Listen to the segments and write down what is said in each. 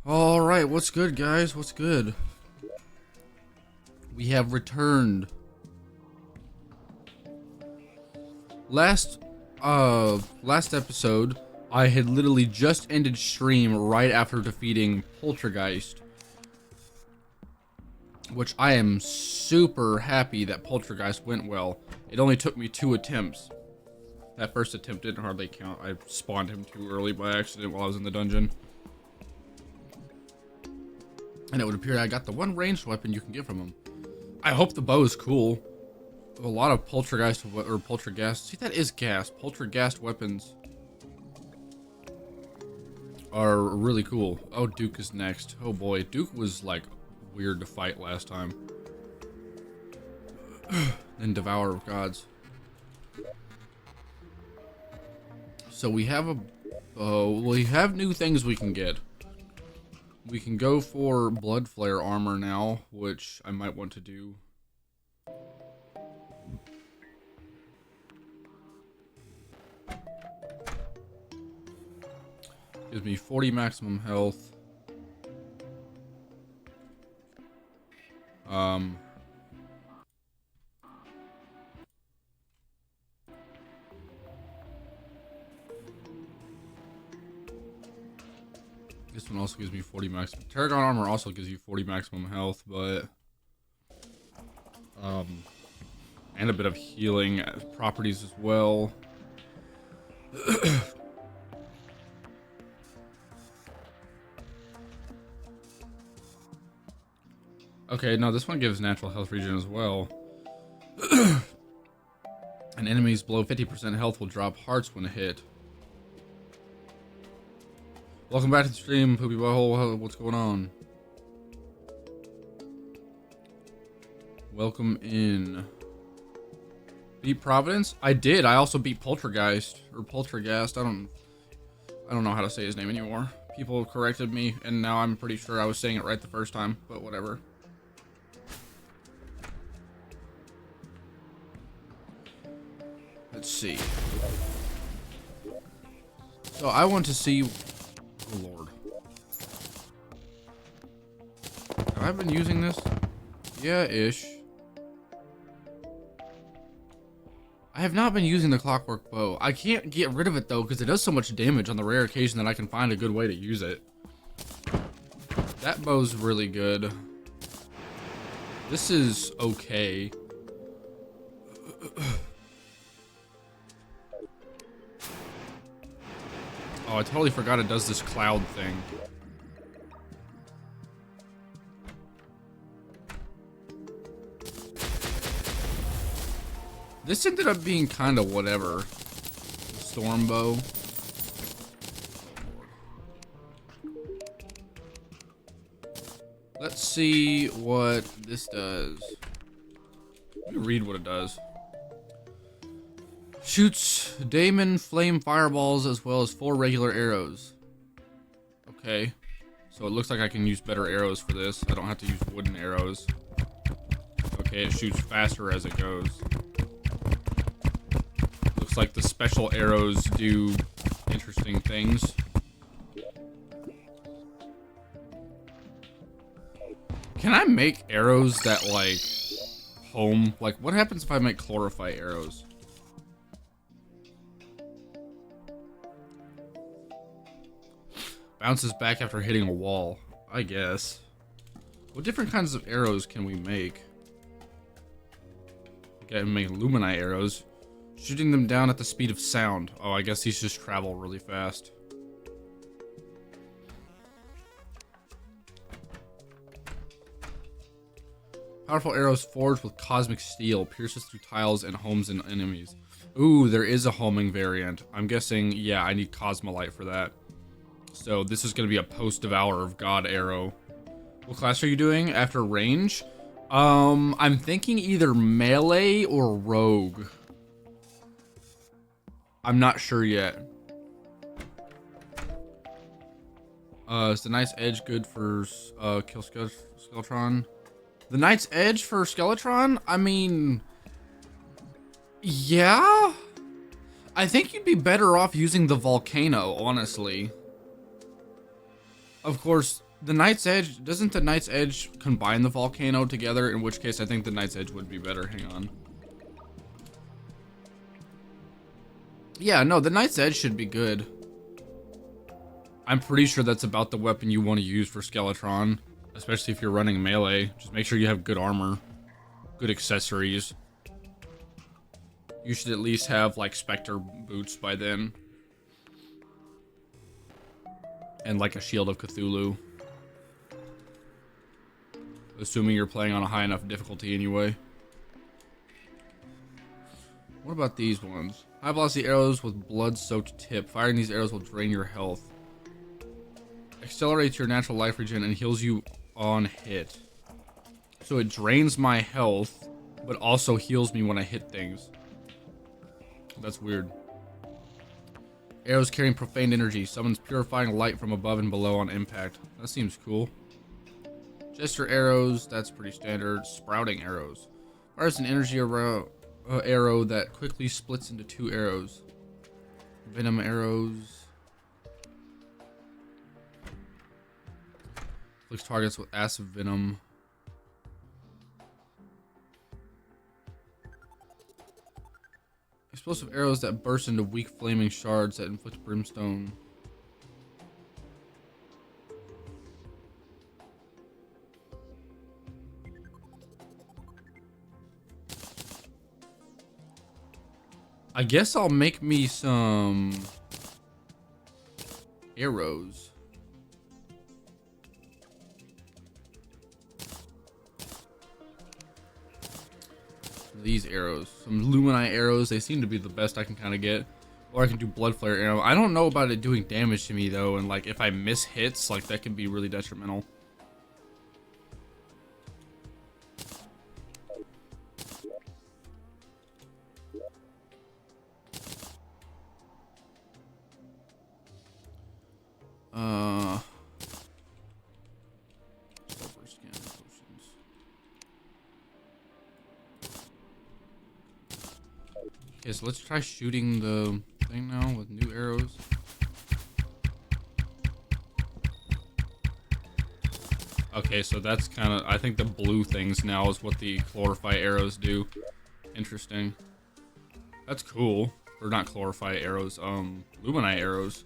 Alright, what's good, guys? What's good? We have returned. Last episode, I had literally just ended stream right after defeating Poltergeist. Which I am super happy that Poltergeist went well. It only took me 2 attempts. That first attempt didn't hardly count. I spawned him too early by accident while I was in the dungeon. And it would appear I got the one ranged weapon you can get from him. I hope the bow is cool. A lot of poltergeist. See, that is gas. Poltergeist weapons are really cool. Oh, Duke is next. Oh boy, Duke was like weird to fight last time. Then Devourer of Gods. So we have we have new things we can get. We can go for Blood Flare armor now, which I might want to do. Gives me 40 maximum health. This one also gives me 40 maximum. Terragon armor also gives you 40 maximum health, but and a bit of healing properties as well. Okay, no, this one gives natural health regen as well. And enemies below 50% health will drop hearts when hit. Welcome back to the stream, Poopy Butthole. What's going on? Welcome in. Beat Providence? I did. I also beat Poltergeist or Poltergeist. I don't know how to say his name anymore. People corrected me, and now I'm pretty sure I was saying it right the first time. But whatever. Let's see. So I want to see. Oh Lord. Have I been using this? Yeah, ish. I have not been using the Clockwork Bow. I can't get rid of it though because it does so much damage on the rare occasion that I can find a good way to use it. That bow's really good. This is okay. Oh, I totally forgot it does this cloud thing. This ended up being kind of whatever. Storm bow. Let's see what this does. Let me read what it does. Shoots Daemon flame fireballs as well as 4 regular arrows. Okay. So it looks like I can use better arrows for this. I don't have to use wooden arrows. Okay, it shoots faster as it goes. Looks like the special arrows do interesting things. Can I make arrows that like home? Like what happens if I make chlorophyte arrows? Bounces back after hitting a wall, I guess. What different kinds of arrows can we make? Okay, make luminite arrows. Shooting them down at the speed of sound. Oh, I guess these just travel really fast. Powerful arrows forged with cosmic steel. Pierces through tiles and homes in enemies. Ooh, there is a homing variant. I'm guessing, yeah, I need Cosmolite for that. So this is going to be a post-devour of God arrow. What class are you doing after range? I'm thinking either melee or rogue. I'm not sure yet. Is the Knight's Edge good for kill Skeletron? The Knight's Edge for Skeletron? I mean, yeah. I think you'd be better off using the Volcano, honestly. Of course, the Knight's Edge, doesn't the Knight's Edge combine the Volcano together? In which case, I think the Knight's Edge would be better. Hang on. Yeah, no, the Knight's Edge should be good. I'm pretty sure that's about the weapon you want to use for Skeletron. Especially if you're running melee. Just make sure you have good armor. Good accessories. You should at least have, like, Spectre boots by then. And, like, a Shield of Cthulhu. Assuming you're playing on a high enough difficulty anyway. What about these ones? High velocity arrows with blood-soaked tip. Firing these arrows will drain your health. Accelerates your natural life regen and heals you on hit. So it drains my health, but also heals me when I hit things. That's weird. Arrows carrying profaned energy. Summons purifying light from above and below on impact. That seems cool. Jester arrows. That's pretty standard. Sprouting arrows. Fires an energy arrow that quickly splits into 2 arrows. Venom arrows. Afflicts targets with acid venom. Explosive arrows that burst into weak flaming shards that inflict brimstone. I guess I'll make me some arrows. These arrows, some Lumini arrows, they seem to be the best I can kind of get. Or I can do Blood Flare arrow. I don't know about it doing damage to me though, and like if I miss hits, like that can be really detrimental. Silver skin potions. Okay, so let's try shooting the thing now with new arrows. Okay, so that's kind of, I think the blue things now is what the Chlorophy arrows do. Interesting. That's cool. Or not Chlorophy arrows, Lumini arrows.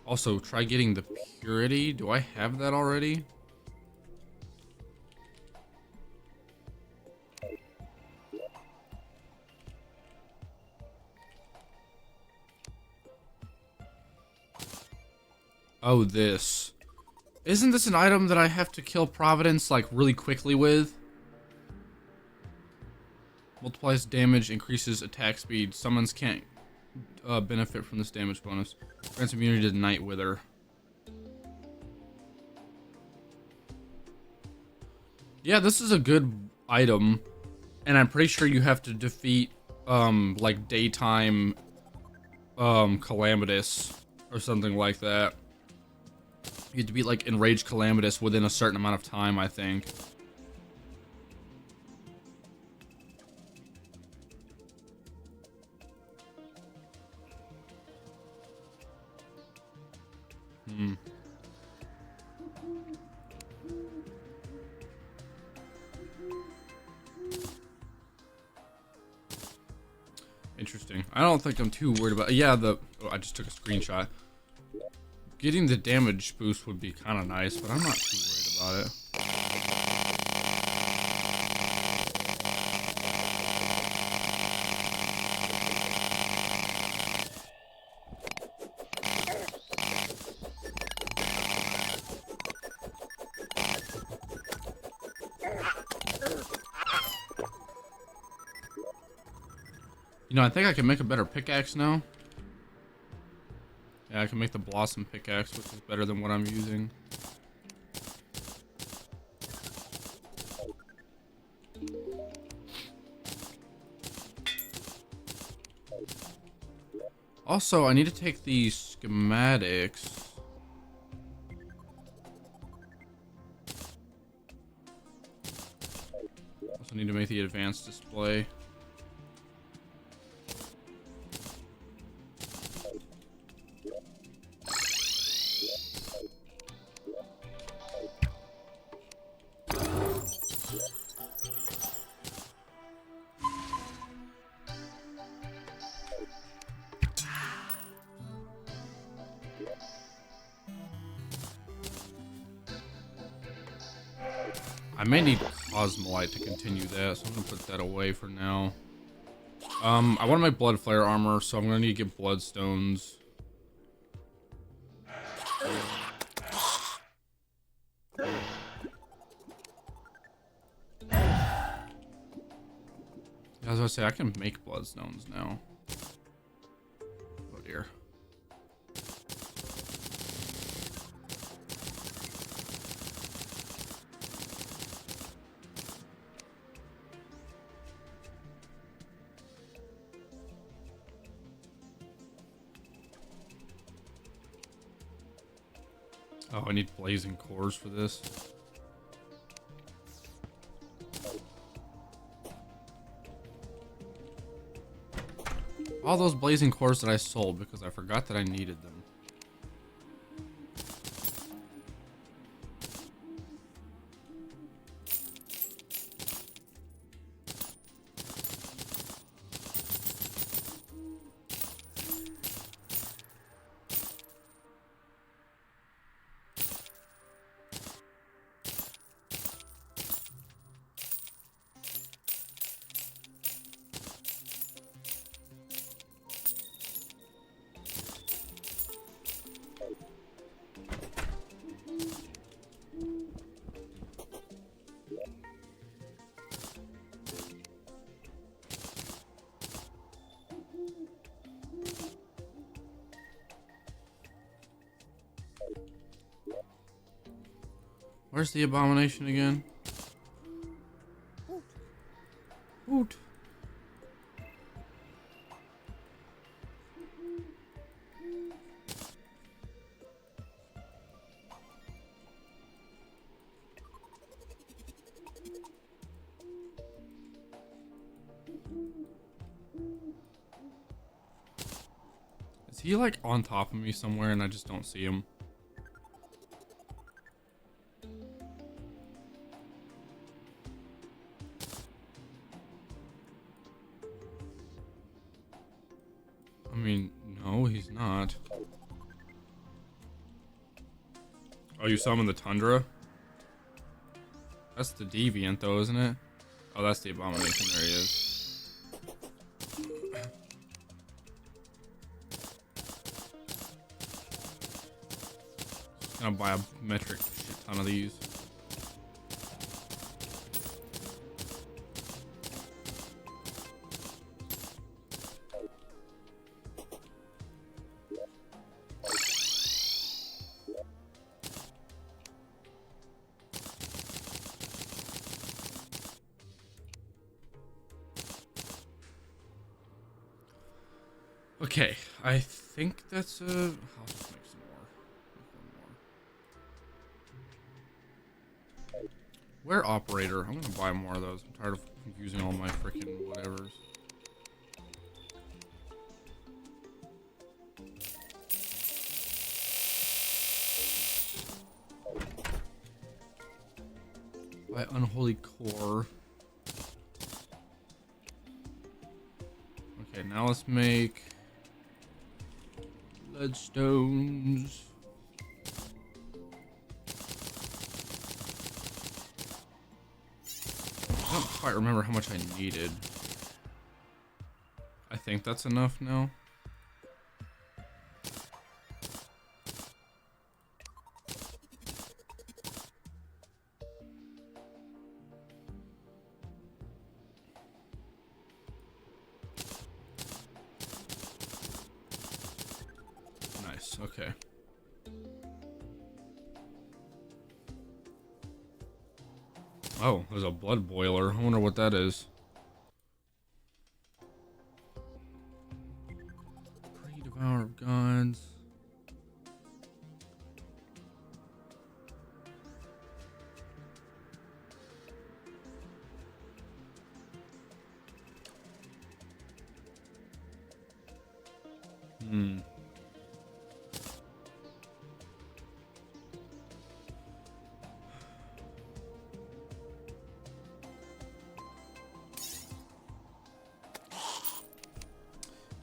Also, try getting the purity. Do I have that already? Oh, this. Isn't this an item that I have to kill Providence, like, really quickly with? Multiplies damage, increases attack speed. Summons can't benefit from this damage bonus. Grants immunity to Night Wither. Yeah, this is a good item. And I'm pretty sure you have to defeat, like, daytime, Calamitous or something like that. You have to beat, like, Enraged Calamitous within a certain amount of time, I think. Interesting. I don't think I'm too worried about. Yeah, oh, I just took a screenshot. Getting the damage boost would be kind of nice, but I'm not too worried about it. You know, I think I can make a better pickaxe now. Yeah, I can make the blossom pickaxe, which is better than what I'm using. Also, I need to take the schematics. Also need to make the advanced display. I may need Cosmolite to continue that, so I'm gonna put that away for now. I want to make blood flare armor, so I'm gonna need to get bloodstones. As I say, I can make bloodstones now. Oh dear. Oh, I need blazing cores for this. All those blazing cores that I sold because I forgot that I needed them. Where's the abomination again? Woot. Is he like on top of me somewhere and I just don't see him? I mean, no, he's not. Oh, you saw him in the tundra? That's the deviant though, isn't it? Oh, that's the abomination. There he is. Gonna buy a metric shit ton of these. Okay, I think that's a. I'll just make some more. Make one more. Where operator? I'm gonna buy more of those. I'm tired of using all my freaking whatevers. Buy unholy core. Okay, now let's make bloodstones. I don't quite remember how much I needed. I think that's enough now. Oh, there's a blood boiler. I wonder what that is. Pre-devourer of gods.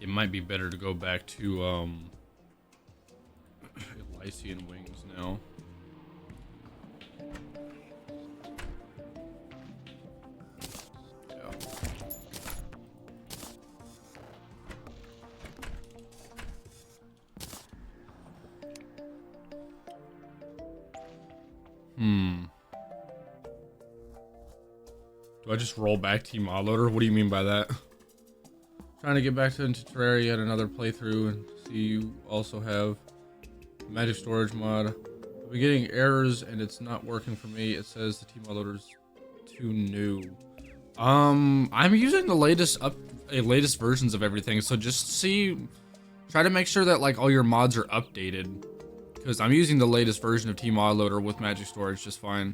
It might be better to go back to Elysian wings now. Yeah. Do I just roll back Team Mod Loader? What do you mean by that? Trying to get back to Terraria yet another playthrough and see you also have magic storage mod. I've been getting errors and it's not working for me. It says the Team Mod Loader's too new. I'm using the latest versions of everything, so just try to make sure that like all your mods are updated, because I'm using the latest version of Team Mod Loader with magic storage just fine.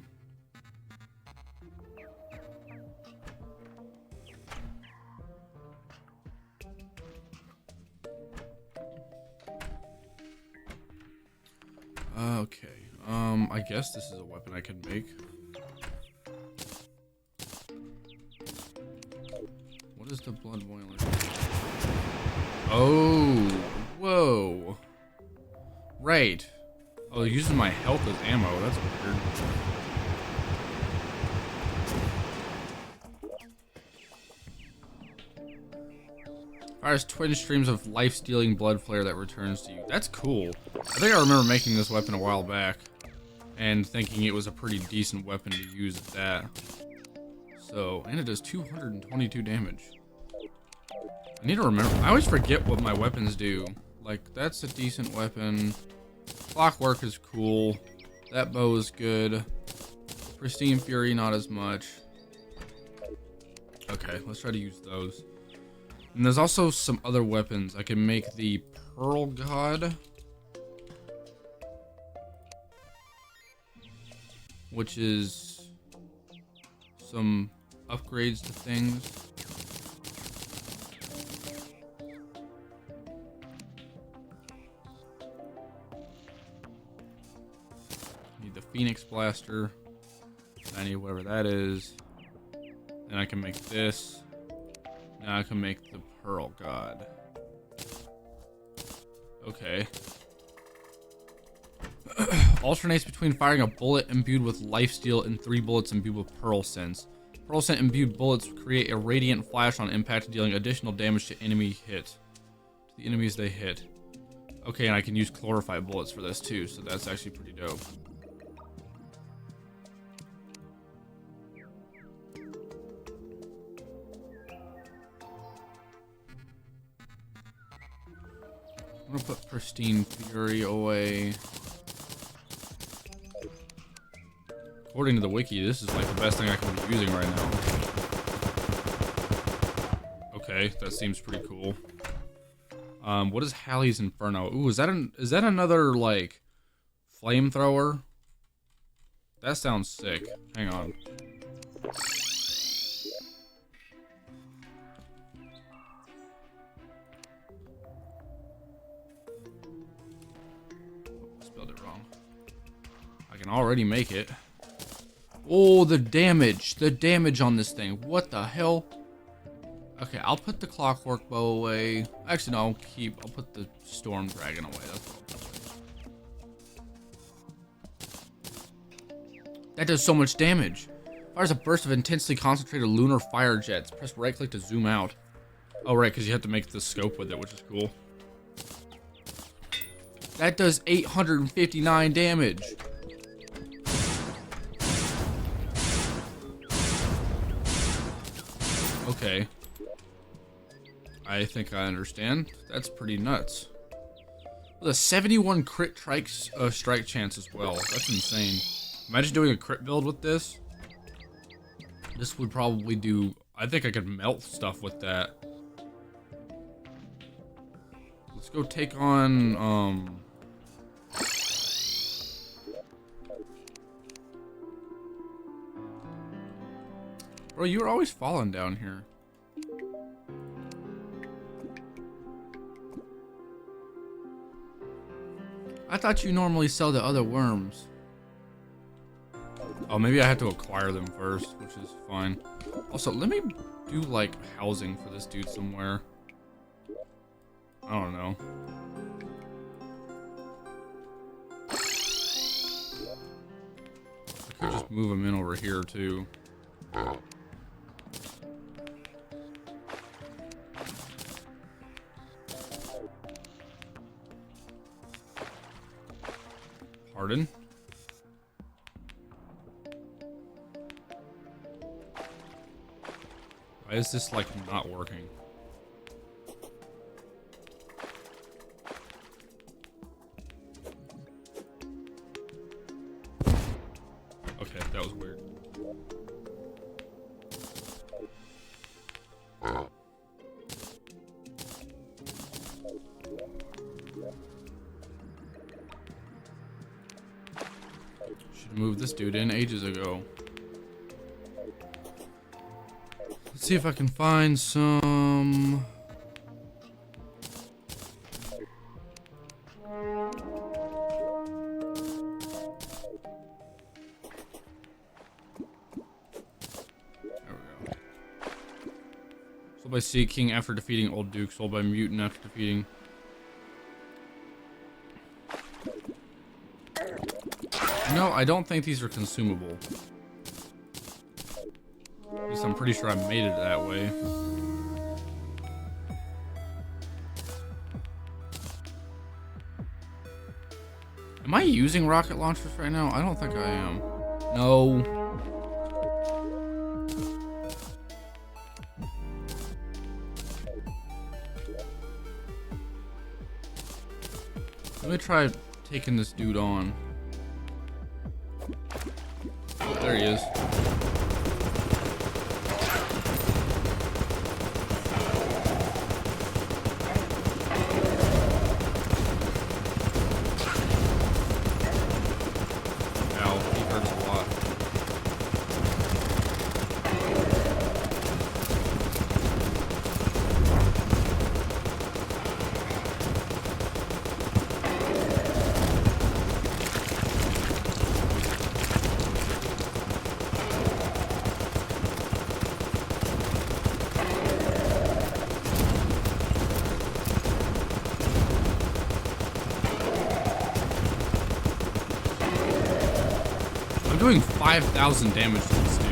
Okay, I guess this is a weapon I can make. What is the blood boiler? Oh, whoa. Right. Oh, using my health as ammo, that's weird. Fires twin streams of life-stealing blood flare that returns to you. That's cool. I think I remember making this weapon a while back and thinking it was a pretty decent weapon to use at that. So, and it does 222 damage. I need to remember. I always forget what my weapons do. Like, that's a decent weapon. Clockwork is cool. That bow is good. Pristine Fury, not as much. Okay, let's try to use those. And there's also some other weapons. I can make the Pearl God, which is some upgrades to things. Need the Phoenix Blaster. I need whatever that is. Then I can make this. Now I can make the Pearl God. Okay. Alternates between firing a bullet imbued with lifesteal and 3 bullets imbued with Pearl Sense. Pearl Scent imbued bullets create a radiant flash on impact, dealing additional damage to the enemies they hit. Okay, and I can use Chlorophyte bullets for this too, so that's actually pretty dope. I'm gonna put Pristine Fury away. According to the wiki, this is like the best thing I can be using right now. Okay, that seems pretty cool. What is Halley's Inferno? Ooh, is that another like flamethrower? That sounds sick. Hang on. Spelled it wrong. I can already make it. Oh, the damage on this thing. What the hell? Okay, I'll put the Clockwork Bow away. Actually, no, I'll put the Storm Dragon away. That's what I'll put. That does so much damage. Fires a burst of intensely concentrated lunar fire jets. Press right click to zoom out. Oh, right, because you have to make the scope with it, which is cool. That does 859 damage. Okay. I think I understand. That's pretty nuts. With a 71 crit strike chance as well. That's insane. Imagine doing a crit build with this. This would probably do... I think I could melt stuff with that. Let's go take on, Bro, you were always falling down here. I thought you normally sell the other worms. Oh, maybe I have to acquire them first, which is fine. Also, let me do, like, housing for this dude somewhere. I don't know. I could just move him in over here, too. Pardon? Why is this, like, not working? Okay, that was weird. Should've moved this dude in ages ago. Let's see if I can find some... Sold by Sea King after defeating Old Duke. Sold by Mutant after defeating... No, I don't think these are consumable. At least I'm pretty sure I made it that way. Am I using rocket launchers right now? I don't think I am. No. Let me try taking this dude on. Oh, there he is. Ow, he hurts a lot. I'm doing 5,000 damage to this dude.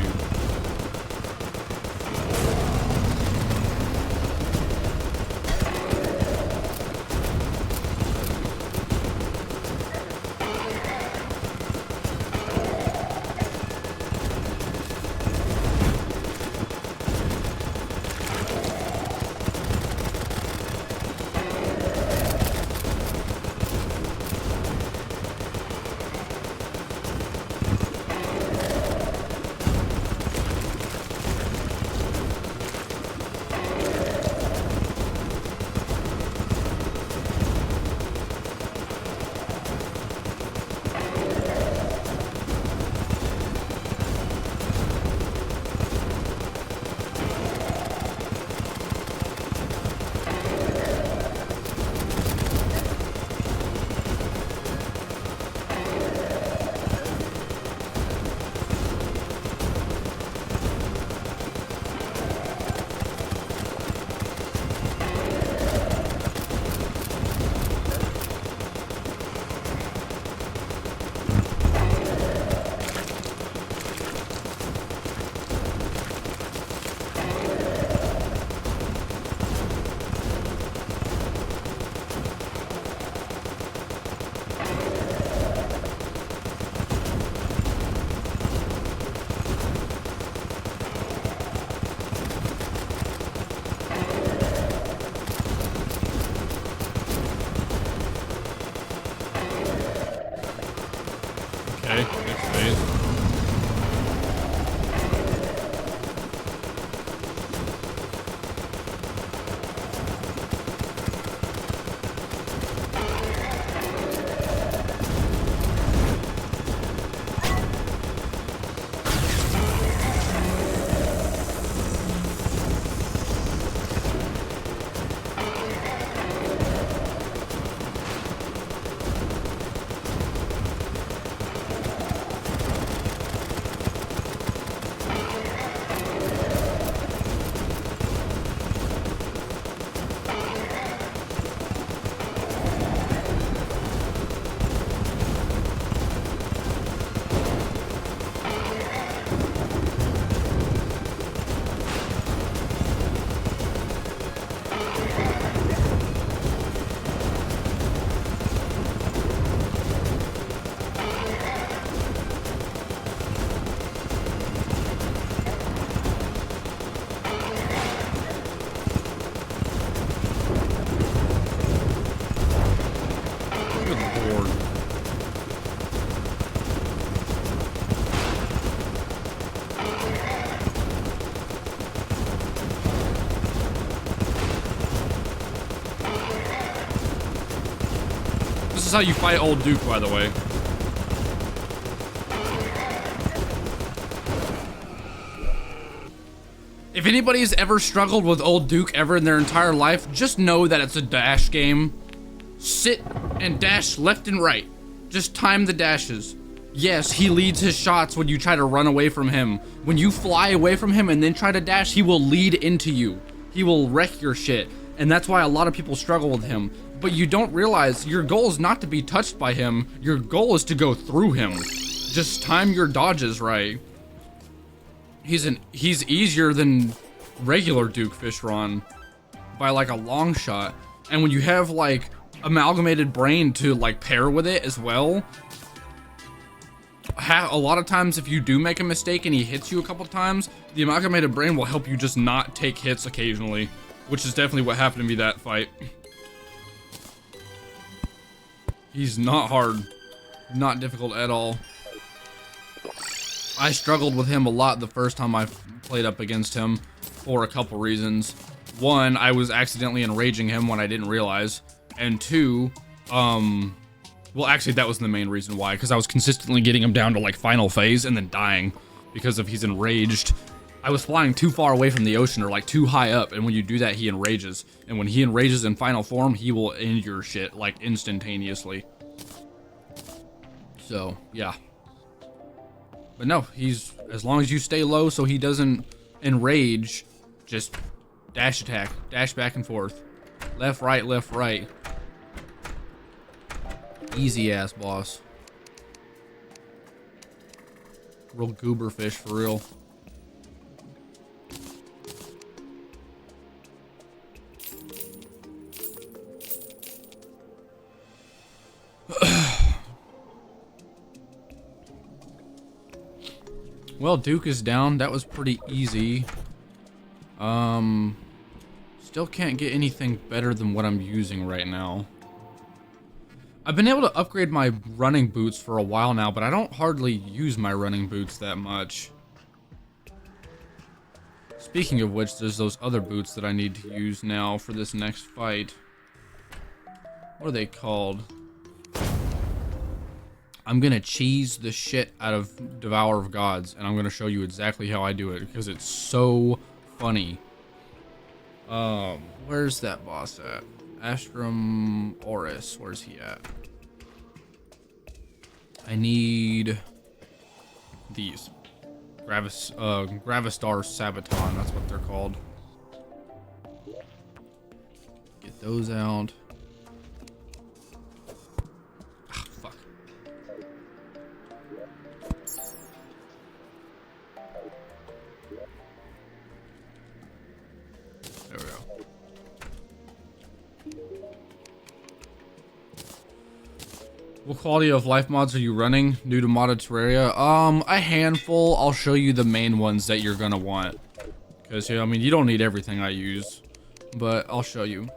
Okay, next phase. how you fight Old Duke, by the way. If anybody's ever struggled with Old Duke ever in their entire life, just know that it's a dash game. Sit and dash left and right. Just time the dashes. Yes, he leads his shots when you try to run away from him. When you fly away from him and then try to dash, he will lead into you. He will wreck your shit. And that's why a lot of people struggle with him. But you don't realize your goal is not to be touched by him. Your goal is to go through him. Just time your dodges right. He's easier than regular Duke Fishron by like a long shot. And when you have like amalgamated brain to like pair with it as well, a lot of times if you do make a mistake and he hits you a couple times, the amalgamated brain will help you just not take hits occasionally, which is definitely what happened to me that fight. He's not hard, not difficult at all. I struggled with him a lot the first time I played up against him for a couple reasons. One, I was accidentally enraging him when I didn't realize. And two, well, actually, that was the main reason why, because I was consistently getting him down to like final phase and then dying because if he's enraged. I was flying too far away from the ocean or like too high up, and when you do that, he enrages. And when he enrages in final form, he will end your shit like instantaneously. So, yeah. But no, as long as you stay low so he doesn't enrage, just dash attack, dash back and forth. Left, right, left, right. Easy ass boss. Real goober fish for real. Well, Duke is down. That was pretty easy. Still can't get anything better than what I'm using right now. I've been able to upgrade my running boots for a while now, but I don't hardly use my running boots that much. Speaking of which, there's those other boots that I need to use now for this next fight. What are they called? I'm gonna cheese the shit out of Devour of Gods, and I'm gonna show you exactly how I do it, because it's so funny. Where's that boss at? Astrum Oris, where's he at? I need these. Gravistar Sabaton, that's what they're called. Get those out. Ah, fuck. There we go. What quality of life mods are you running new to modded Terraria? A handful. I'll show you the main ones that you're gonna want. Because, I mean, you don't need everything I use. But I'll show you.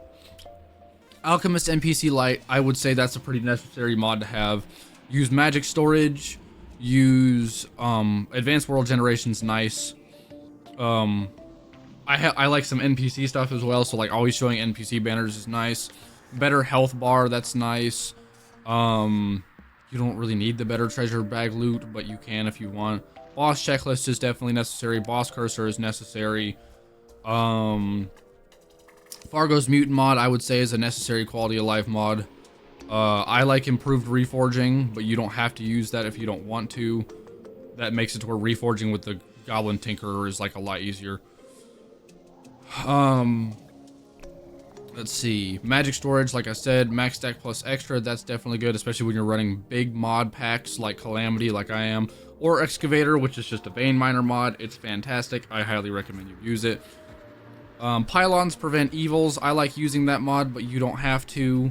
Alchemist NPC Light, I would say that's a pretty necessary mod to have. Use magic storage. Use, Advanced World Generation's nice. I like some NPC stuff as well, so like always showing NPC banners is nice. Better health bar, that's nice. You don't really need the better treasure bag loot, but you can if you want. Boss checklist is definitely necessary. Boss cursor is necessary. Fargo's mutant mod, I would say, is a necessary quality of life mod. I like improved reforging, but you don't have to use that if you don't want to. That makes it to where reforging with the Goblin Tinkerer is like a lot easier. Let's see, magic storage, like I said, max stack plus extra, that's definitely good, especially when you're running big mod packs like Calamity, like I am, or Excavator, which is just a vein miner mod. It's fantastic. I highly recommend you use it. Pylons prevent evils. I like using that mod, but you don't have to,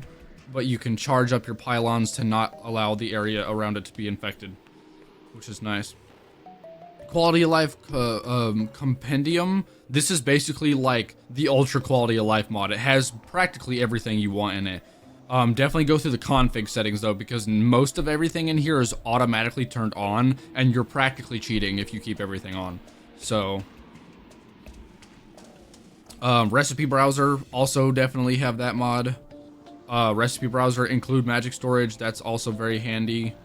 but you can charge up your pylons to not allow the area around it to be infected, which is nice. Quality of life compendium. This is basically like the ultra quality of life mod. It has practically everything you want in it. Definitely go through the config settings though, because most of everything in here is automatically turned on, and you're practically cheating if you keep everything on. So, recipe browser, also definitely have that mod. Recipe browser, include magic storage. That's also very handy.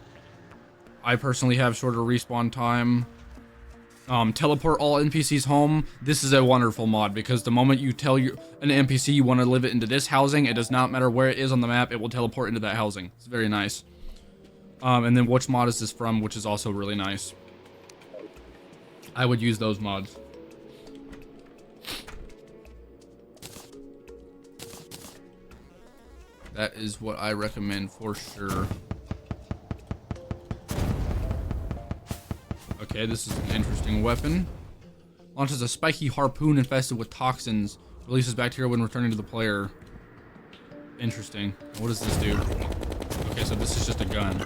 I personally have shorter respawn time. Teleport all NPCs home. This is a wonderful mod because the moment you tell an NPC you want to live it into this housing, it does not matter where it is on the map, it will teleport into that housing. It's very nice. And then which mod is this from, which is also really nice. I would use those mods. That is what I recommend for sure. Okay, this is an interesting weapon. Launches a spiky harpoon infested with toxins. Releases bacteria when returning to the player. Interesting. What does this do? Okay, so this is just a gun.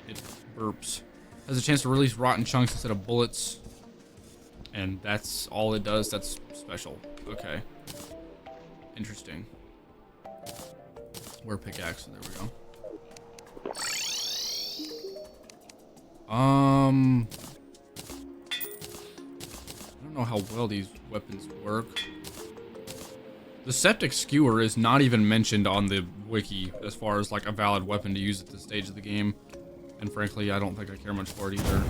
It burps. Has a chance to release rotten chunks instead of bullets. And that's all it does. That's special. Okay. Interesting. Where pickaxe? There we go. I don't know how well these weapons work. The septic skewer is not even mentioned on the wiki as far as like a valid weapon to use at this stage of the game. And frankly, I don't think I care much for it either.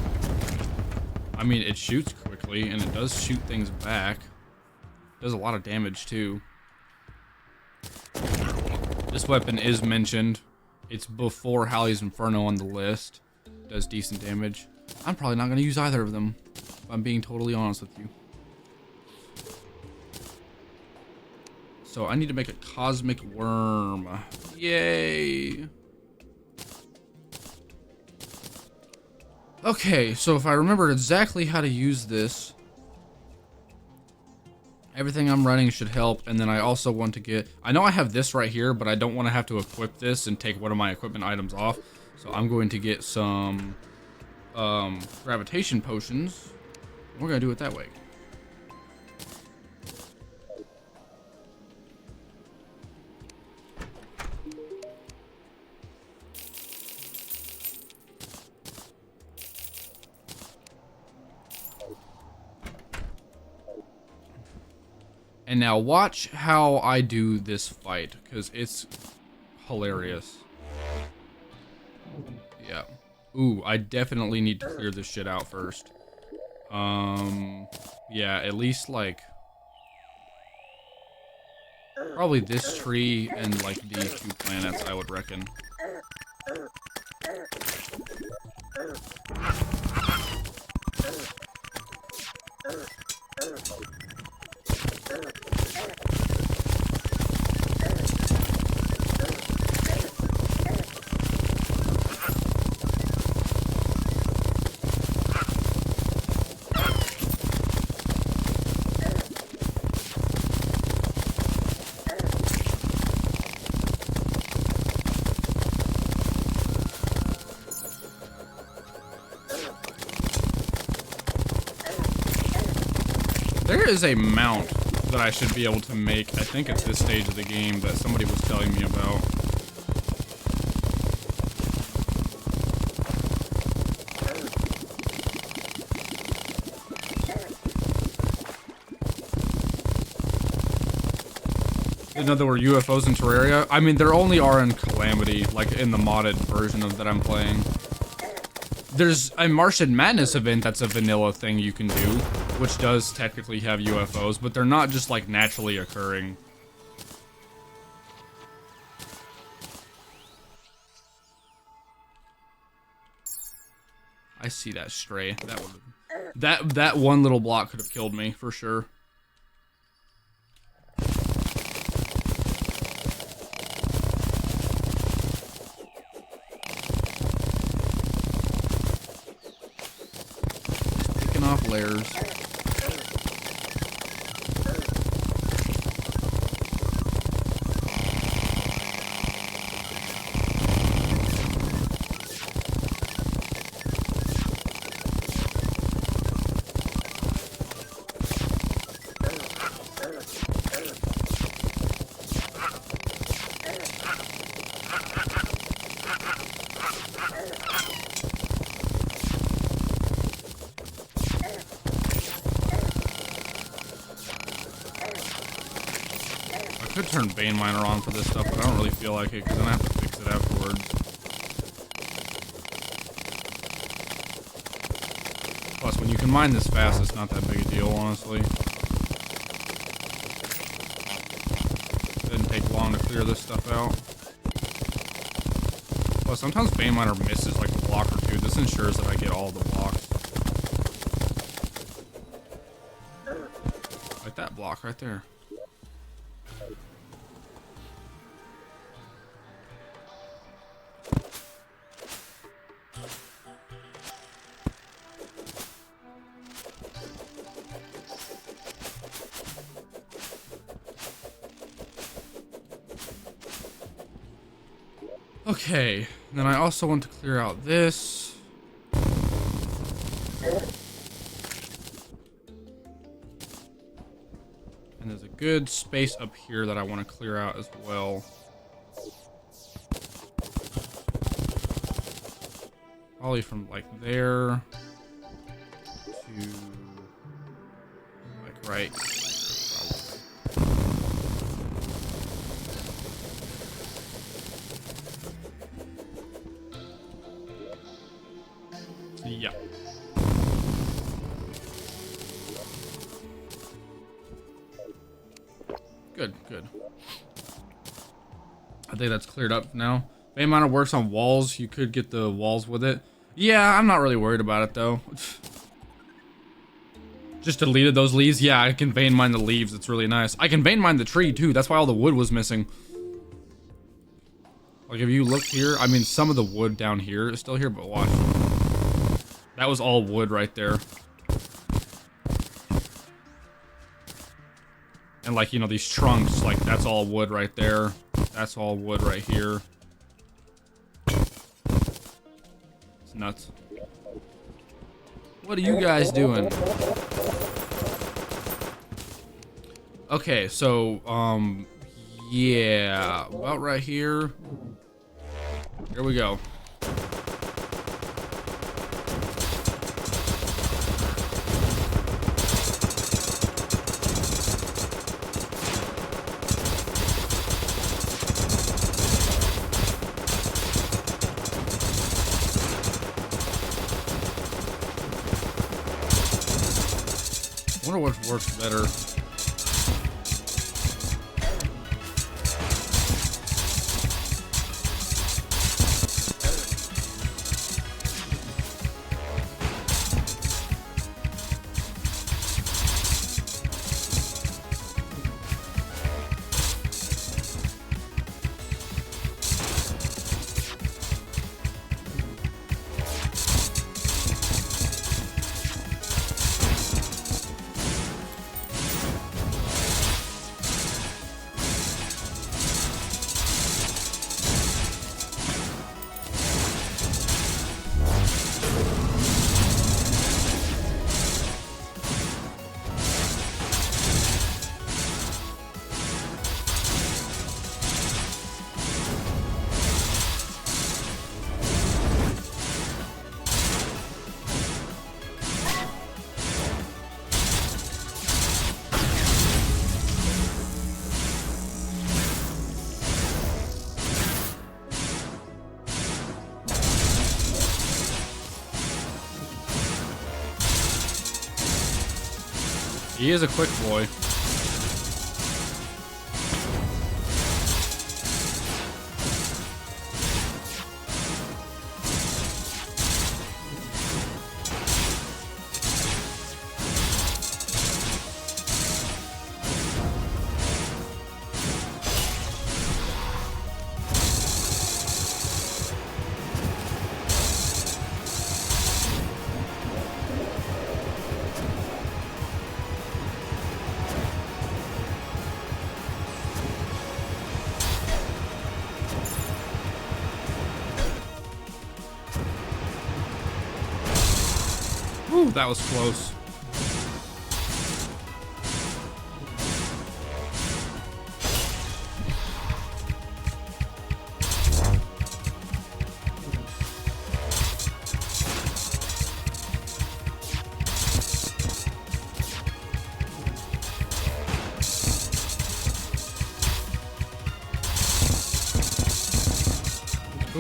I mean, it shoots quickly and it does shoot things back. It does a lot of damage too. This weapon is mentioned. It's before Hallie's Inferno on the list. Does decent damage. I'm probably not going to use either of them, if I'm being totally honest with you. So I need to make a cosmic worm. Yay! Okay, so if I remember exactly how to use this, everything I'm running should help. And then I also want to get, I know I have this right here, but I don't want to have to equip this and take one of my equipment items off. So I'm going to get some gravitation potions. We're going to do it that way. And now watch how I do this fight, because it's hilarious. Yeah. Ooh, I definitely need to clear this shit out first. Yeah, at least like probably this tree and like these two planets, I would reckon. There is a mount that I should be able to make, I think at this stage of the game, that somebody was telling me about. Didn't know there were UFOs in Terraria. I mean, there only are in Calamity, like in the modded version of that I'm playing. There's a Martian Madness event that's a vanilla thing you can do, which does technically have UFOs, but they're not just like naturally occurring. I see that stray. That one little block could have killed me for sure. Picking off layers. could turn Bane Miner on for this stuff, but I don't really feel like it because then I have to fix it afterwards. Plus, when you can mine this fast, it's not that big a deal, honestly. It didn't take long to clear this stuff out. Plus, sometimes Bane Miner misses like a block or two. This ensures that I get all the blocks. Like that block right there. Okay, then I also want to clear out this. And there's a good space up here that I want to clear out as well. Probably from like there to like right. Yeah. Good, good. I think that's cleared up now. Bane Miner works on walls. You could get the walls with it. Yeah, I'm not really worried about it though. Just deleted those leaves. Yeah, I can Bane Mine the leaves. It's really nice. I can Bane Mine the tree too. That's why all the wood was missing. Like if you look here, I mean some of the wood down here is still here, but watch. That was all wood right there. And like, you know, these trunks, like that's all wood right there. That's all wood right here. It's nuts. What are you guys doing? Okay, so, yeah, about right here. Here we go. I wonder what works better. He is a quick boy. Whew, that was close.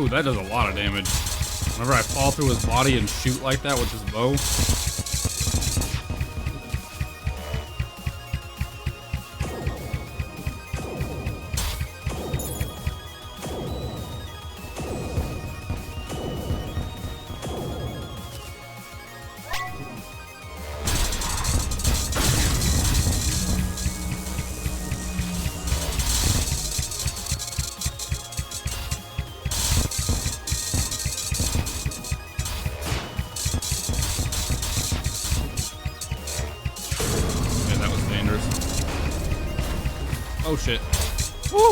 Ooh, that does a lot of damage. Whenever I fall through his body and shoot like that with his bow. Oh shit. Woo!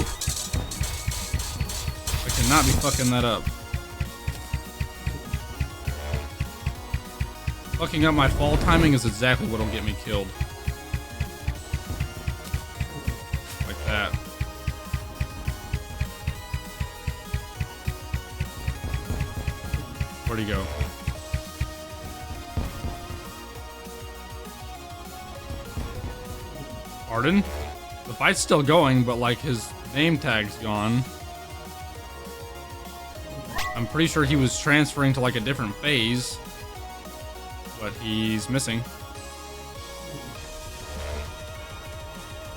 I cannot be fucking that up. Fucking up my fall timing is exactly what'll get me killed. Like that. Where'd he go? Pardon? The fight's still going, but like his name tag's gone. I'm pretty sure he was transferring to like a different phase, but he's missing.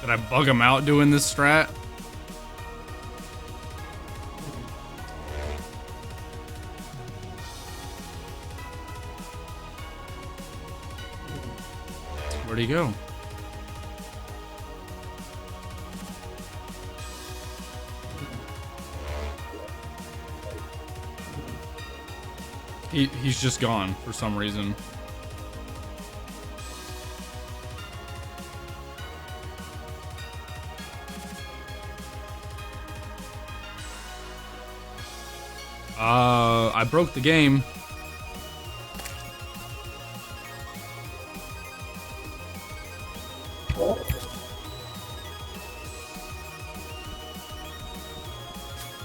Did I bug him out doing this strat? Where'd he go? He's just gone for some reason. I broke the game.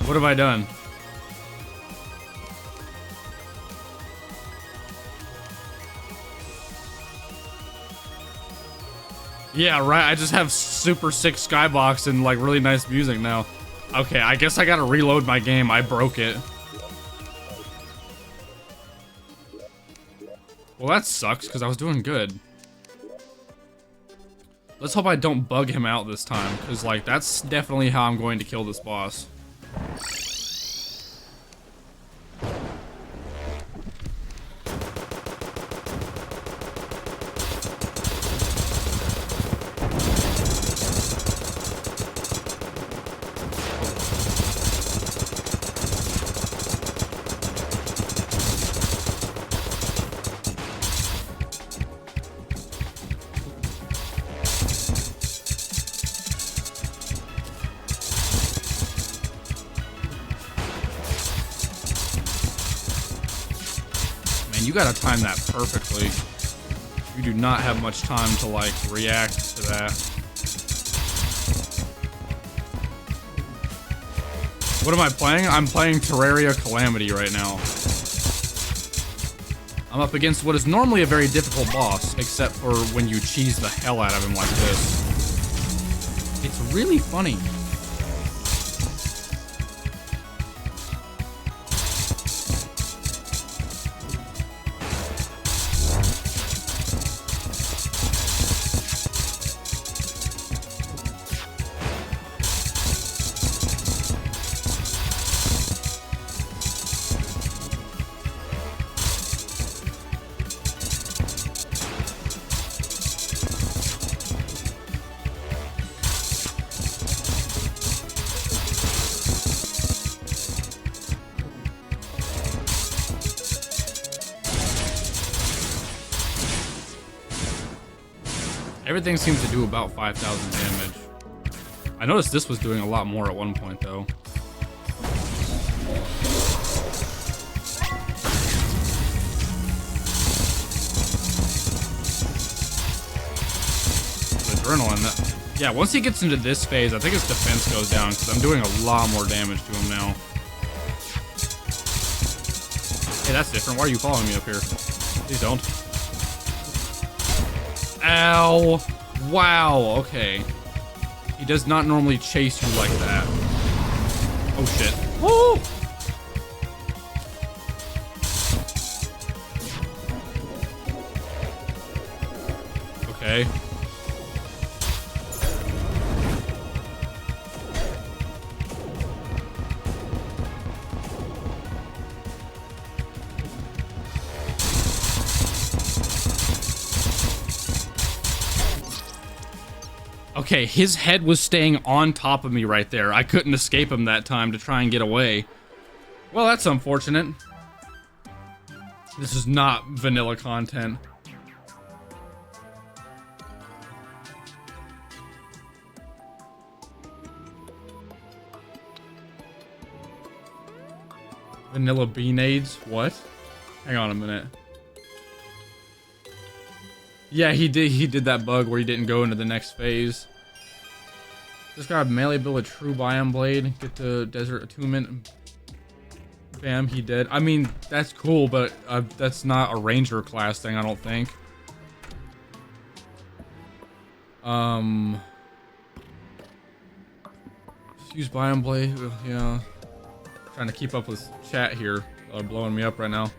What have I done? Yeah, right, I just have super sick skybox and like really nice music now. Okay, I guess I gotta reload my game. I broke it. Well, that sucks, because I was doing good. Let's hope I don't bug him out this time, because like, that's definitely how I'm going to kill this boss. You gotta time that perfectly. You do not have much time to like react to that. What am I playing? I'm playing Terraria Calamity right now. I'm up against what is normally a very difficult boss, except for when you cheese the hell out of him like this. It's really funny. Everything seems to do about 5,000 damage. I noticed this was doing a lot more at one point, though. The adrenaline, yeah, once he gets into this phase, I think his defense goes down, because I'm doing a lot more damage to him now. Hey, that's different. Why are you following me up here? Please don't. Ow! Wow, okay. He does not normally chase you like that. Oh shit. Woo! Okay. Okay, his head was staying on top of me right there. I couldn't escape him that time to try and get away. Well, that's unfortunate. This is not vanilla content. Vanilla beanades? What? Hang on a minute. Yeah, he did that bug where he didn't go into the next phase. Just gotta melee build a true biome blade, get the desert attunement. Bam, he did. I mean, that's cool, but that's not a ranger class thing, I don't think. Use biome blade, yeah. Trying to keep up with chat here. They're blowing me up right now.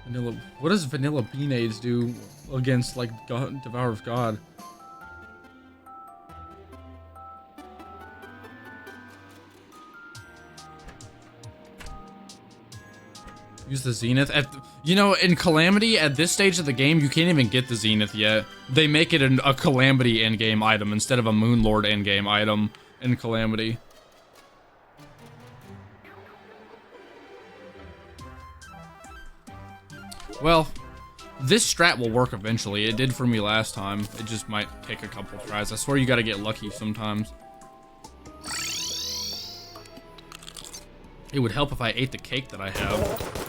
Vanilla. What does vanilla beanades do against like Devourer of God? Use the Zenith you know, in Calamity at this stage of the game you can't even get the Zenith yet. They make it a Calamity endgame item instead of a Moonlord endgame item in Calamity. Well, this strat will work eventually. It did for me last time. It just might take a couple tries. I swear you gotta get lucky sometimes. It would help if I ate the cake that I have.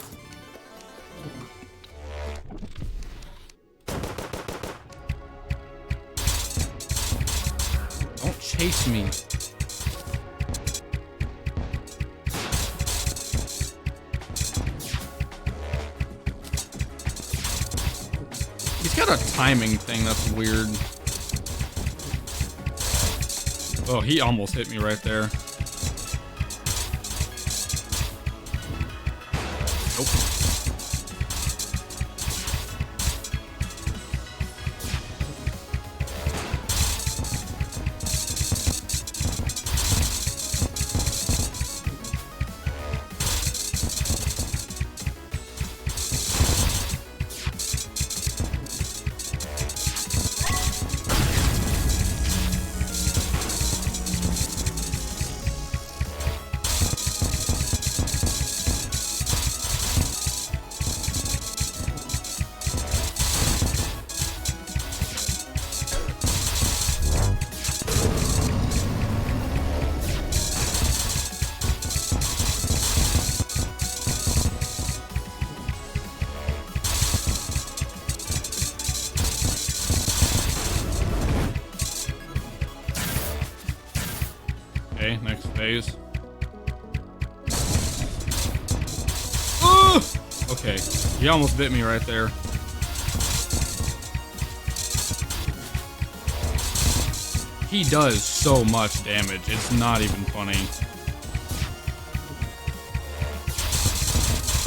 Don't chase me. He's got a timing thing that's weird. Oh, he almost hit me right there. Nope. Okay, next phase. Okay, he almost bit me right there. He does so much damage, it's not even funny.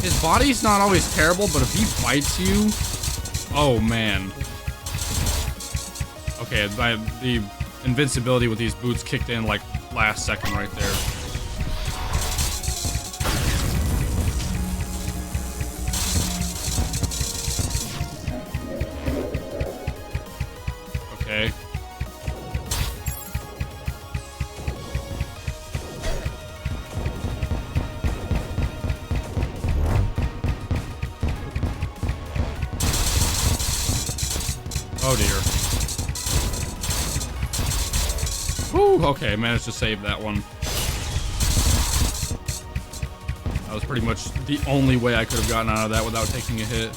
His body's not always terrible, but if he bites you, oh man. Okay, the invincibility with these boots kicked in like last second right there. Okay. Oh dear. Whew, okay, managed to save that one. That was pretty much the only way I could have gotten out of that without taking a hit.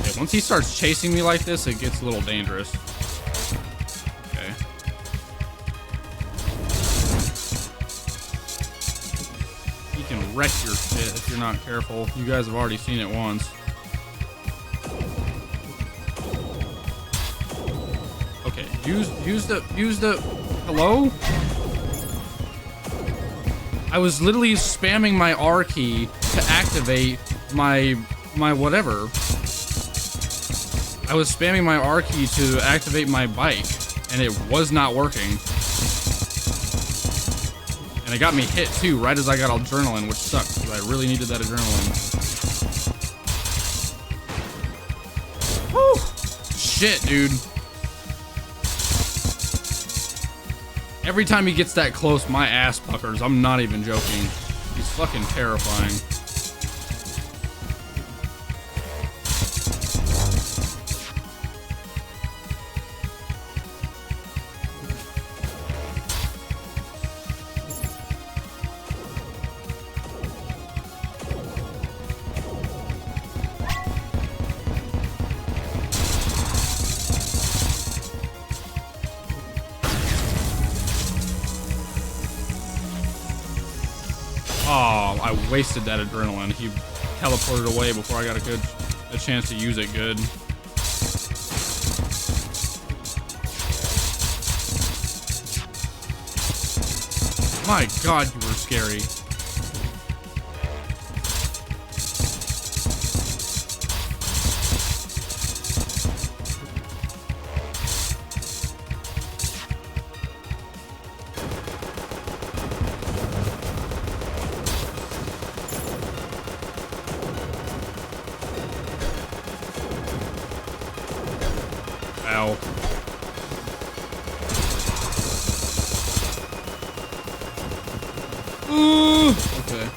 Okay, once he starts chasing me like this, it gets a little dangerous. Okay. He can wreck your shit if you're not careful. You guys have already seen it once. Okay, use the Hello? I was literally spamming my R key to activate my whatever. I was spamming my R key to activate my bike, and it was not working. And it got me hit too, right as I got adrenaline, which sucks, because I really needed that adrenaline. Whew! Shit, dude. Every time he gets that close, my ass puckers. I'm not even joking. He's fucking terrifying. Oh, I wasted that adrenaline. He teleported away before I got a chance to use it good. My God, you were scary. Ow. Ooh, okay.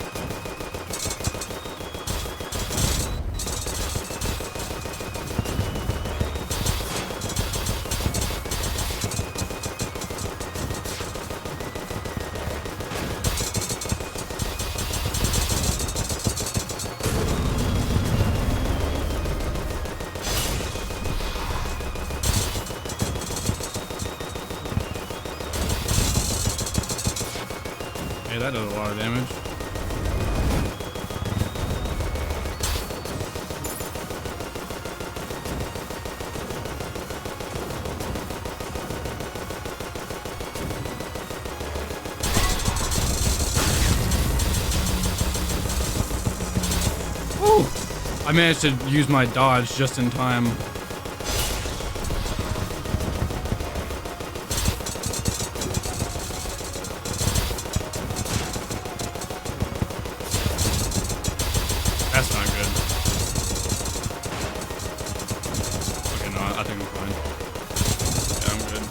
Hey, that does a lot of damage. Woo! I managed to use my dodge just in time. That's not good. Okay, no, I think I'm fine. Yeah, I'm good.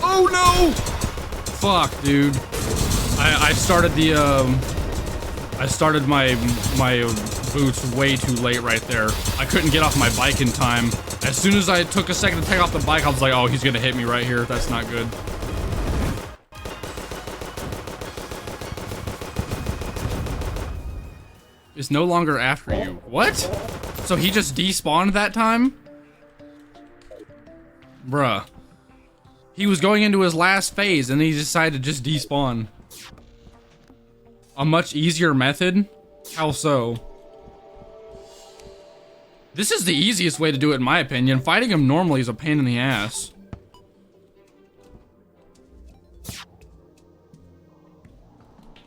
Oh no! Fuck, dude. I started my boots way too late right there. I couldn't get off my bike in time. As soon as I took a second to take off the bike, I was like, oh, he's gonna hit me right here. That's not good. It's no longer after you. What? So he just despawned that time? Bruh. He was going into his last phase and he decided to just despawn. A much easier method? How so? This is the easiest way to do it in my opinion. Fighting him normally is a pain in the ass.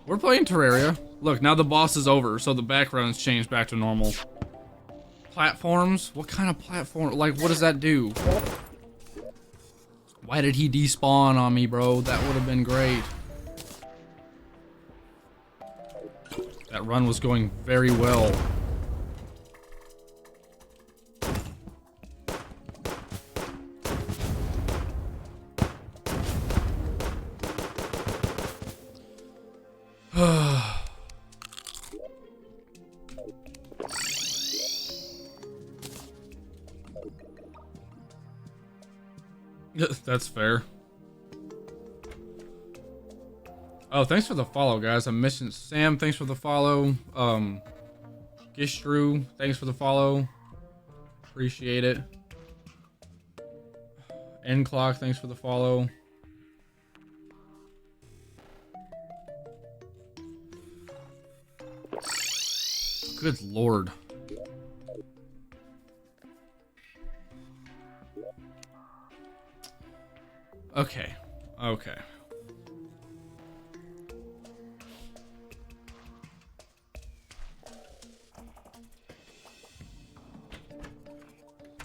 We're playing Terraria. Look, now the boss is over, so the background's changed back to normal. Platforms? What kind of platform? Like, what does that do? Why did he despawn on me, bro? That would have been great. That run was going very well. That's fair. Oh, thanks for the follow, guys. I'm missing Sam. Thanks for the follow. Gishtru, thanks for the follow. Appreciate it. End clock, thanks for the follow. Good lord. Okay. Okay.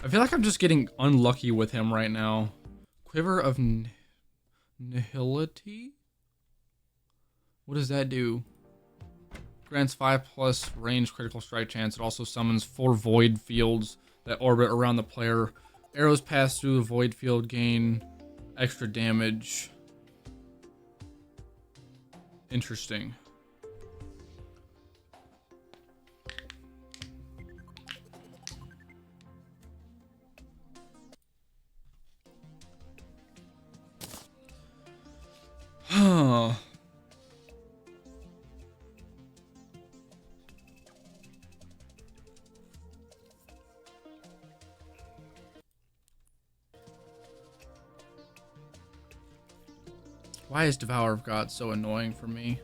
I feel like I'm just getting unlucky with him right now. Quiver of Nihility? What does that do? Grants 5+ range critical strike chance. It also summons 4 void fields that orbit around the player. Arrows pass through the void field, gain extra damage. Interesting. Huh. Why is Devour of God so annoying for me?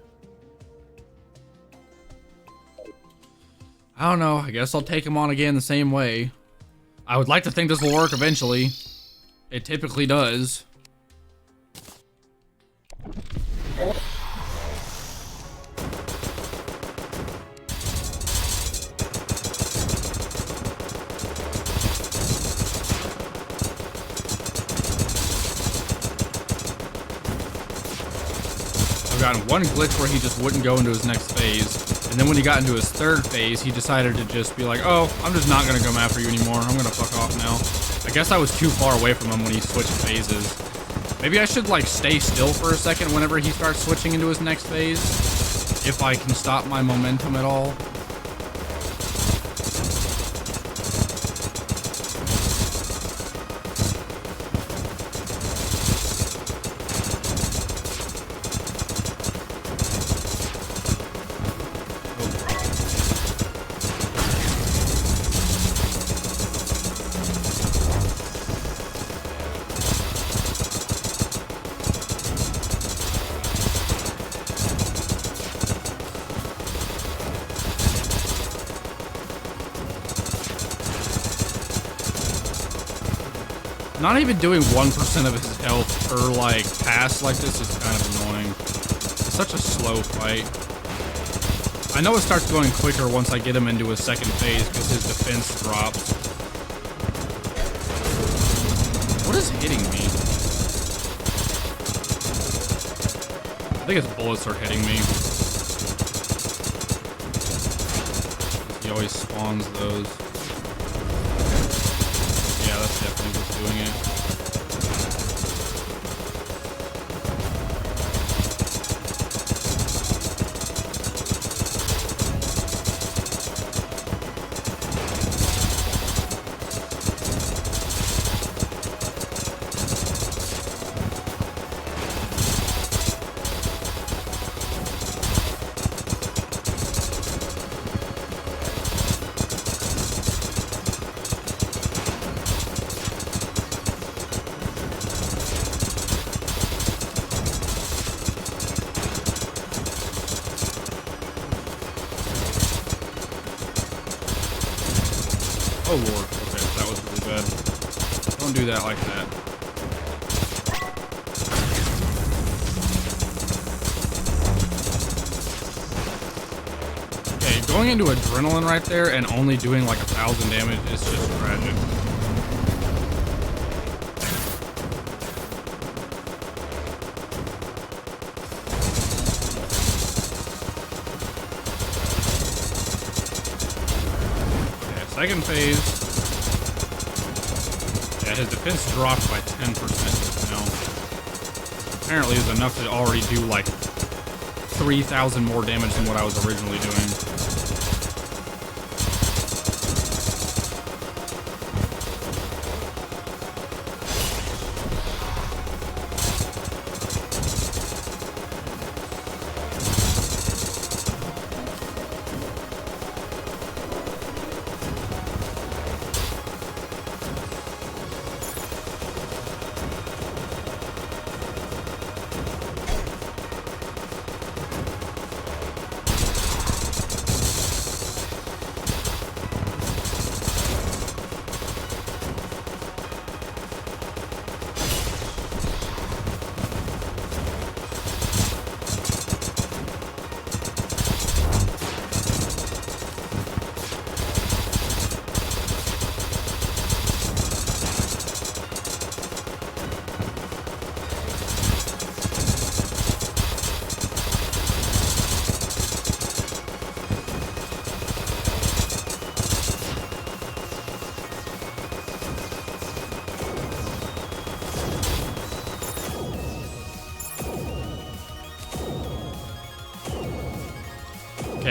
I don't know. I guess I'll take him on again the same way. I would like to think this will work eventually. It typically does. I've gotten one glitch where he just wouldn't go into his next phase. And then when he got into his third phase, he decided to just be like, oh, I'm just not going to come after you anymore. I'm going to fuck off now. I guess I was too far away from him when he switched phases. Maybe I should, like, stay still for a second whenever he starts switching into his next phase. If I can stop my momentum at all. Not even doing 1% of his health per, like, pass like this is kind of annoying. It's such a slow fight. I know it starts going quicker once I get him into his second phase because his defense drops. What is hitting me? I think his bullets are hitting me. He always spawns those. Yeah, that's definitely what's doing it. Oh lord, okay, that was really bad. Don't do that like that. Okay, going into adrenaline right there and only doing like 1,000 damage is just tragic. Second phase. Yeah, his defense dropped by 10% just now. Apparently it was enough to already do like 3,000 more damage than what I was originally doing.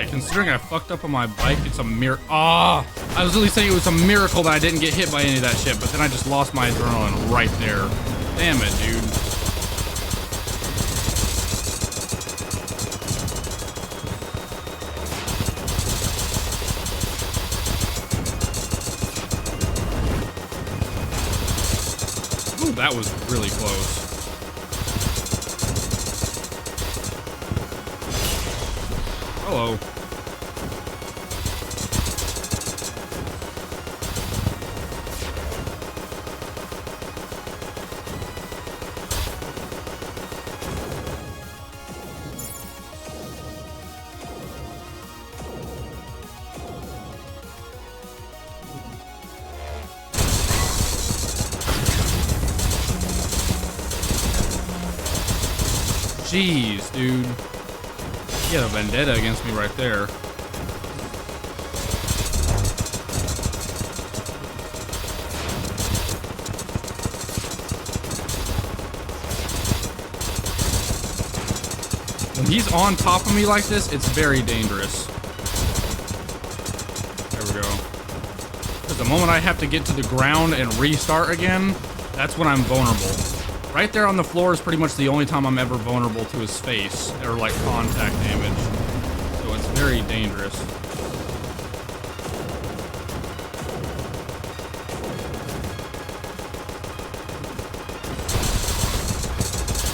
considering I fucked up on my bike, it's a miracle. Ah! I was really saying it was a miracle that I didn't get hit by any of that shit, but then I just lost my adrenaline right there. Damn it, dude. Ooh, that was really close. Hello. Jeez, dude. He had a vendetta against me right there. When he's on top of me like this, it's very dangerous. There we go. Because the moment I have to get to the ground and restart again, that's when I'm vulnerable. Right there on the floor is pretty much the only time I'm ever vulnerable to his face, or like contact damage. So it's very dangerous.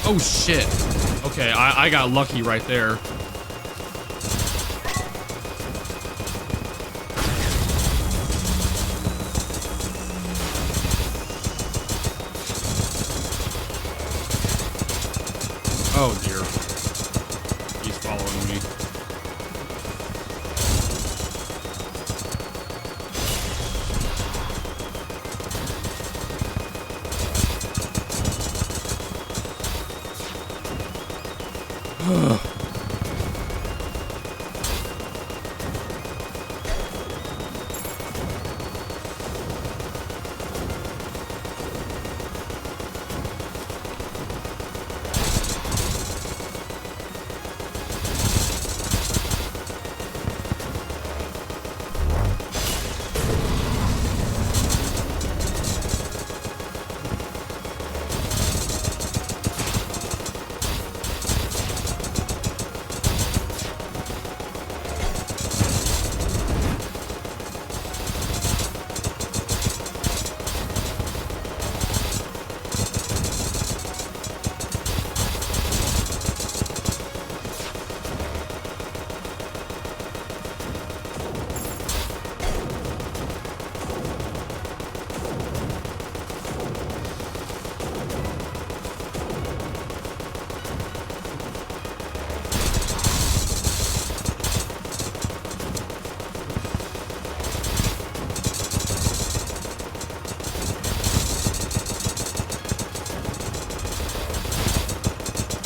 Oh shit. Okay, I got lucky right there. Oh dear. He's following me.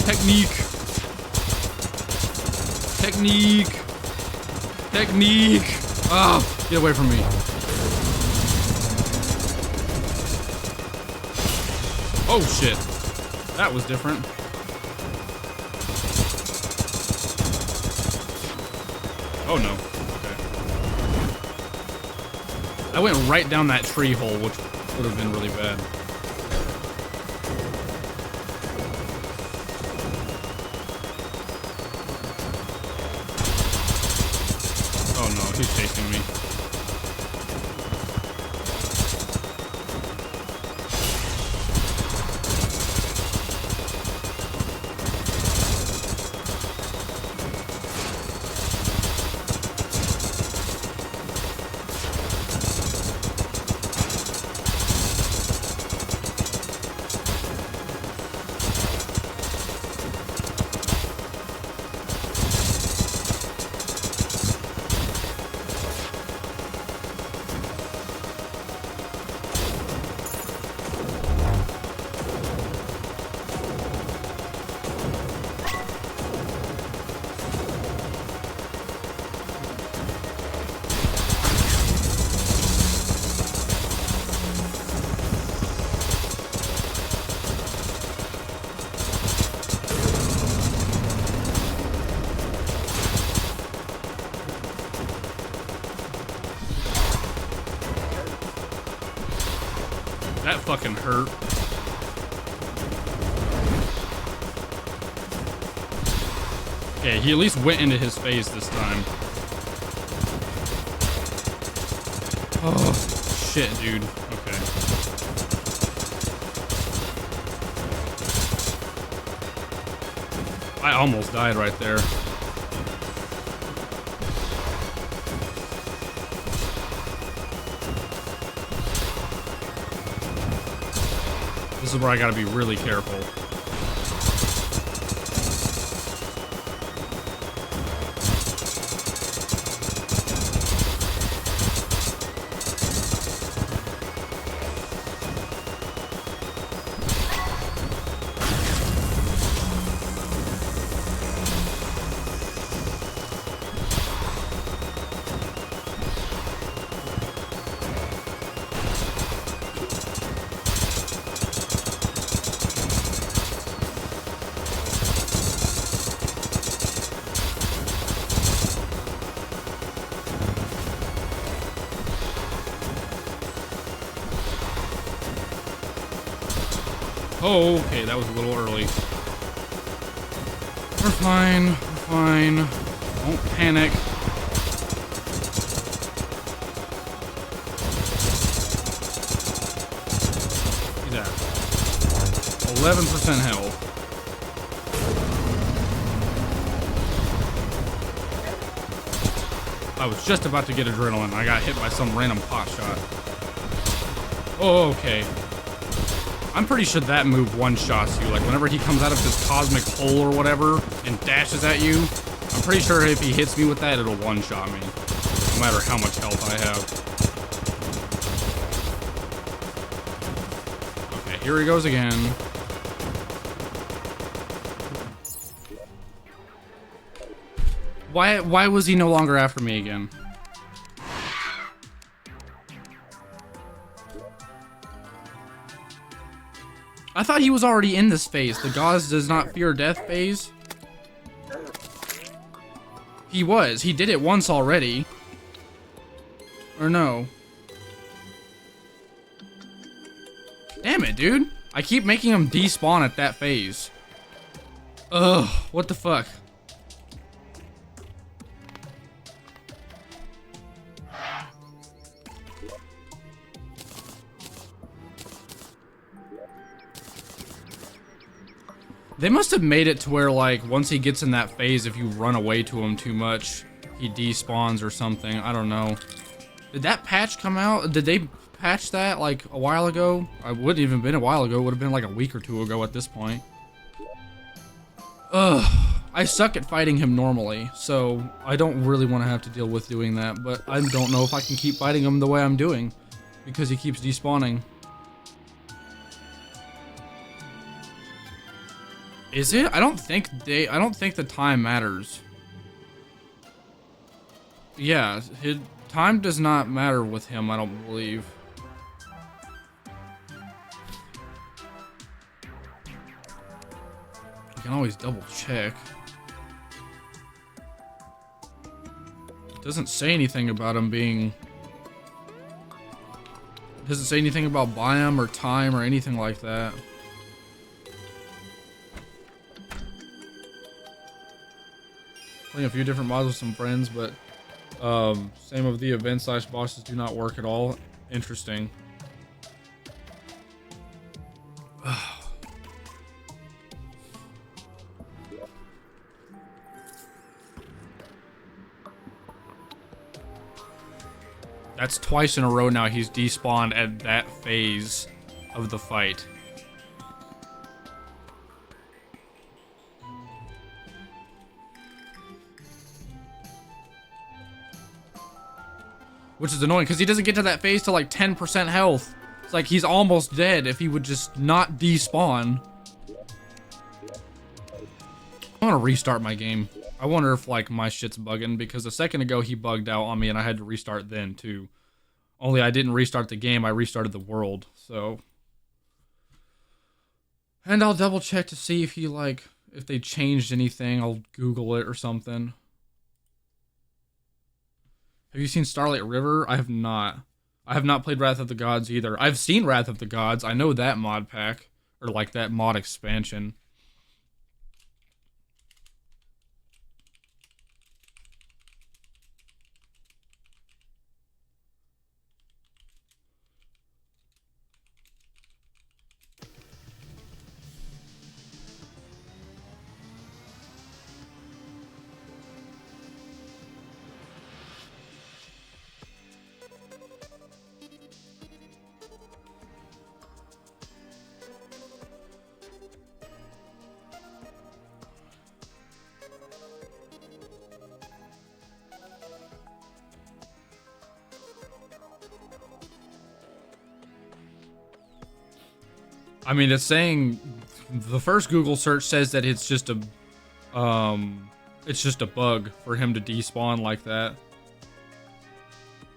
Technique. Technique. Technique. Ah, get away from me. Oh shit. That was different. Oh no. Okay. I went right down that tree hole, which would have been really bad. Oh no, he's chasing me. That fucking hurt. Okay, he at least went into his face this time. Oh, shit, dude. Okay. I almost died right there. This is where I gotta be really careful. Oh, okay, that was a little early. We're fine, we're fine. Don't panic. Look at that. 11% health. I was just about to get adrenaline. I got hit by some random pot shot. Oh, okay. I'm pretty sure that move one-shots you. Like, whenever he comes out of this cosmic hole or whatever and dashes at you, I'm pretty sure if he hits me with that, it'll one-shot me. No matter how much health I have. Okay, here he goes again. Why was he no longer after me again? I thought he was already in this phase. The gods does not fear death phase. He was. He did it once already. Or no. Damn it, dude. I keep making him despawn at that phase. Ugh, what the fuck? They must have made it to where, like, once he gets in that phase, if you run away to him too much, he despawns or something. I don't know. Did that patch come out? Did they patch that, like, a while ago? It wouldn't even been a while ago. It would have been, like, a week or two ago at this point. Ugh. I suck at fighting him normally, so I don't really want to have to deal with doing that, but I don't know if I can keep fighting him the way I'm doing, because he keeps despawning. Is it? I don't think the time matters. Yeah, his time does not matter with him, I don't believe. You can always double check. It doesn't say anything about him being... It doesn't say anything about biome or time or anything like that. Playing a few different mods with some friends, but same of the event / bosses do not work at all. Interesting. That's twice in a row now he's despawned at that phase of the fight. Which is annoying, because he doesn't get to that phase till like 10% health. It's like he's almost dead if he would just not despawn. I want to restart my game. I wonder if like my shit's bugging, because a second ago he bugged out on me and I had to restart then too. Only I didn't restart the game, I restarted the world, so. And I'll double check to see if he like, if they changed anything. I'll Google it or something. Have you seen Starlight River? I have not. I have not played Wrath of the Gods either. I've seen Wrath of the Gods. I know that mod pack. Or like that mod expansion. I mean, it's saying the first Google search says that it's just a bug for him to despawn like that.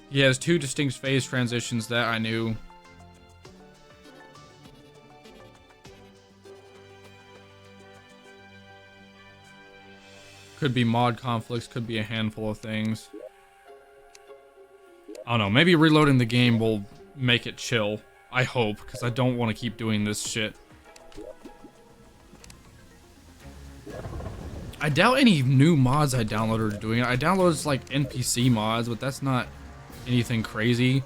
He has 2 distinct phase transitions, that I knew. Could be mod conflicts, could be a handful of things. I don't know, maybe reloading the game will make it chill. I hope, because I don't want to keep doing this shit. I doubt any new mods I downloaded are doing it. I downloaded like NPC mods, but that's not anything crazy.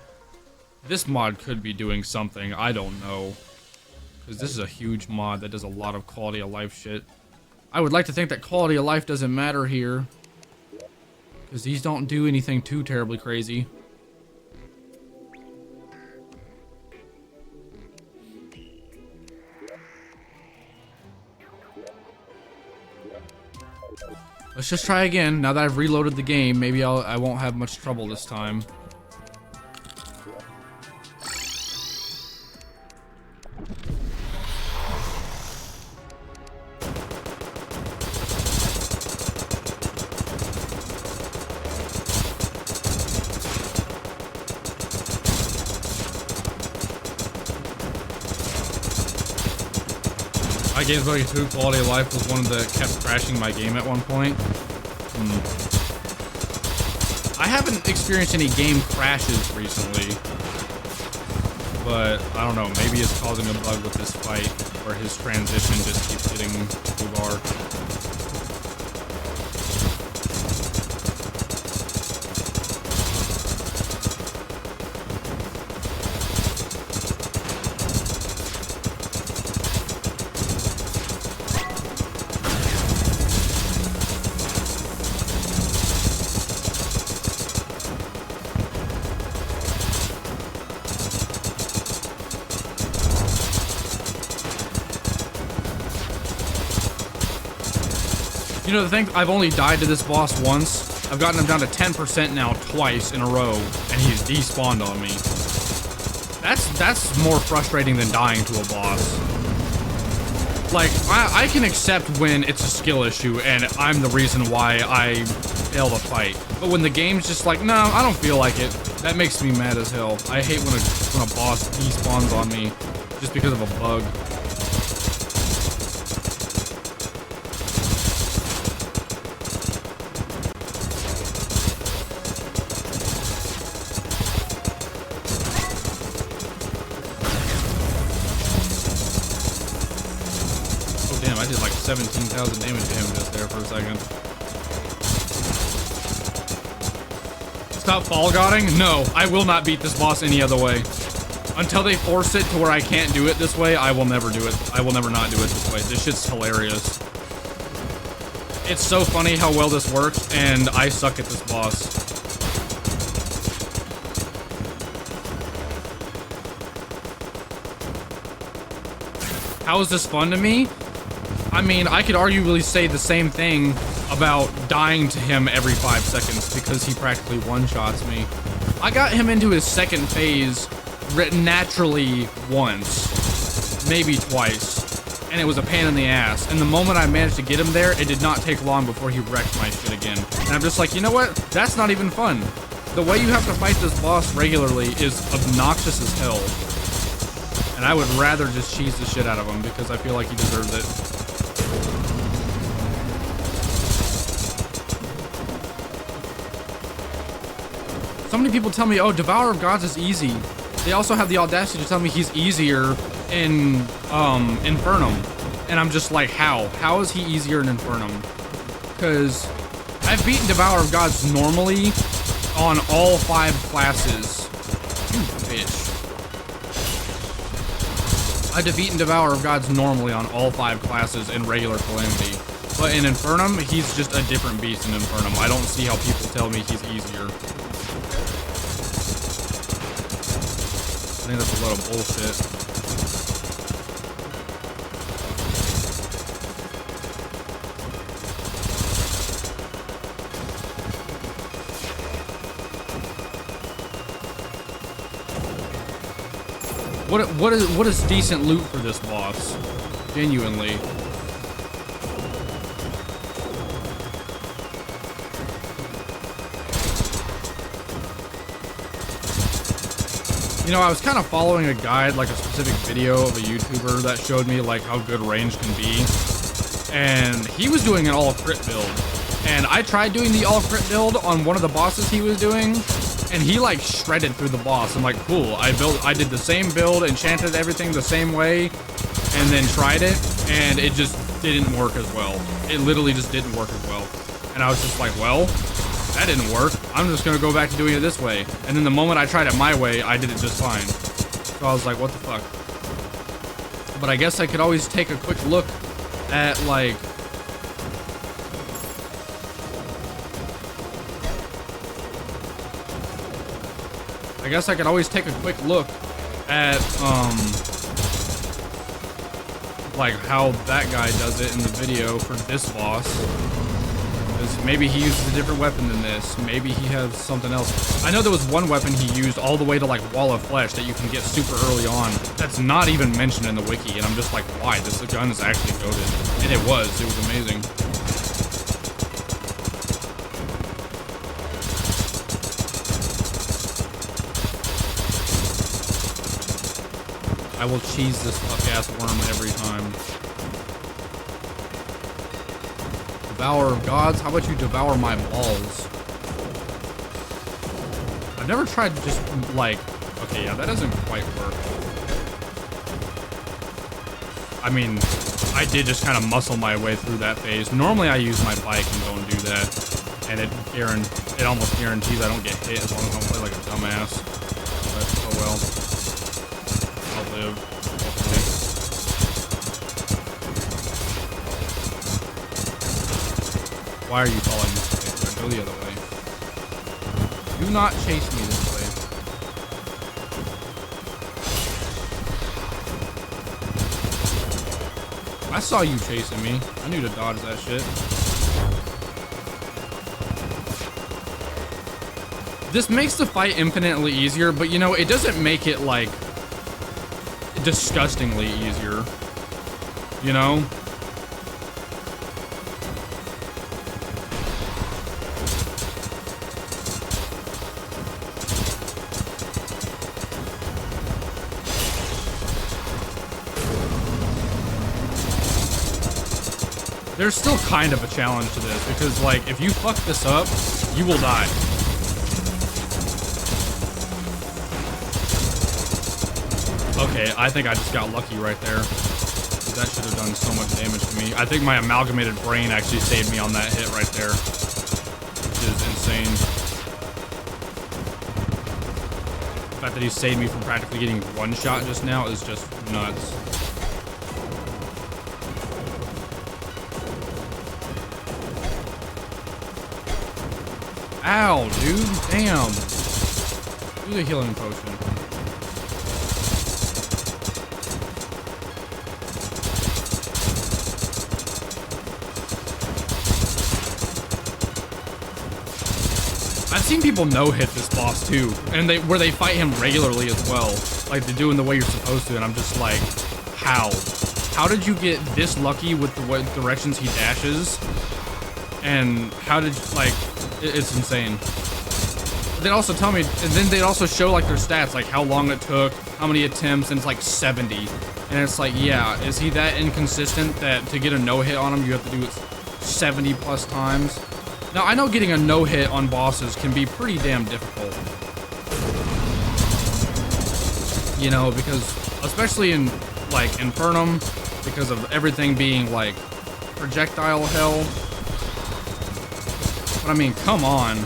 This mod could be doing something, I don't know. Because this is a huge mod that does a lot of quality of life shit. I would like to think that quality of life doesn't matter here. Because these don't do anything too terribly crazy. Let's just try again. Now that I've reloaded the game, maybe I won't have much trouble this time. My Games Like 2 quality of life was one that kept crashing my game at one point. I haven't experienced any game crashes recently, but I don't know, maybe it's causing a bug with this fight where his transition just keeps hitting too hard. You know, the thing, I've only died to this boss once. I've gotten him down to 10% now twice in a row, and he's despawned on me. That's more frustrating than dying to a boss. Like, I can accept when it's a skill issue, and I'm the reason why I fail the fight. But when the game's just like, no, I don't feel like it, that makes me mad as hell. I hate when a boss despawns on me just because of a bug. I did like 17,000 damage to him just there for a second. Stop fall godding? No, I will not beat this boss any other way. Until they force it to where I can't do it this way, I will never do it. I will never not do it this way. This shit's hilarious. It's so funny how well this works, and I suck at this boss. How is this fun to me? I mean, I could arguably say the same thing about dying to him every 5 seconds because he practically one-shots me. I got him into his second phase naturally once, maybe twice, and it was a pain in the ass. And the moment I managed to get him there, it did not take long before he wrecked my shit again. And I'm just like, you know what? That's not even fun. The way you have to fight this boss regularly is obnoxious as hell. And I would rather just cheese the shit out of him because I feel like he deserves it. So many people tell me, oh, Devourer of Gods is easy. They also have the audacity to tell me he's easier in Infernum. And I'm just like, how? How is he easier in Infernum? Because I've beaten Devourer of Gods normally on all 5 classes. You bitch. I've beaten Devourer of Gods normally on all 5 classes in regular Calamity. But in Infernum, he's just a different beast in Infernum. I don't see how people tell me he's easier. I think that's a load of bullshit. What is decent loot for this boss? Genuinely. You know, I was kind of following a guide, like a specific video of a YouTuber that showed me like how good range can be. And he was doing an all crit build. And I tried doing the all crit build on one of the bosses he was doing. And he like shredded through the boss. I'm like, cool. I did the same build, enchanted everything the same way, and then tried it, and it just didn't work as well. It literally just didn't work as well. And I was just like, well, that didn't work. I'm just gonna go back to doing it this way. And then the moment I tried it my way, I did it just fine. So I was like, what the fuck? But I guess I could always take a quick look at like, I guess I could always take a quick look at, like how that guy does it in the video for this boss. Because maybe he uses a different weapon than this. Maybe he has something else. I know there was one weapon he used all the way to like Wall of Flesh that you can get super early on. That's not even mentioned in the wiki, and I'm just like, why? This gun is actually goated. And it was amazing. I will cheese this fuck-ass worm every time. Devourer of Gods? How about you devour my balls? I've never tried to just, like... Okay, yeah, that doesn't quite work. I mean, I did just kind of muscle my way through that phase. Normally I use my bike and don't do that. And it almost guarantees I don't get hit as long as I don't play like a dumbass. But, oh well. Live. Why are you following me? Go the other way. Do not chase me this way. I saw you chasing me. I knew to dodge that shit. This makes the fight infinitely easier, but you know, it doesn't make it like disgustingly easier, you know? There's still kind of a challenge to this because, like, if you fuck this up, you will die. Okay, I think I just got lucky right there. That should have done so much damage to me. I think my amalgamated brain actually saved me on that hit right there, which is insane. The fact that he saved me from practically getting one shot just now is just nuts. Ow, dude, damn. Do the healing potion. I've seen people no-hit this boss too, and where they fight him regularly as well. Like, they're doing the way you're supposed to, and I'm just like, how? How did you get this lucky with the what directions he dashes? And how did, like, it's insane. They'd also tell me, and then they'd also show, like, their stats, like, how long it took, how many attempts, and it's like 70. And it's like, yeah, is he that inconsistent that to get a no-hit on him, you have to do it 70 plus times? Now, I know getting a no-hit on bosses can be pretty damn difficult, you know, because especially in like Infernum, because of everything being like projectile hell. But I mean, come on.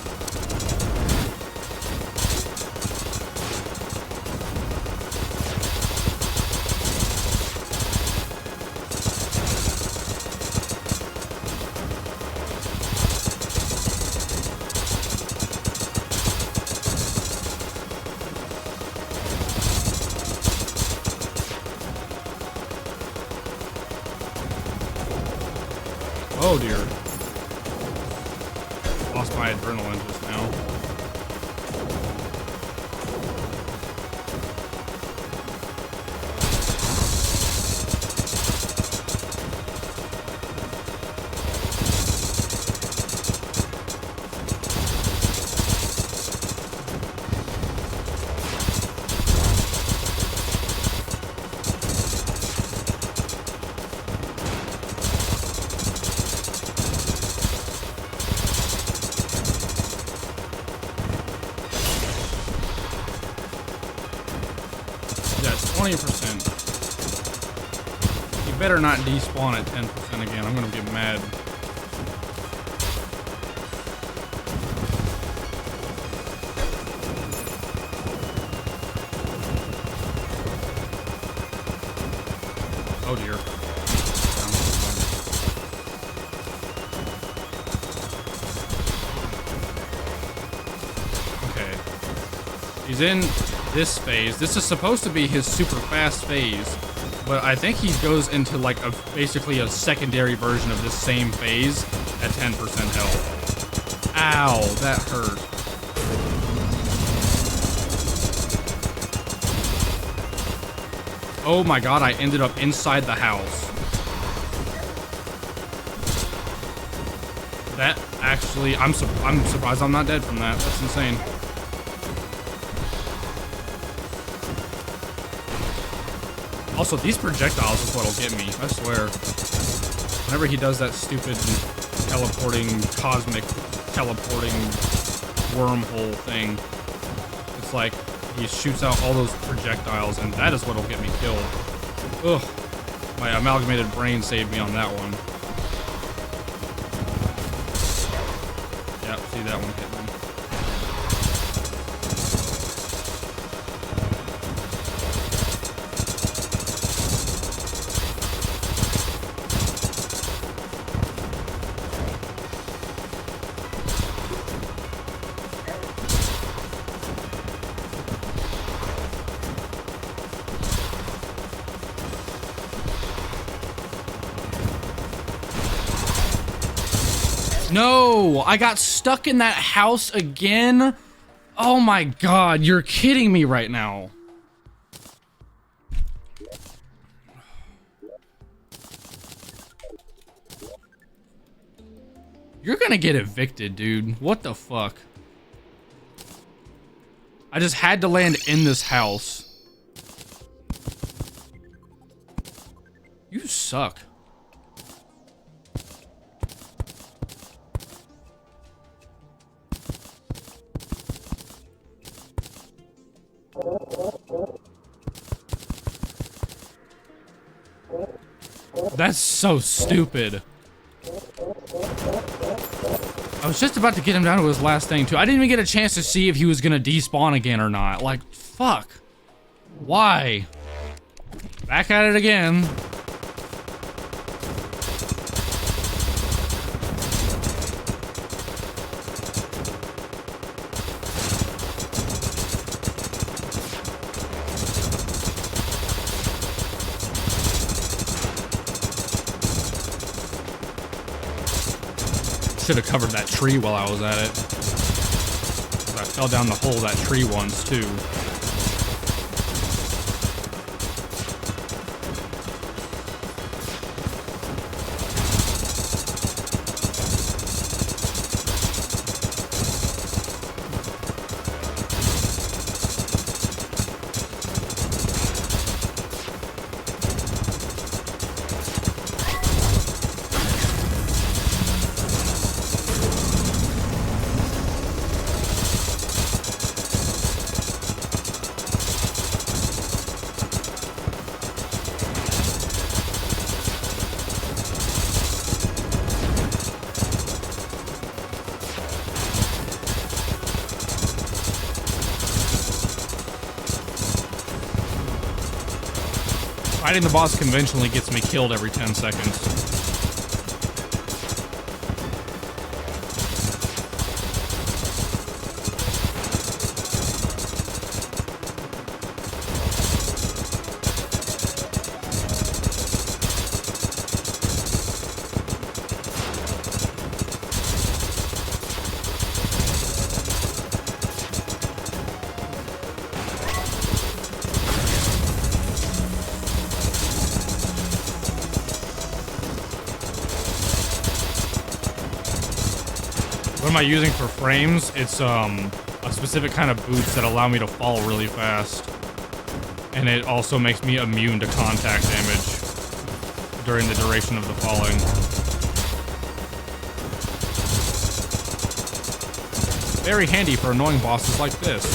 Oh dear. Lost my adrenaline just now. Yeah, 20%. You better not despawn at 10% again. I'm gonna get mad. Oh dear. Okay. He's in this phase. This is supposed to be his super fast phase, but I think he goes into like basically a secondary version of this same phase at 10% health. Ow, that hurt. Oh my god, I ended up inside the house. That actually, I'm surprised I'm not dead from that. That's insane. Also, these projectiles is what'll get me, I swear. Whenever he does that stupid teleporting, cosmic teleporting wormhole thing, it's like he shoots out all those projectiles, and that is what'll get me killed. Ugh. My amalgamated brain saved me on that one. Yep, see that one hit me. No, I got stuck in that house again. Oh my god, you're kidding me right now. You're gonna get evicted, dude. What the fuck? I just had to land in this house. You suck. That's so stupid. I was just about to get him down to his last thing, too. I didn't even get a chance to see if he was gonna despawn again or not. Like, fuck. Why? Back at it again. Should have covered that tree while I was at it. I fell down the hole of that tree once, too. Fighting the boss conventionally gets me killed every 10 seconds. What am I using for frames? It's a specific kind of boots that allow me to fall really fast. And it also makes me immune to contact damage during the duration of the falling. Very handy for annoying bosses like this.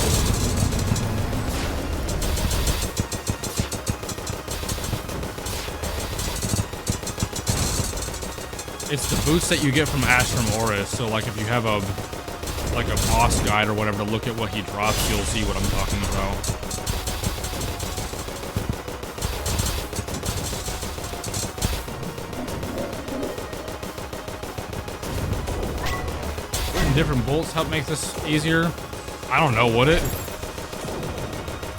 It's the boots that you get from Astrum Oris, so like if you have a boss guide or whatever to look at what he drops, you'll see what I'm talking about. Different bolts help make this easier. I don't know, would it?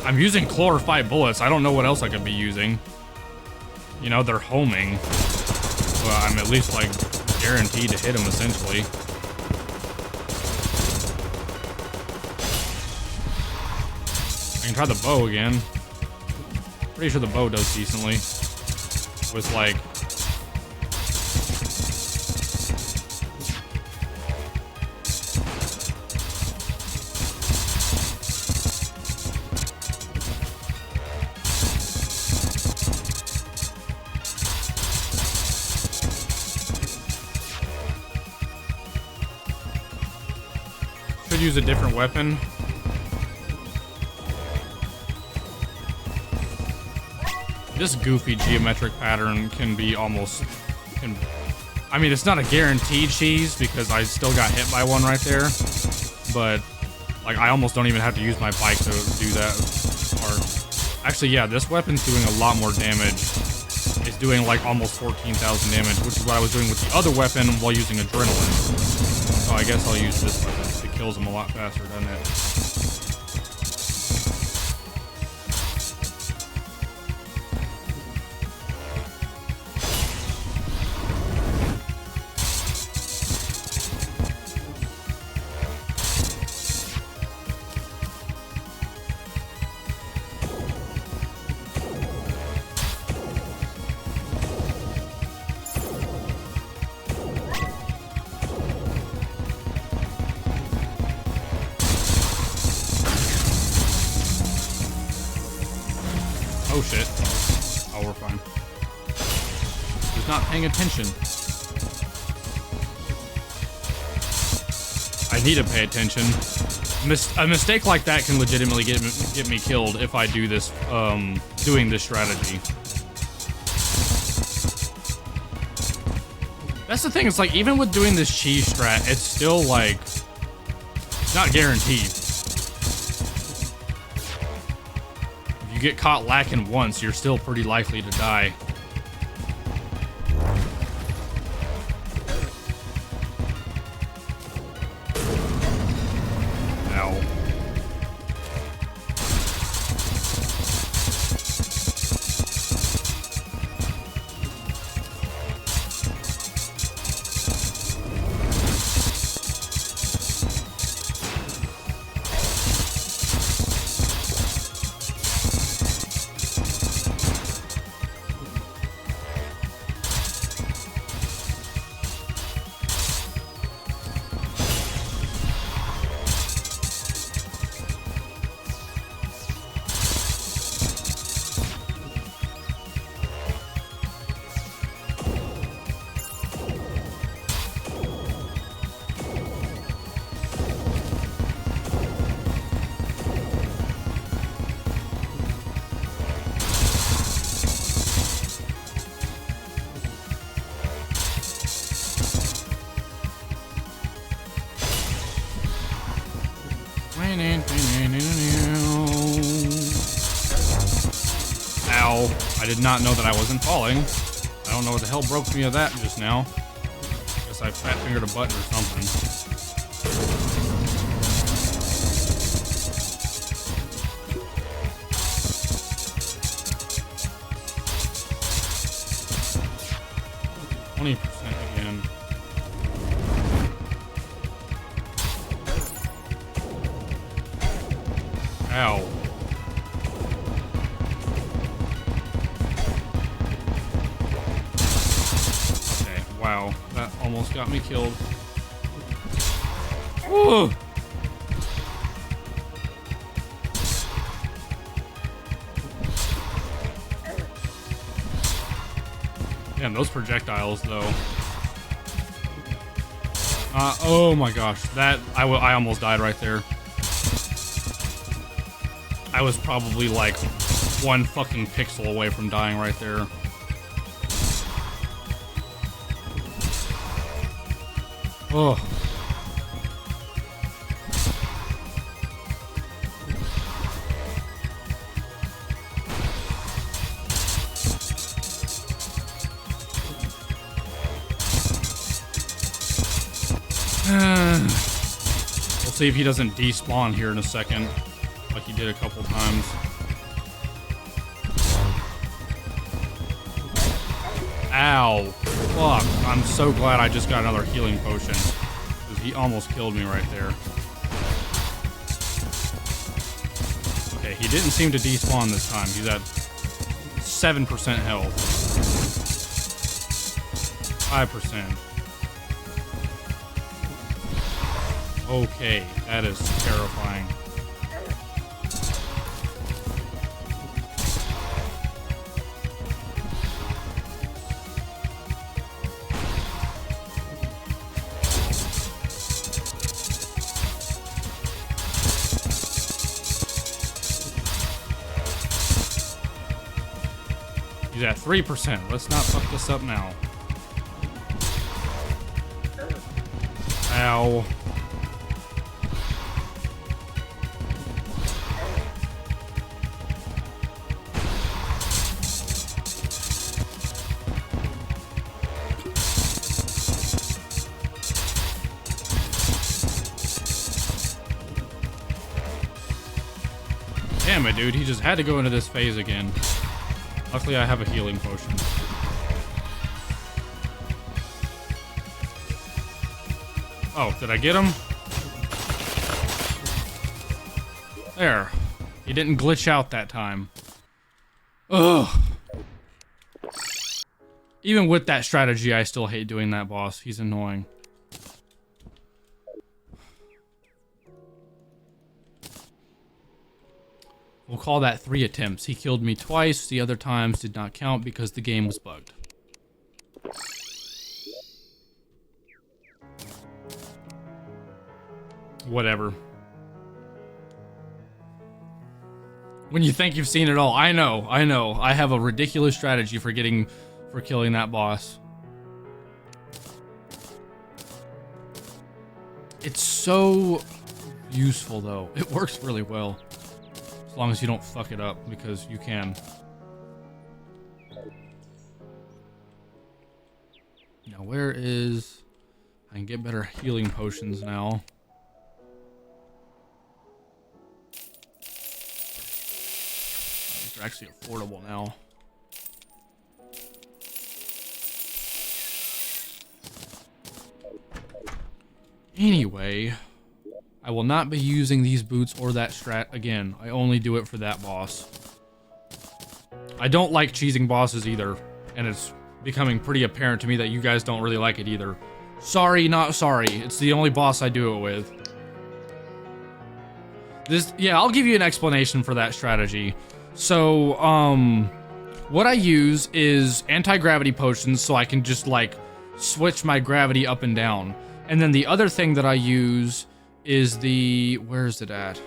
I'm using chlorophyte bullets. I don't know what else I could be using. You know, they're homing. Well, I'm at least, like, guaranteed to hit him, essentially. I can try the bow again. Pretty sure the bow does decently. With, like... use a different weapon. This goofy geometric pattern can be almost... I mean, it's not a guaranteed cheese because I still got hit by one right there. But, like, I almost don't even have to use my bike to do that part. Actually, yeah, this weapon's doing a lot more damage. It's doing, like, almost 14,000 damage, which is what I was doing with the other weapon while using adrenaline. So I guess I'll use this weapon. It kills them a lot faster, doesn't it? Oh shit. Oh, we're fine. He's not paying attention. I need to pay attention. A mistake like that can legitimately get me killed if I do this, doing this strategy. That's the thing, it's like, even with doing this cheese strat, it's still, like, not guaranteed. If you get caught lacking once, you're still pretty likely to die. Ow. Ow. I I did not know that I wasn't falling. I don't know what the hell broke me of that just now. Guess I fat fingered a button or something. 20% again. Ow. Okay, wow. That almost got me killed. Whoa! Damn, those projectiles, though. Oh my gosh. That, I almost died right there. I was probably like one fucking pixel away from dying right there. Oh. We'll see if he doesn't despawn here in a second, like he did a couple times. Ow. Fuck. I'm so glad I just got another healing potion, because he almost killed me right there. Okay, he didn't seem to despawn this time. He's at 7% health. 5%. Okay, that is terrifying. He's at 3%. Let's not fuck this up now. Ow. Damn it, dude. He just had to go into this phase again. Luckily, I have a healing potion. Oh, did I get him? There. He didn't glitch out that time. Ugh. Even with that strategy, I still hate doing that boss. He's annoying. We'll call that 3 attempts. He killed me twice. The other times did not count because the game was bugged. Whatever. When you think you've seen it all. I know. I have a ridiculous strategy for killing that boss. It's so useful, though. It works really well. As long as you don't fuck it up, because you can. Now, where is... I can get better healing potions now. These are actually affordable now. Anyway... I will not be using these boots or that strat again. I only do it for that boss. I don't like cheesing bosses either, and it's becoming pretty apparent to me that you guys don't really like it either. Sorry, not sorry. It's the only boss I do it with. Yeah, I'll give you an explanation for that strategy. So, what I use is anti-gravity potions so I can just, like, switch my gravity up and down. And then the other thing that I use is where is it at?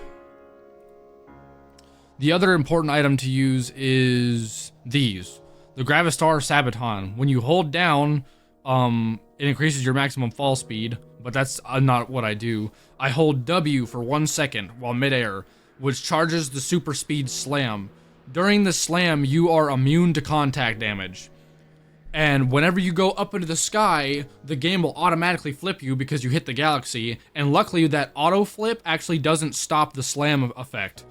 The other important item to use is these. The Gravistar Sabaton. When you hold down, it increases your maximum fall speed, but that's not what I do. I hold W for 1 second while midair, which charges the super speed slam, During the slam, you are immune to contact damage. And whenever you go up into the sky, the game will automatically flip you because you hit the galaxy. And luckily, that auto flip actually doesn't stop the slam effect.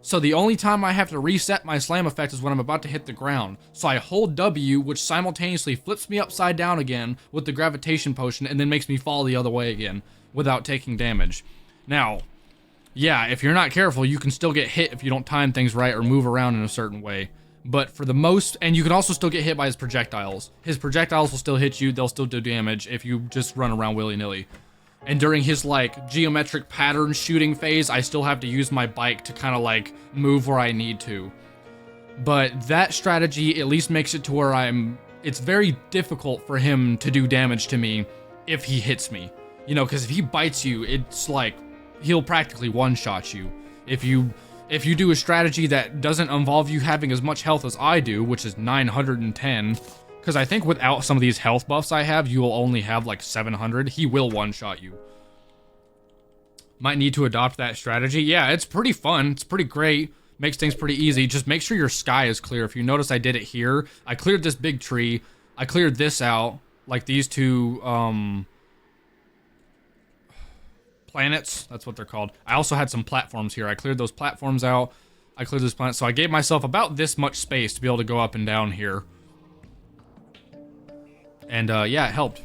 So the only time I have to reset my slam effect is when I'm about to hit the ground. So I hold W, which simultaneously flips me upside down again with the gravitation potion and then makes me fall the other way again without taking damage. Now, yeah, if you're not careful, you can still get hit if you don't time things right or move around in a certain way. But for the most, and you can also still get hit by his projectiles. His projectiles will still hit you, they'll still do damage if you just run around willy-nilly. And during his, like, geometric pattern shooting phase, I still have to use my bike to kind of, like, move where I need to. But that strategy at least makes it to where it's very difficult for him to do damage to me if he hits me. You know, because if he bites you, it's like, he'll practically one-shot you. If you do a strategy that doesn't involve you having as much health as I do, which is 910... Because I think without some of these health buffs I have, you will only have like 700. He will one-shot you. Might need to adopt that strategy. Yeah, it's pretty fun. It's pretty great. Makes things pretty easy. Just make sure your sky is clear. If you notice, I did it here. I cleared this big tree. I cleared this out. Like these two planets. That's what they're called. I also had some platforms here. I cleared those platforms out. I cleared this planet. So I gave myself about this much space to be able to go up and down here. And yeah, it helped.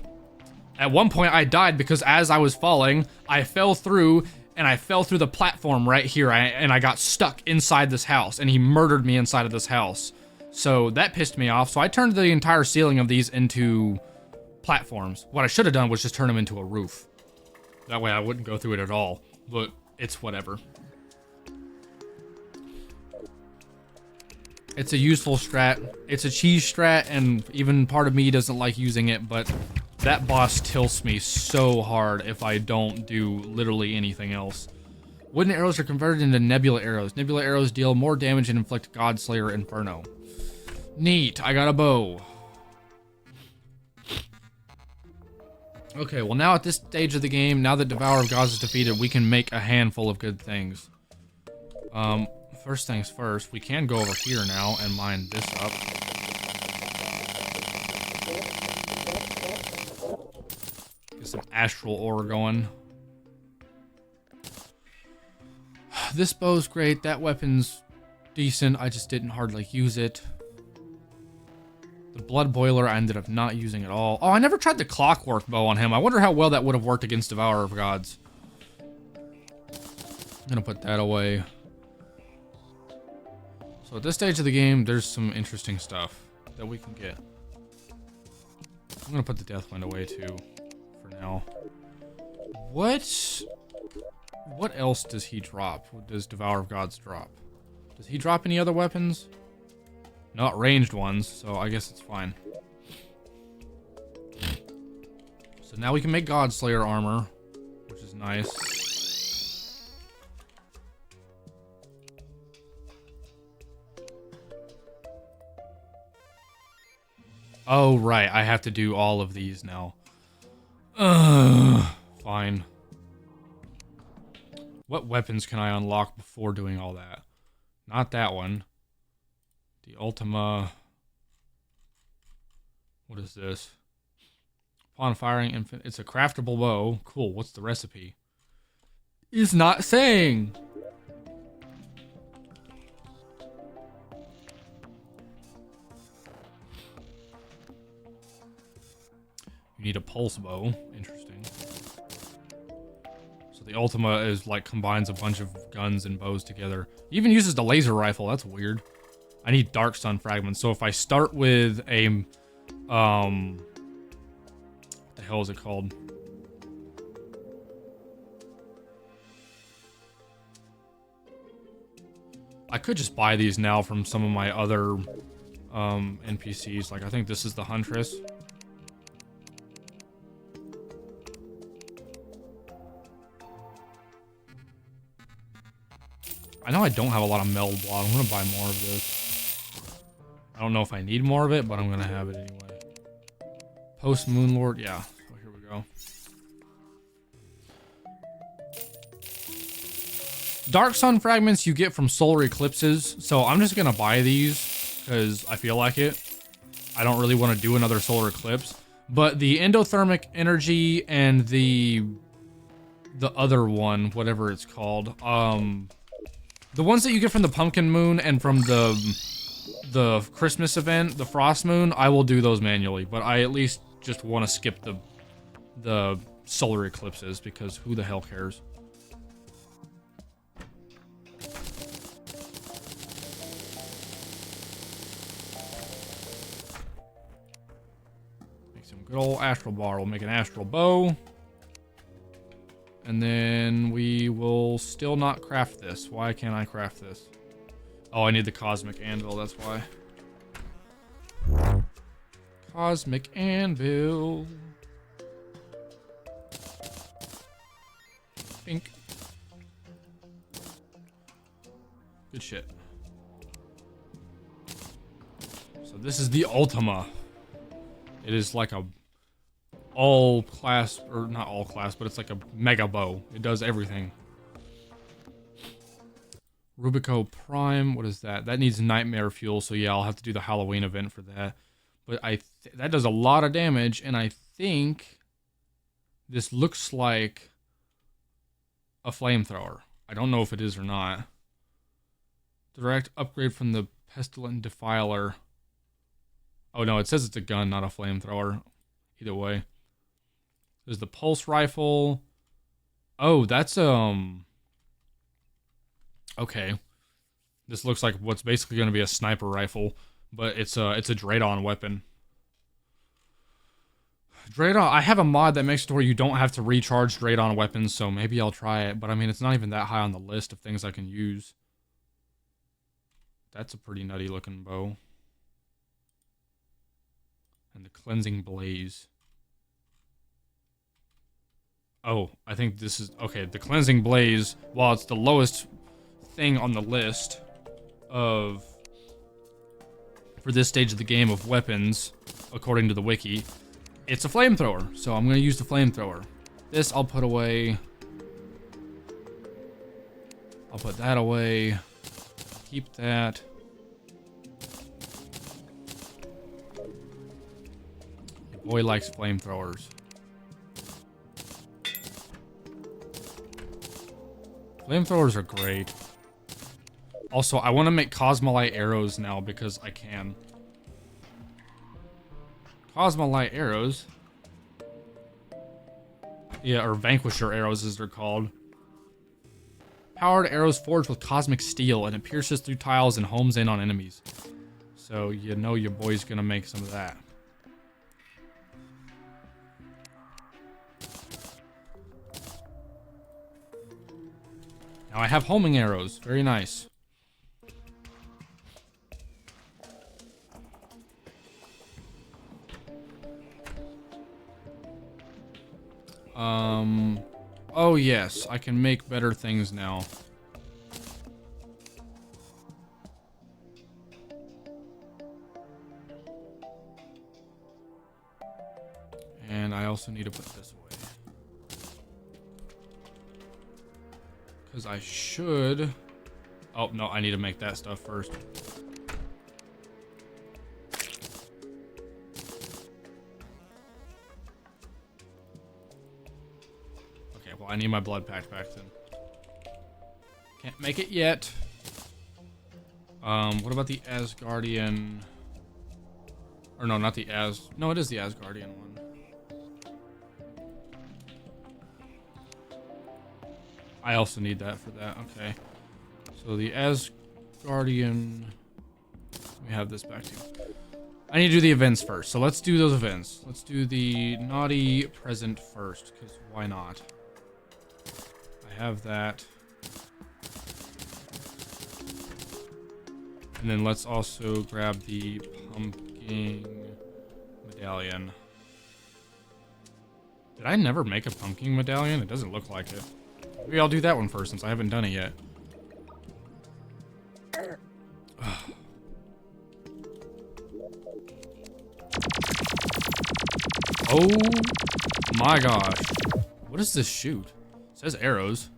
At one point, I died because as I was falling, I fell through, and I fell through the platform right here, and I got stuck inside this house, and he murdered me inside of this house. So that pissed me off, so I turned the entire ceiling of these into platforms. What I should have done was just turn them into a roof. That way I wouldn't go through it at all, but it's whatever. It's a useful strat. It's a cheese strat, and even part of me doesn't like using it, but that boss tilts me so hard if I don't do literally anything else. Wooden arrows are converted into nebula arrows. Nebula arrows deal more damage and inflict Godslayer Inferno. Neat, I got a bow. Okay, well now at this stage of the game, now that Devourer of Gods is defeated, we can make a handful of good things. First things first, we can go over here now and mine this up. Get some astral ore going. This bow's great, that weapon's decent, I just didn't hardly use it. The blood boiler I ended up not using at all. Oh, I never tried the clockwork bow on him. I wonder how well that would have worked against Devourer of Gods. I'm gonna put that away. So at this stage of the game, there's some interesting stuff that we can get. I'm gonna put the Deathwind away too, for now. What else does he drop? What does Devourer of Gods drop? Does he drop any other weapons? Not ranged ones, so I guess it's fine. So now we can make Godslayer armor, which is nice. Oh, right. I have to do all of these now. Fine. What weapons can I unlock before doing all that? Not that one. The Ultima... What is this? Upon firing, it's a craftable bow. Cool. What's the recipe? Is not saying. You need a pulse bow. Interesting. So the Ultima is like combines a bunch of guns and bows together. It even uses the laser rifle. That's weird. I need Dark Sun fragments. So if I start with a what the hell is it called? I could just buy these now from some of my other NPCs. Like I think this is the Huntress. I know I don't have a lot of meld block. I'm gonna buy more of this. I don't know if I need more of it, but I'm gonna have it anyway. Post Moonlord, yeah. Oh, here we go. Dark Sun fragments you get from solar eclipses, so I'm just gonna buy these because I feel like it. I don't really want to do another solar eclipse, but the endothermic energy and the other one, whatever it's called, the ones that you get from the pumpkin moon and from the Christmas event, the frost moon, I will do those manually, but I at least just want to skip the solar eclipses because who the hell cares? Make some good old astral bar. We'll make an astral bow. And then we will still not craft this. Why can't I craft this? Oh, I need the cosmic anvil, that's why. Cosmic anvil. Pink. Good shit. So this is the Ultima. It is like a all class, or not all class, but it's like a mega bow. It does everything. Rubico Prime, what is that? That needs nightmare fuel, so yeah, I'll have to do the Halloween event for that. But that does a lot of damage, and I think this looks like a flamethrower. I don't know if it is or not. Direct upgrade from the Pestilent Defiler. Oh no, it says it's a gun, not a flamethrower. Either way. There's the pulse rifle. Oh, that's okay. This looks like what's basically going to be a sniper rifle, but it's a Draydon weapon. Draydon, I have a mod that makes it to where you don't have to recharge Draydon weapons, so maybe I'll try it, but I mean, it's not even that high on the list of things I can use. That's a pretty nutty looking bow. And the Cleansing Blaze. Oh, I think this is... Okay, the Cleansing Blaze, while it's the lowest thing on the list of... for this stage of the game of weapons, according to the wiki, it's a flamethrower, so I'm going to use the flamethrower. This I'll put away. I'll put that away. Keep that. Your boy likes flamethrowers. Flamethrowers are great. Also, I want to make Cosmolite arrows now because I can. Cosmolite arrows. Yeah, or Vanquisher arrows as they're called. Powered arrows forged with cosmic steel, and it pierces through tiles and homes in on enemies. So you know your boy's gonna make some of that. Now I have homing arrows. Very nice. Oh yes, I can make better things now. And I also need to put this away. Because I should... Oh, no, I need to make that stuff first. I need my blood pact back then. Can't make it yet. What about the Asgardian? Or no, not the No, it is the Asgardian one. I also need that for that. Okay. So the Asgardian. Let me have this back to you. I need to do the events first. So let's do those events. Let's do the naughty present first, because why not? Have that. And then let's also grab the pumpkin medallion. Did I never make a pumpkin medallion? It doesn't look like it. Maybe I'll do that one first since I haven't done it yet. Oh my gosh. What does this shoot? It says arrows.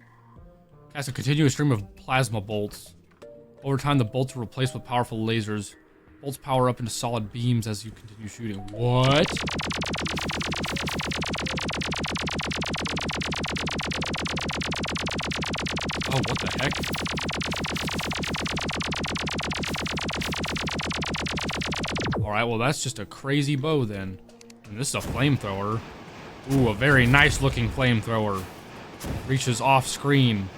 That's a continuous stream of plasma bolts. Over time, the bolts are replaced with powerful lasers. Bolts power up into solid beams as you continue shooting. What? Oh, what the heck? Alright, well that's just a crazy bow then. And this is a flamethrower. Ooh, a very nice looking flamethrower. Reaches off screen.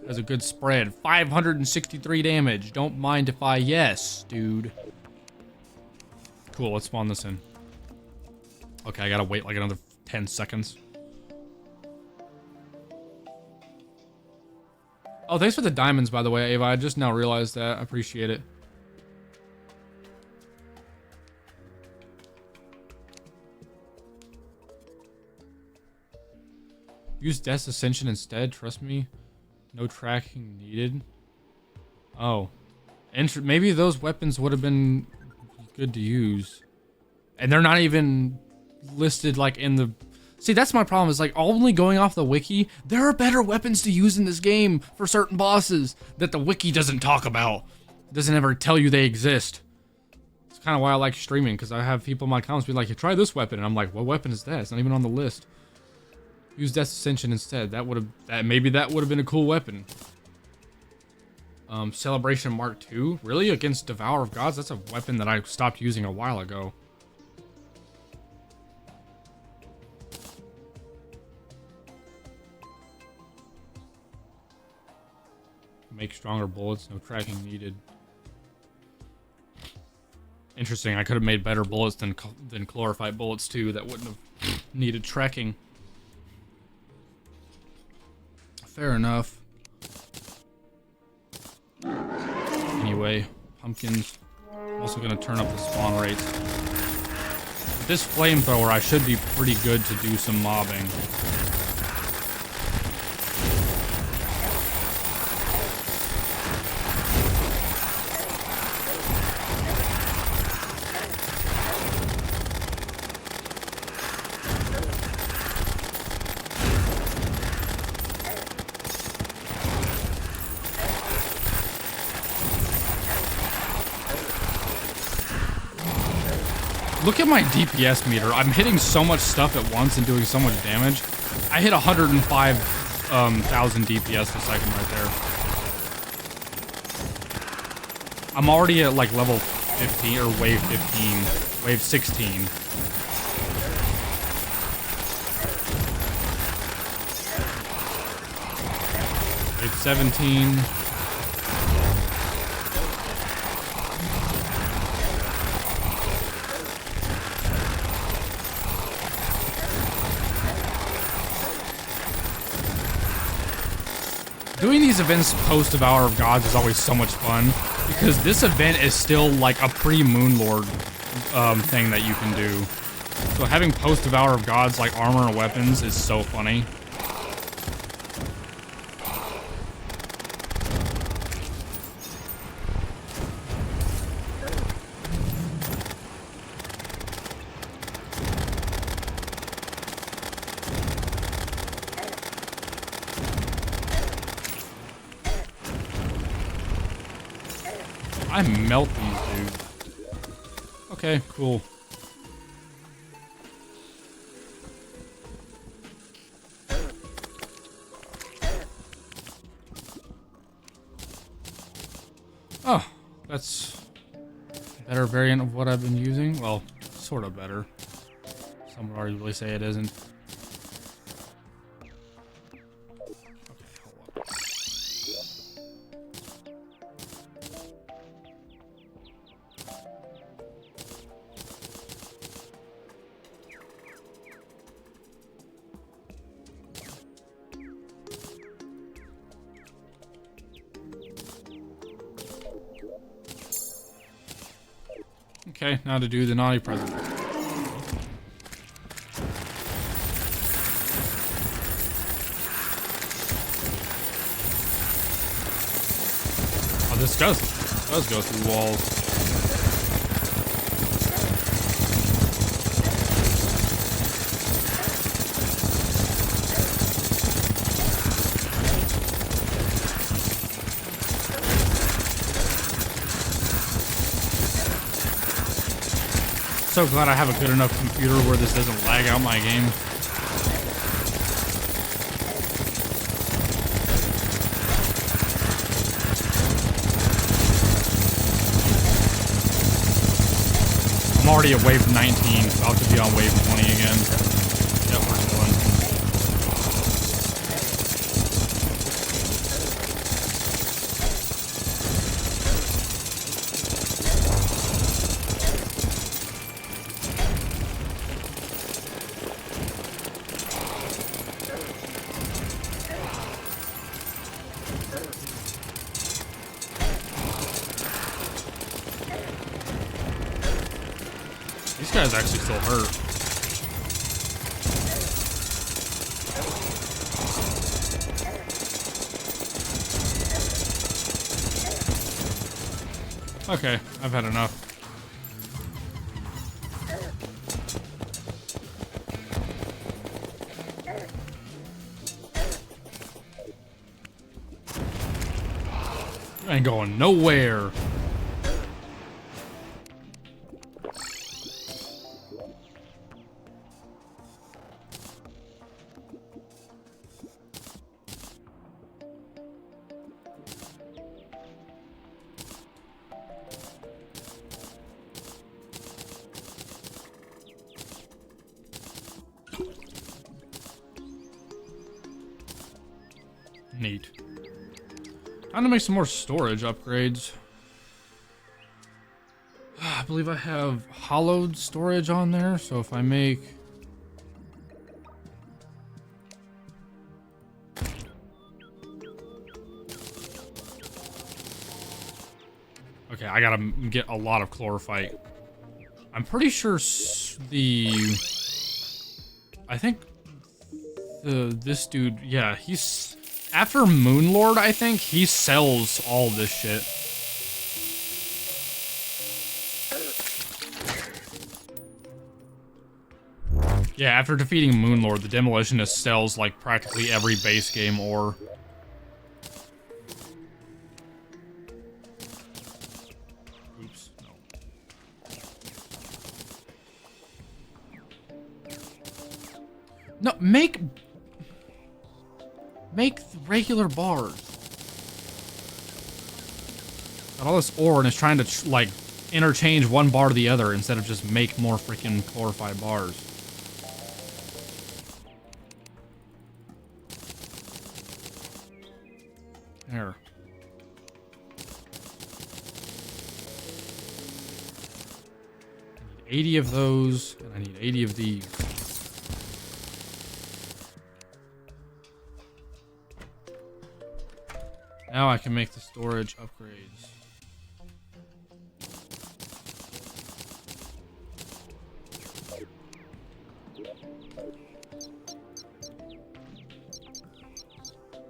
Has a good spread. 563 damage. Don't mind if I yes, dude. Cool, let's spawn this in. Okay, I gotta wait like another 10 seconds. Oh, thanks for the diamonds, by the way, Ava. I just now realized that. I appreciate it. Use Death's Ascension instead. Trust me. No tracking needed. Oh. Maybe those weapons would have been good to use. And they're not even listed like in the... See, that's my problem, is like only going off the wiki, there are better weapons to use in this game for certain bosses that the wiki doesn't talk about. It doesn't ever tell you they exist. It's kind of why I like streaming, because I have people in my comments be like, try this weapon, and I'm like, what weapon is that? It's not even on the list. Use Death's Ascension instead. Maybe that would have been a cool weapon. Celebration Mark II? Really? Against Devour of Gods? That's a weapon that I stopped using a while ago. Make stronger bullets, no tracking needed. Interesting, I could have made better bullets than chlorophyte bullets too, that wouldn't have needed tracking. Fair enough. Anyway, pumpkins. I'm also gonna turn up the spawn rates. With this flamethrower, I should be pretty good to do some mobbing. Look at my DPS meter. I'm hitting so much stuff at once and doing so much damage. I hit 105,000 DPS a second right there. I'm already at like level 15 or wave 15, wave 16. Wave 17. Doing these events post Devour of Gods is always so much fun, because this event is still like a pre-Moonlord thing that you can do. So having post Devour of Gods like armor and weapons is so funny. I melt these dudes. Okay, cool. Oh, that's a better variant of what I've been using. Well, sort of better. Some would arguably say it isn't. Okay, now to do the naughty present. Oh, this does go through walls. so glad I have a good enough computer where this doesn't lag out my game. I'm already at wave 19, about to be on wave 20 again. Yep, we're chilling. These guys actually still hurt. Okay, I've had enough. You ain't going nowhere. Neat. Time to make some more storage upgrades. I believe I have hollowed storage on there, so if I make... Okay, I gotta get a lot of chlorophyte. I'm pretty sure I think this dude, yeah, he's... After Moonlord, I think, he sells all this shit. Yeah, after defeating Moonlord, the Demolitionist sells, like, practically every base game ore. Oops, no. No, make regular bars. Got all this ore and it's trying to, like, interchange one bar to the other instead of just make more freaking chlorophyte bars. There. I need 80 of those, and I need 80 of these. Now I can make the storage upgrades.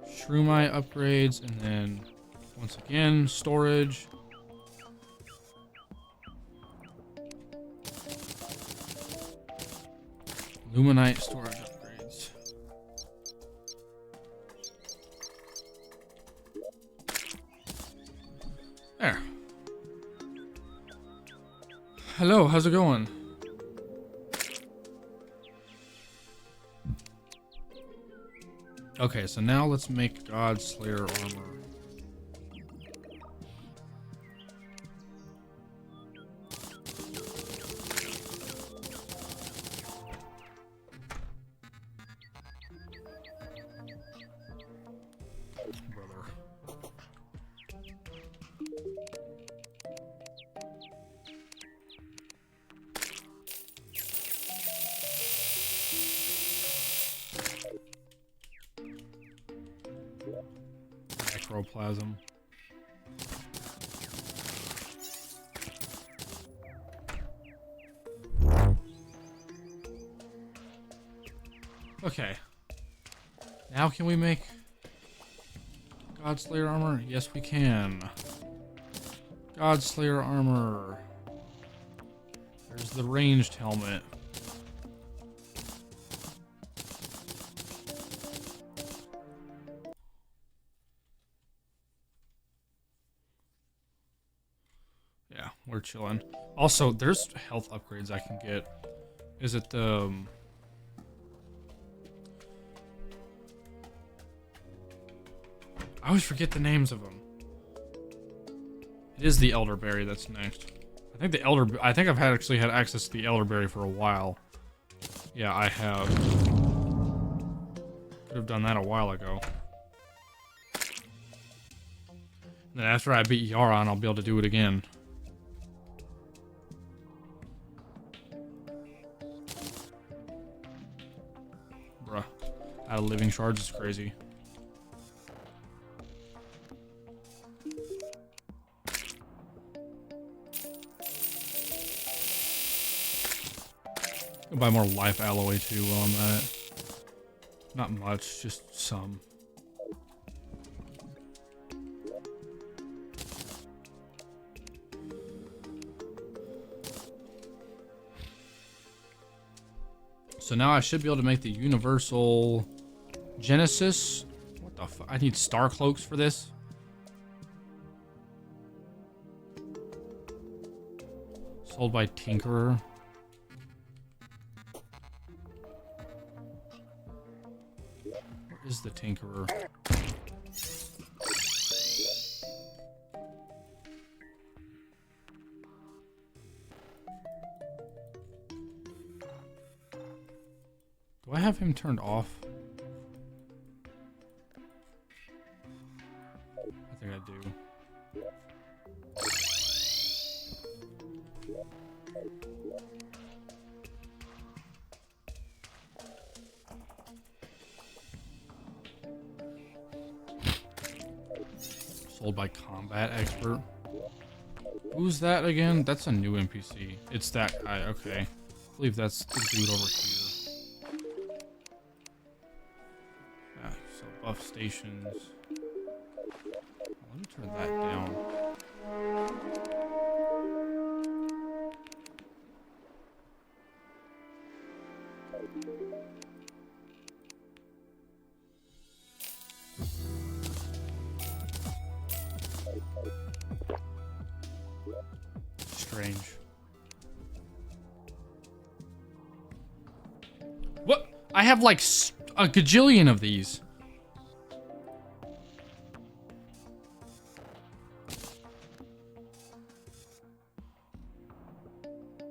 Shroomite upgrades, and then once again, storage. Luminite storage upgrades. There. Hello, how's it going? Okay, so now let's make Godslayer armor. Necroplasm. Okay. Now can we make Godslayer armor? Yes, we can. Godslayer armor. There's the ranged helmet. Yeah, we're chilling. Also, there's health upgrades I can get. Is it the... I always forget the names of them. It is the elderberry that's next. I think I've actually had access to the elderberry for a while. Yeah, I have. Could have done that a while ago. And then after I beat Yaron, I'll be able to do it again. Bruh. Out of living shards is crazy. I'll buy more life alloy too while I'm at it. Not much, just some. So now I should be able to make the universal Genesis. What the fuck? I need star cloaks for this. Sold by Tinkerer. Where is the Tinkerer? Do I have him turned off? I think I do. Sold by Combat Expert. Who's that again? That's a new NPC. It's that guy, okay. I believe that's the dude over here. Yeah, so buff stations. Let me turn that down. Strange. What? I have like a gajillion of these.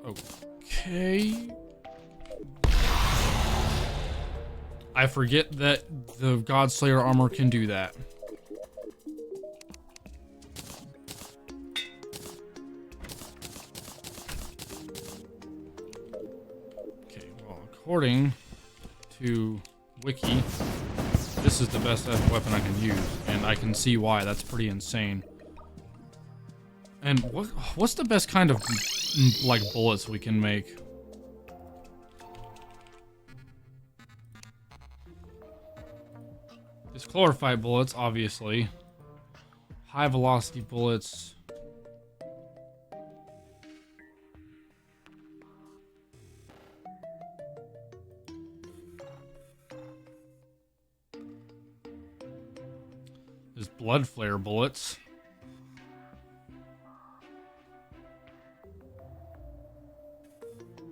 Okay. I forget that the Godslayer armor can do that. Okay, well, according to Wiki, this is the best weapon I can use, and I can see why. That's pretty insane. And what's the best kind of like bullets we can make? There's chlorophyte bullets, obviously. High velocity bullets. There's blood flare bullets.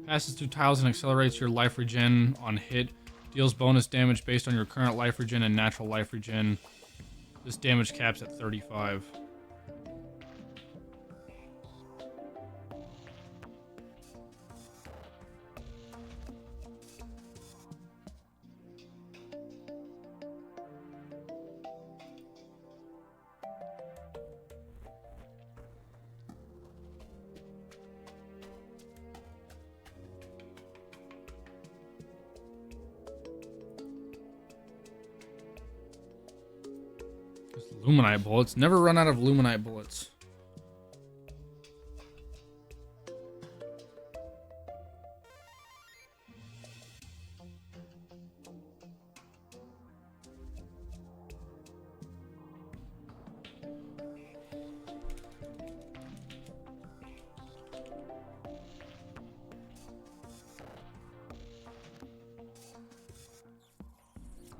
Passes through tiles and accelerates your life regen on hit. Deals bonus damage based on your current life regen and natural life regen. This damage caps at 35. Luminite bullets. Never run out of Luminite bullets.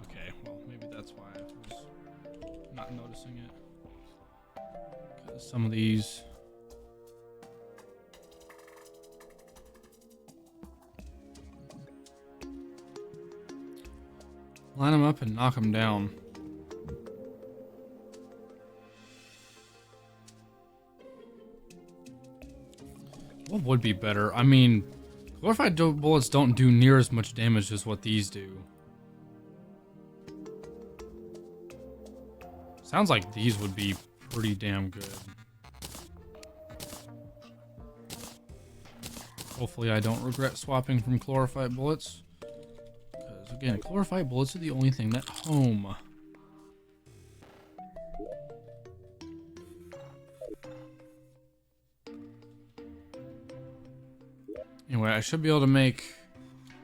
Okay, well, maybe that's why I was not noticing it. Because some of these Line them up and knock them down. What would be better? I mean, glorified bullets don't do near as much damage as what these do. Sounds like these would be pretty damn good. Hopefully I don't regret swapping from glorified bullets. Because again, glorified bullets are the only thing that home. Anyway, I should be able to make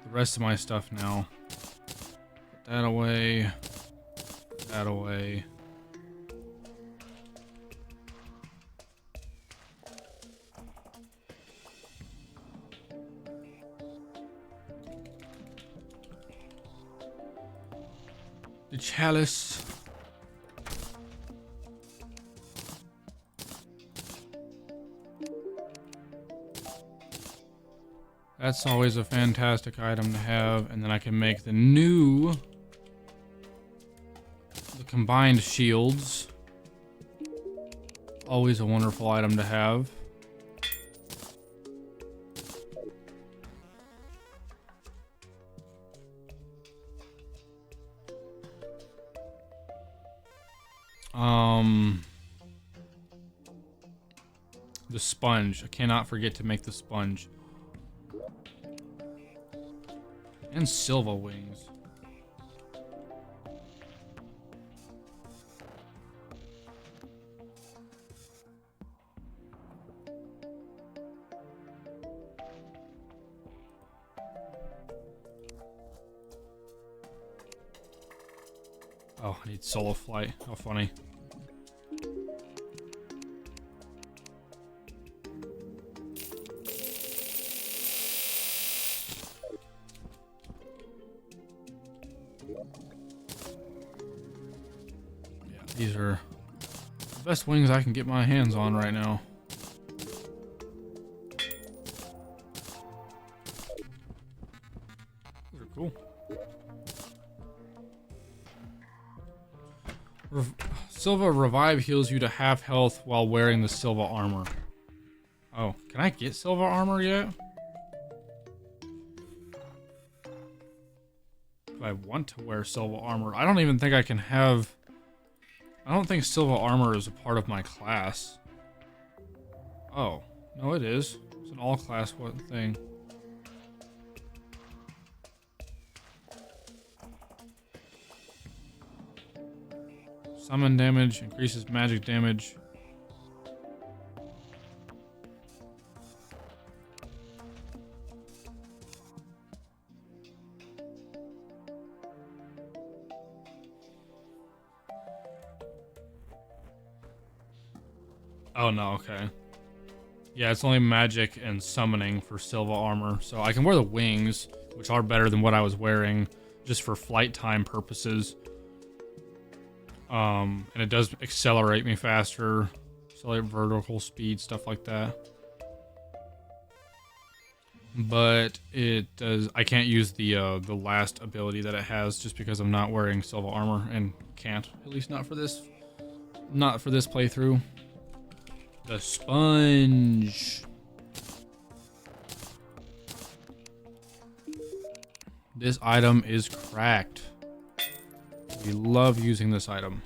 the rest of my stuff now. Put that away. Put that away. The chalice. That's always a fantastic item to have, and then I can make the combined shields. Always a wonderful item to have. The sponge. I cannot forget to make the sponge. And silver wings. Oh, I need solo flight. How funny. These are the best wings I can get my hands on right now. These are cool. Silva Revive heals you to half health while wearing the Silva armor. Oh, can I get Silva armor yet? Do I want to wear Silva armor? I don't even think I can have... I don't think Silva armor is a part of my class. Oh, no it is. It's an all-class thing. Summon damage, increases magic damage. Oh no, okay. Yeah, it's only magic and summoning for Silva armor. So I can wear the wings, which are better than what I was wearing, just for flight time purposes. And it does accelerate me faster, accelerate vertical speed, stuff like that. But it does. I can't use the last ability that it has just because I'm not wearing Silva armor and can't, at least not for this playthrough. The sponge. This item is cracked. We love using this item.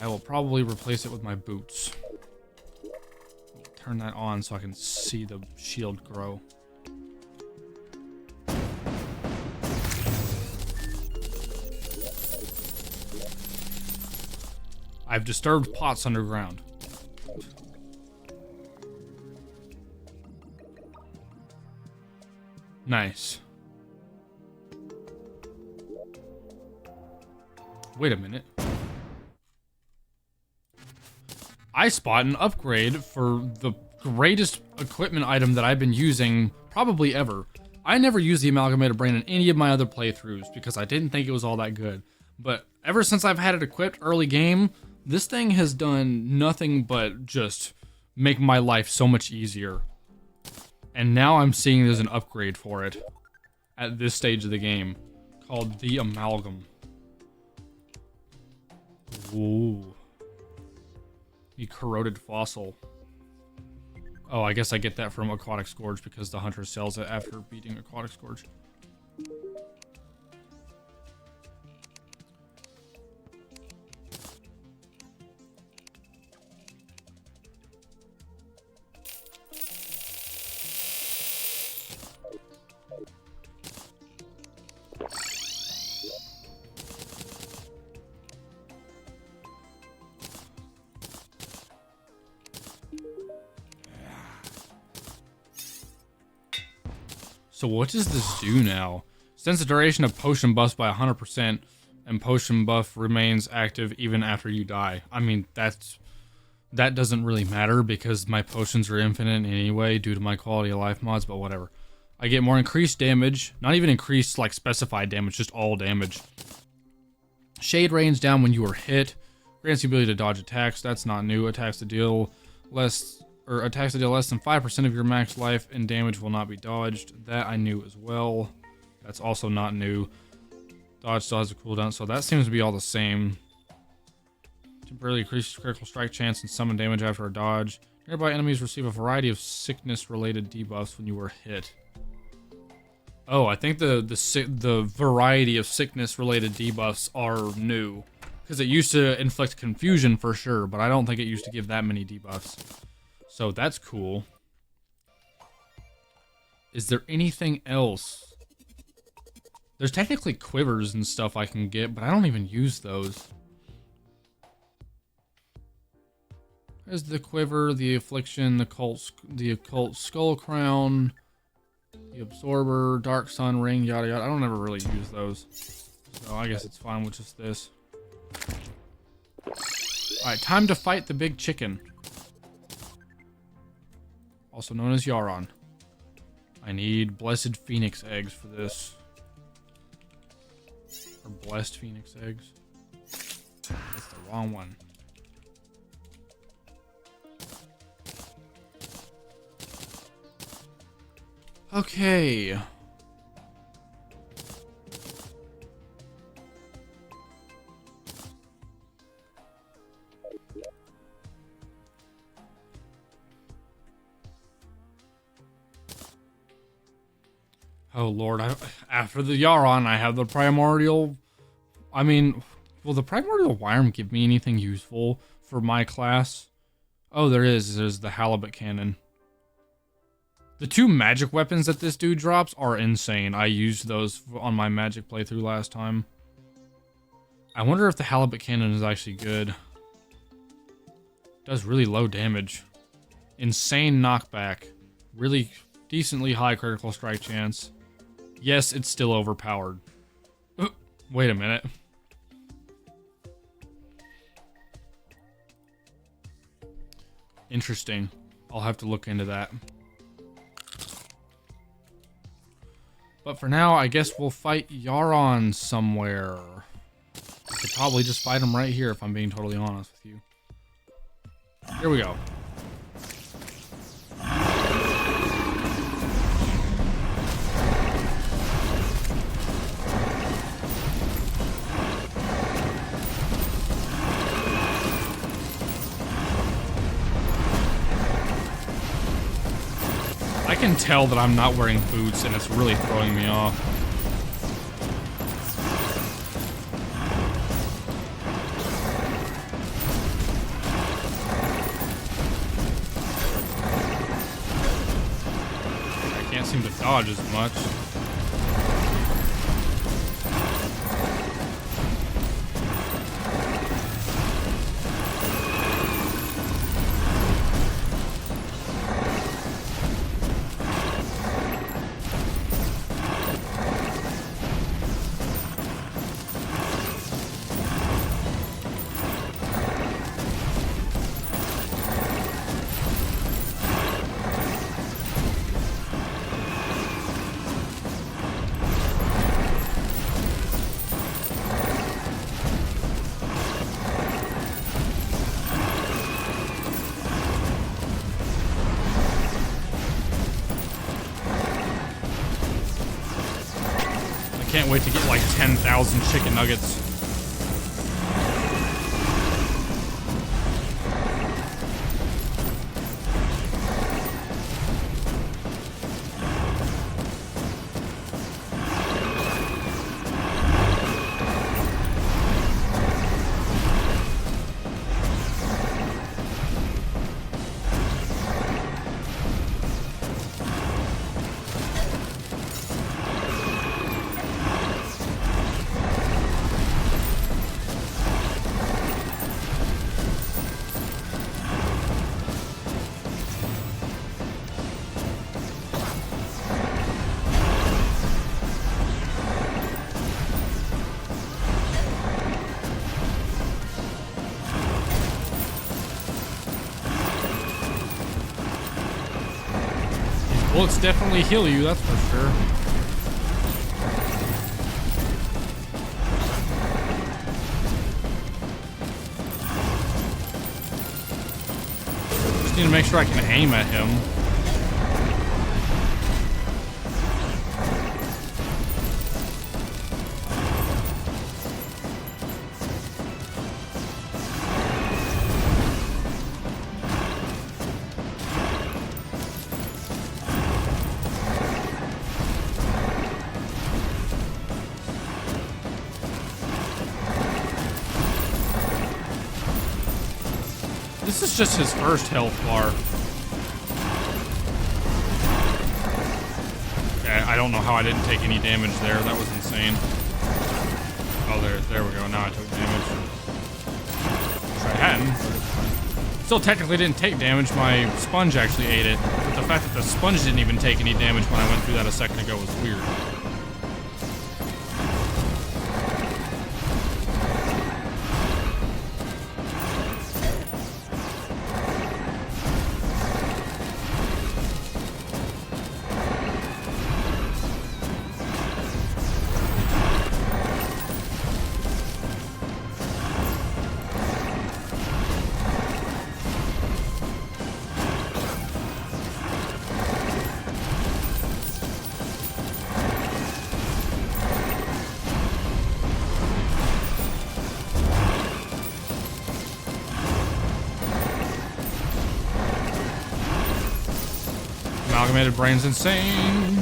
I will probably replace it with my boots. Turn that on so I can see the shield grow. I've disturbed pots underground. Nice. Wait a minute. I spot an upgrade for the greatest equipment item that I've been using probably ever. I never used the Amalgamated Brain in any of my other playthroughs because I didn't think it was all that good. But ever since I've had it equipped early game, this thing has done nothing but just make my life so much easier. And now I'm seeing there's an upgrade for it at this stage of the game called the Amalgam. Ooh. The corroded fossil. Oh, I guess I get that from Aquatic Scourge because the hunter sells it after beating Aquatic Scourge. So what does this do now? Extends the duration of potion buffs by 100%, and potion buff remains active even after you die. I mean, that doesn't really matter because my potions are infinite anyway due to my quality of life mods, but whatever. I get more increased damage, not even increased like specified damage, just all damage. Shade rains down when you are hit. Grants the ability to dodge attacks. That's not new. Attacks to deal less than 5% of your max life and damage will not be dodged. That I knew as well. That's also not new. Dodge still has a cooldown, so that seems to be all the same. Temporarily increases critical strike chance and summon damage after a dodge. Nearby enemies receive a variety of sickness-related debuffs when you are hit. Oh, I think the variety of sickness-related debuffs are new. Because it used to inflict confusion for sure, but I don't think it used to give that many debuffs. So that's cool. Is there anything else? There's technically quivers and stuff I can get, but I don't even use those. There's the quiver, the affliction, the occult skull crown, the absorber, dark sun ring, yada yada. I don't ever really use those, so I guess it's fine with just this. All right, time to fight the big chicken, also known as Yaron. I need blessed phoenix eggs for this. Or blessed phoenix eggs. That's the wrong one. Okay. Oh lord, after the Yaron, I have the primordial... I mean, will the primordial worm give me anything useful for my class? Oh, there's the halibut cannon. The two magic weapons that this dude drops are insane. I used those on my magic playthrough last time. I wonder if the halibut cannon is actually good. Does really low damage. Insane knockback. Really decently high critical strike chance. Yes, it's still overpowered. Wait a minute. Interesting. I'll have to look into that. But for now, I guess we'll fight Yaron somewhere. I could probably just fight him right here if I'm being totally honest with you. Here we go. I can tell that I'm not wearing boots and it's really throwing me off. I can't seem to dodge as much. can't wait to get like 10,000 chicken nuggets. Bullets definitely heal you, that's for sure. Just need to make sure I can aim at him. This is just his first health bar. Okay, I don't know how I didn't take any damage there. That was insane. Oh, there we go. Now I took damage. Which I hadn't. Still technically didn't take damage. My sponge actually ate it. But the fact that the sponge didn't even take any damage when I went through that a second ago was weird. Amalgamated brain's insane.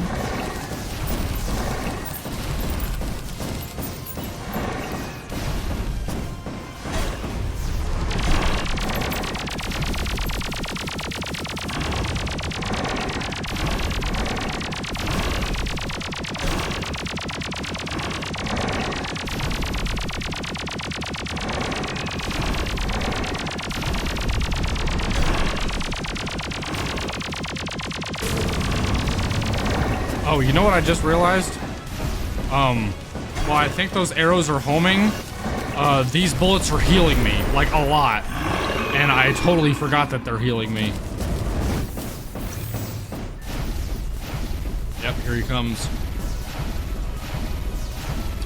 Oh, you know what I just realized? Well, I think those arrows are homing. These bullets are healing me, like, a lot. And I totally forgot that they're healing me. Yep, here he comes.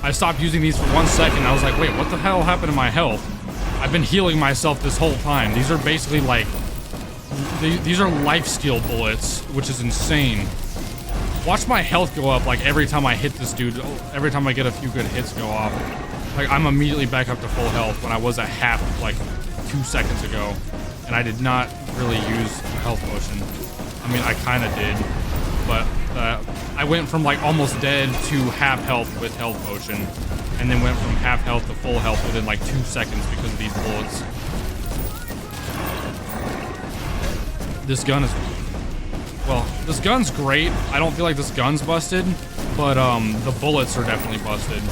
I stopped using these for 1 second. I was like, wait, what the hell happened to my health? I've been healing myself this whole time. These are basically like... These are lifesteal bullets, which is insane. Watch my health go up like every time I hit this dude. Every time I get a few good hits go off. Like I'm immediately back up to full health when I was at half like 2 seconds ago. And I did not really use a health potion. I mean, I kind of did. But I went from like almost dead to half health with health potion. And then went from half health to full health within like 2 seconds because of these bullets. This gun is... Well, this gun's great. I don't feel like this gun's busted, but the bullets are definitely busted.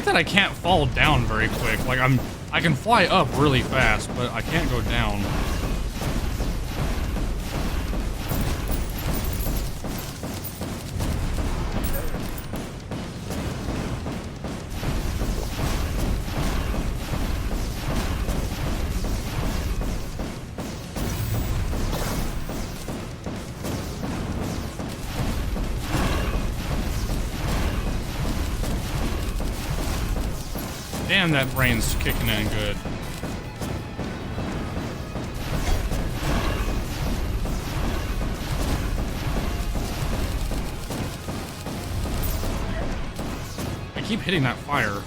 hate that I can't fall down very quick. Like I can fly up really fast, but I can't go down. Damn, that brain's kicking in good. I keep hitting that fire.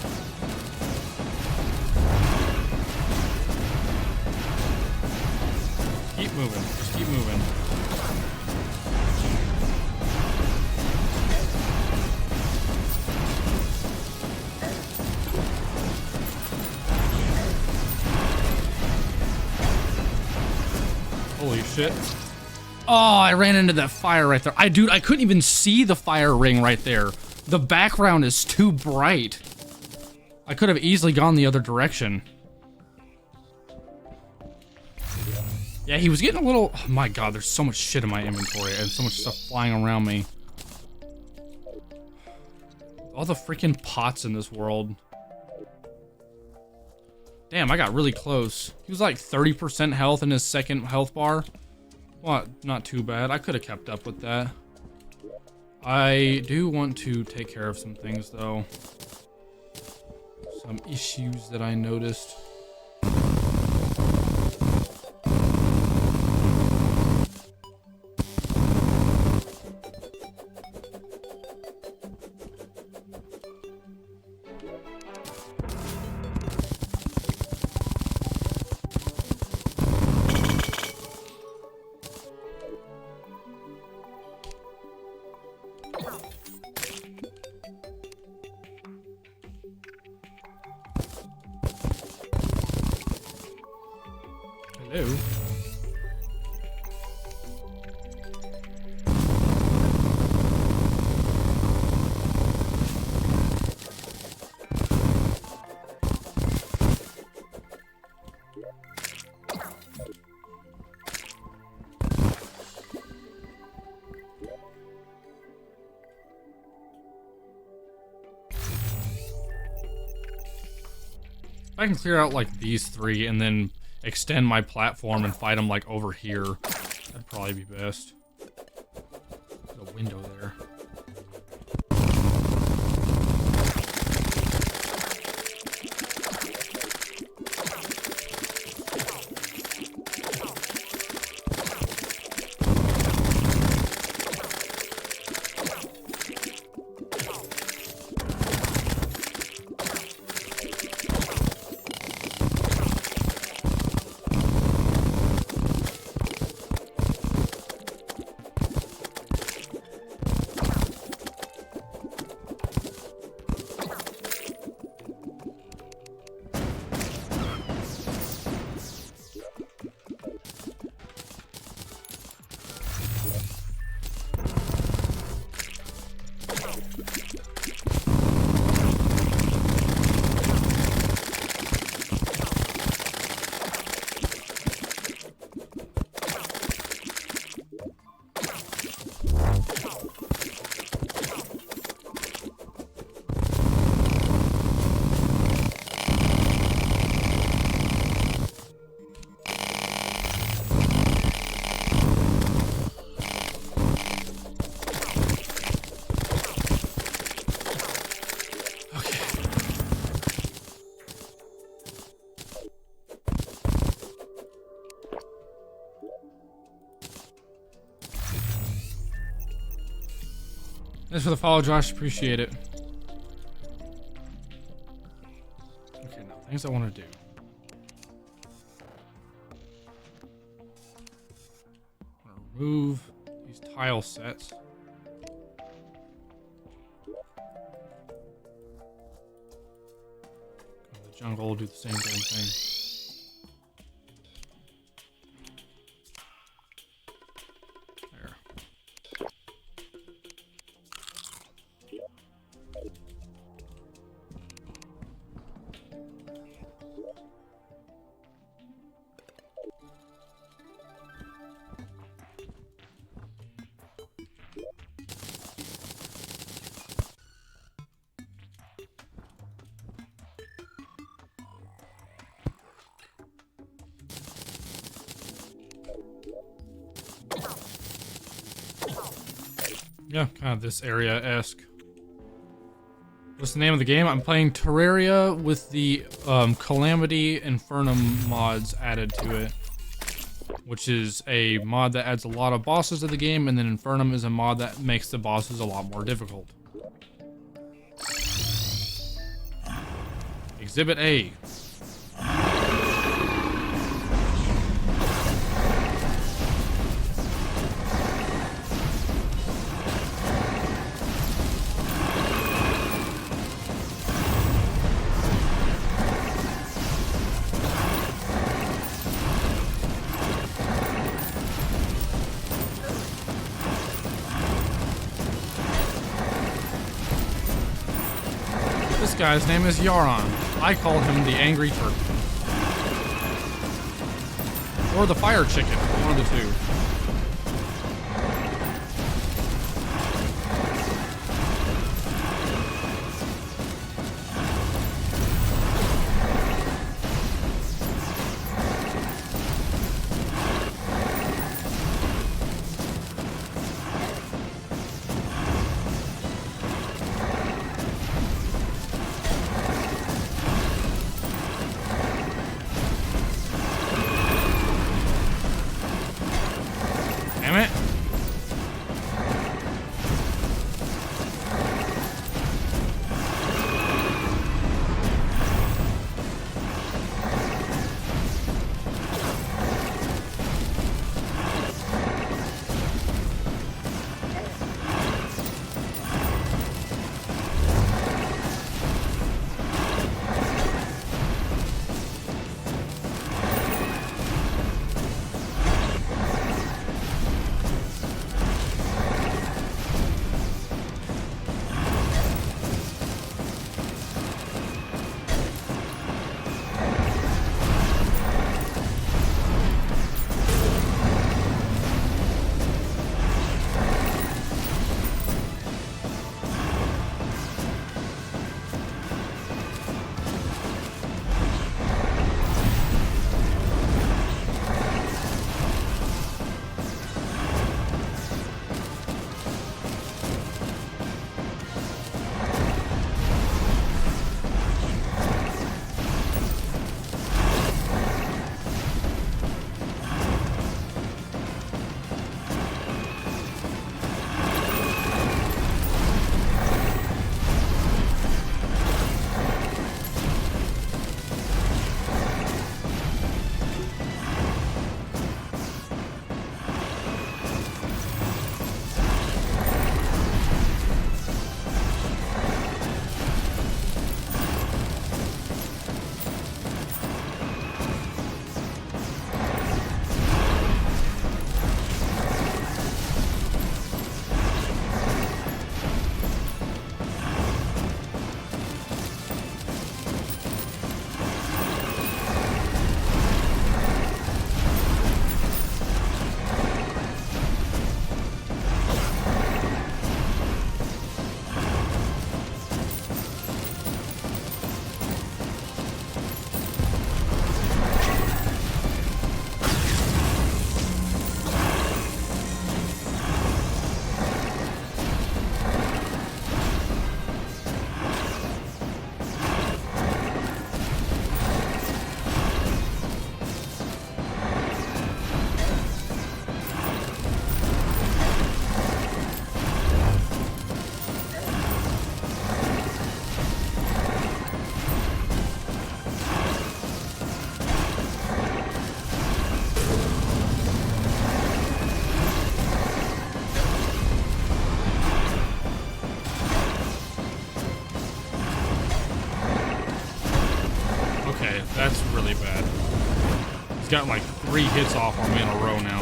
Keep moving. Just keep moving. Holy shit. Oh, I ran into that fire right there. Dude, I couldn't even see the fire ring right there. The background is too bright. I could have easily gone the other direction. Yeah, he was getting a little... Oh my god, there's so much shit in my inventory and so much stuff flying around me. All the freaking pots in this world. Damn, I got really close. He was like 30% health in his second health bar. Well, not too bad. I could have kept up with that. I do want to take care of some things, though. Some issues that I noticed. Hello. If I can clear out like these three and then extend my platform and fight them like over here, that'd probably be best. There's a window there. Thanks for the follow, Josh. Appreciate it. Okay, now things I want to do. I'm gonna remove these tile sets. Go to the jungle, do the same damn thing. Yeah, kind of this area-esque. What's the name of the game? I'm playing Terraria with the Calamity Infernum mods added to it, which is a mod that adds a lot of bosses to the game, and then Infernum is a mod that makes the bosses a lot more difficult. Exhibit A. This guy's name is Yaron. I call him the Angry Turkey. Or the Fire Chicken, one of the two. Damn it. That's really bad. He's got like 3 hits off on me in a row now.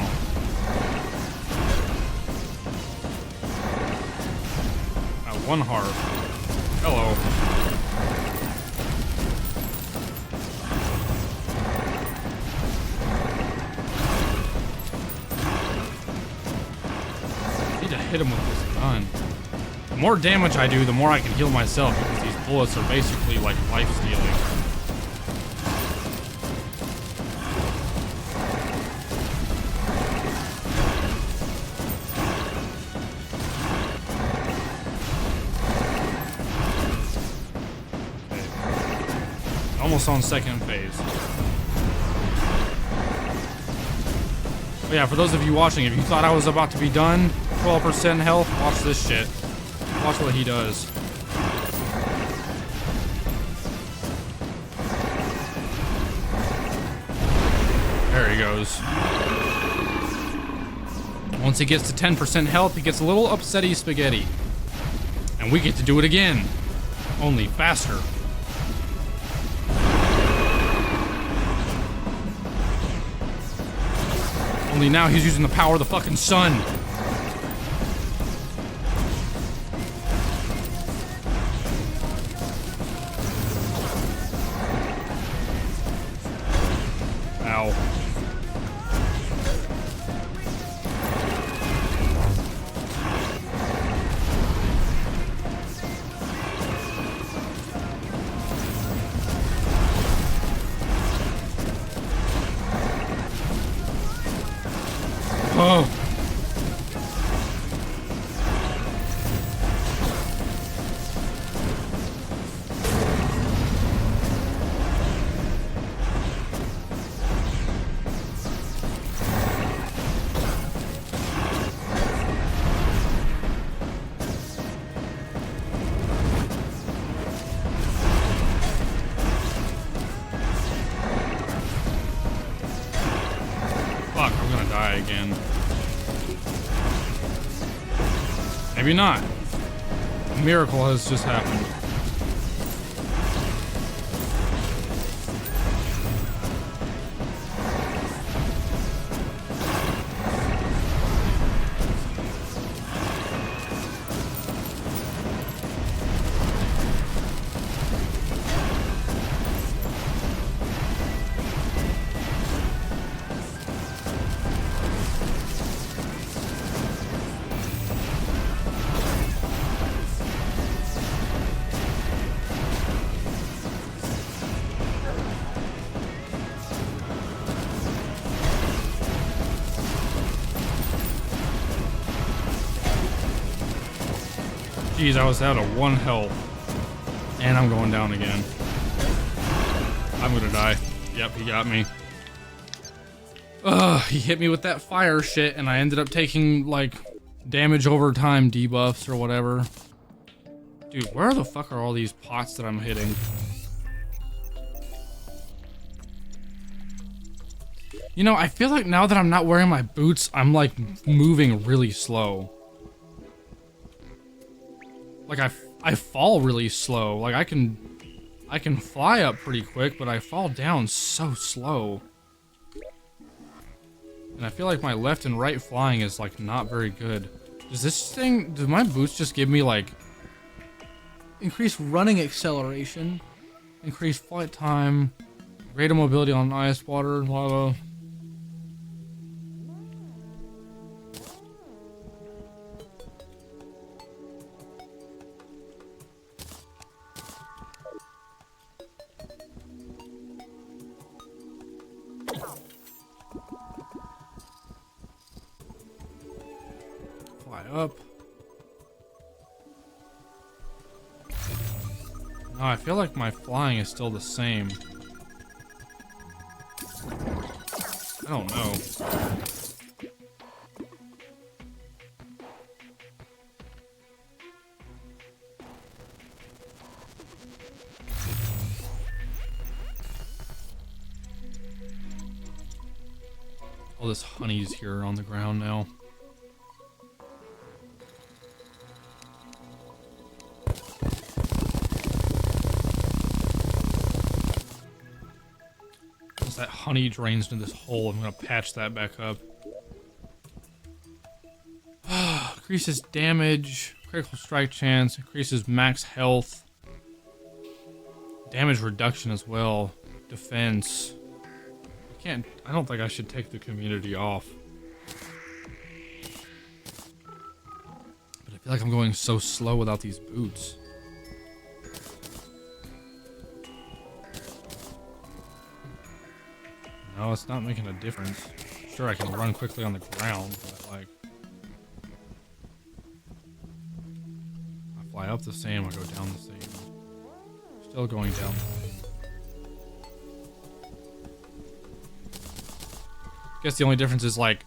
One heart. Hello. I need to hit him with this gun. The more damage I do, the more I can heal myself because these bullets are basically like life-stealing. almost on second phase. But yeah, for those of you watching, if you thought I was about to be done, 12% health, watch this shit. Watch what he does. There he goes. Once he gets to 10% health, he gets a little upsetty spaghetti. And we get to do it again. Only faster. Only now he's using the power of the fucking sun. Ow. Oh. Fuck, I'm gonna die again. Maybe not. A miracle has just happened. Jeez, I was out of 1 health. And I'm going down again. I'm gonna die. Yep, he got me. Ugh, he hit me with that fire shit, and I ended up taking, like, damage over time debuffs or whatever. Dude, where the fuck are all these pots that I'm hitting? You know, I feel like now that I'm not wearing my boots, I'm, like, moving really slow. Like, I fall really slow. Like, I can fly up pretty quick, but I fall down so slow. And I feel like my left and right flying is, like, not very good. Do my boots just give me, like, increased running acceleration, increased flight time, greater mobility on ice, water, lava? Up. No, I feel like my flying is still the same. I don't know. All this honey's here on the ground now. That honey drains into this hole. I'm gonna patch that back up. Increases damage, critical strike chance, increases max health, damage reduction as well, defense. I don't think I should take the community off. But I feel like I'm going so slow without these boots. No, it's not making a difference. Sure, I can run quickly on the ground, but like... I fly up the same, I go down the same. Still going down the same. Guess the only difference is like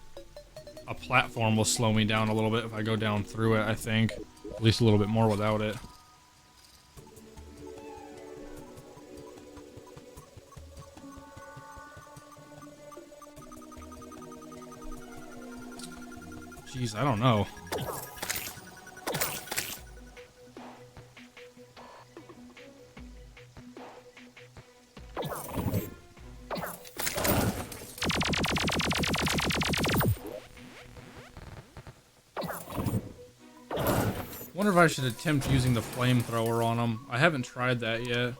a platform will slow me down a little bit if I go down through it, I think. At least a little bit more without it. Jeez, I don't know. Wonder if I should attempt using the flamethrower on them. I haven't tried that yet.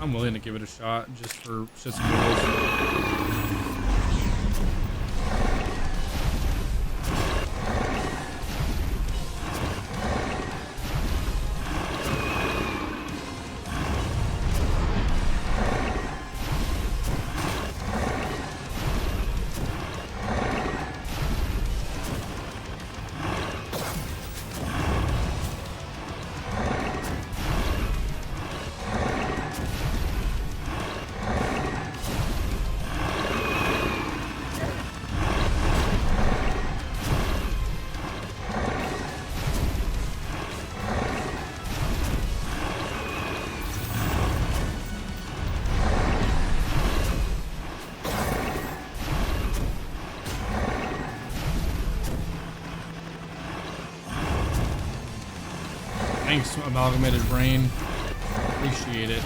I'm willing to give it a shot just for shits and giggles. Thanks, Amalgamated Brain. Appreciate it.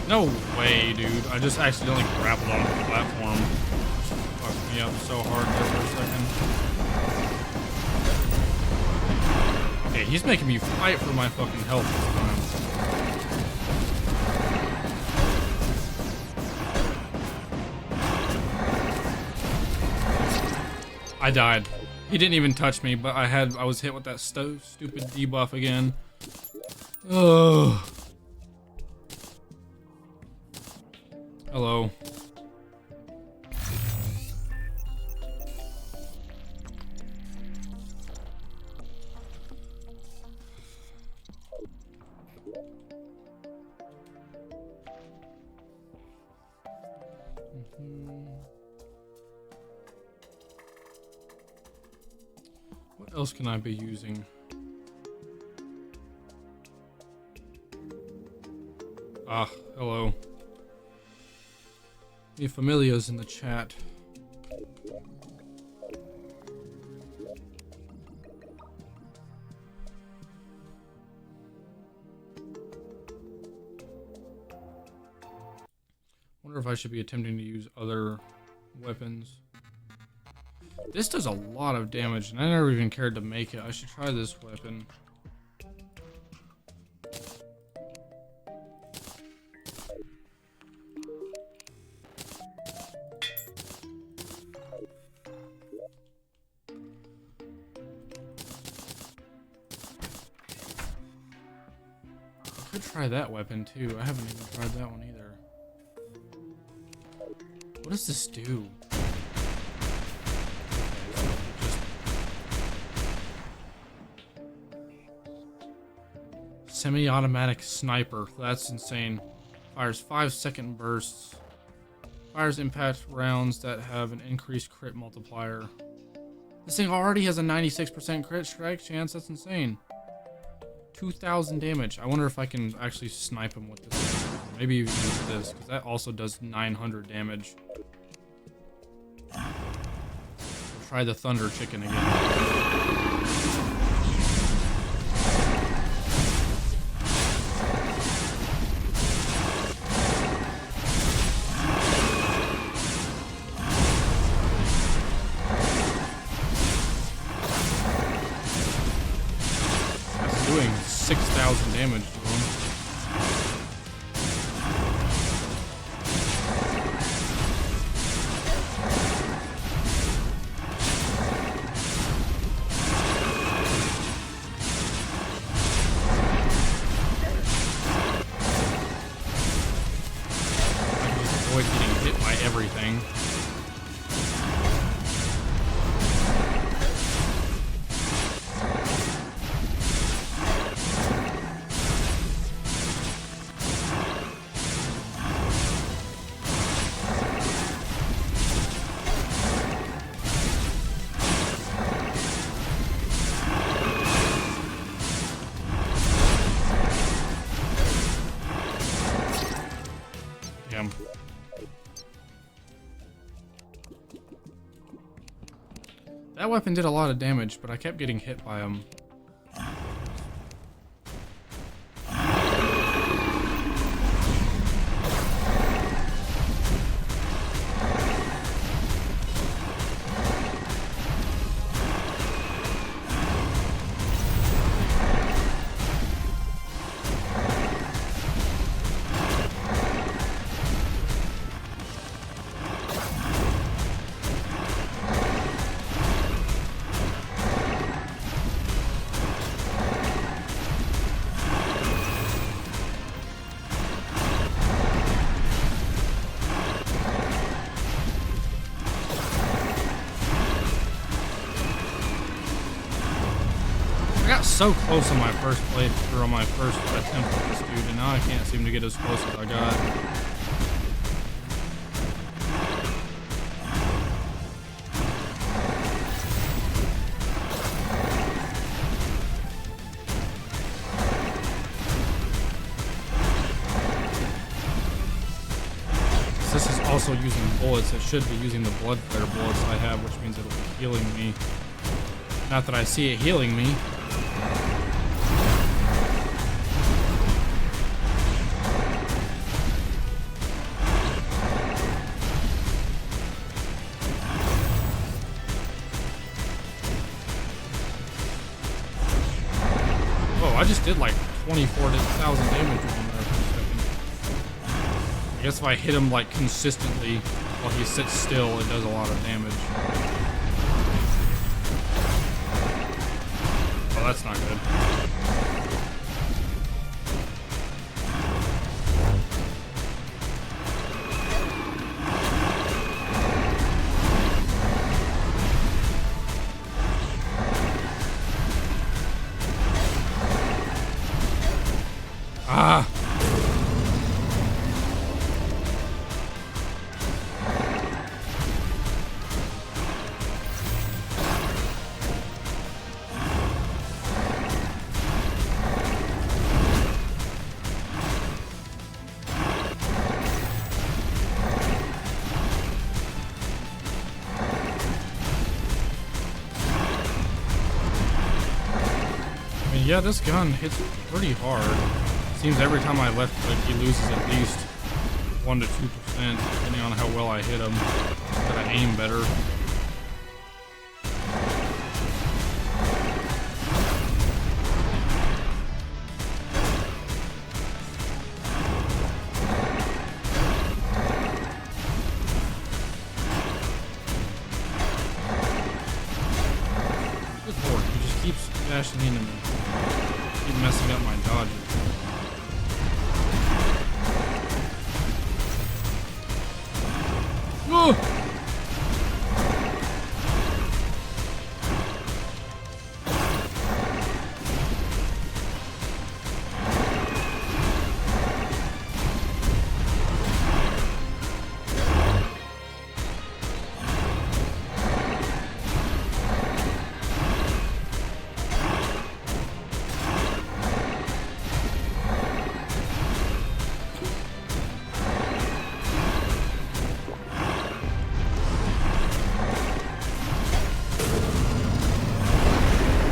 No way, dude. I just accidentally grappled onto the platform. Fucked me up so hard there for a second. Okay, he's making me fight for my fucking health this time. I died. He didn't even touch me, but I was hit with that stupid debuff again. Ugh. Hello. What else can I be using? Ah, hello. The familiars in the chat. wonder if I should be attempting to use other weapons. This does a lot of damage, and I never even cared to make it. I should try this weapon. I could try that weapon too. I haven't even tried that one either. What does this do? Semi-automatic sniper. That's insane. Fires 5-second bursts. Fires impact rounds that have an increased crit multiplier. This thing already has a 96% crit strike chance. That's insane. 2,000 damage. I wonder if I can actually snipe him with this. Maybe use this, because that also does 900 damage. We'll try the Thunder Chicken again. Doing 6,000 damage to him. I can just avoid getting hit by everything. That weapon did a lot of damage, but I kept getting hit by him. So close on my first playthrough, on my first attempt with this dude, and now I can't seem to get as close as I got. This is also using bullets. It should be using the blood flare bullets I have, which means it'll be healing me. Not that I see it healing me. I just did like 24,000 damage on there for a second. I guess if I hit him like consistently while he sits still, it does a lot of damage. Oh, that's not good. Ah! I mean, yeah, this gun hits pretty hard. Seems every time I left click, he loses at least 1 to 2%. depending on how well I hit him. Gotta aim better. Good lord, he just keeps dashing into me. Keep messing up my dodges. Whoa!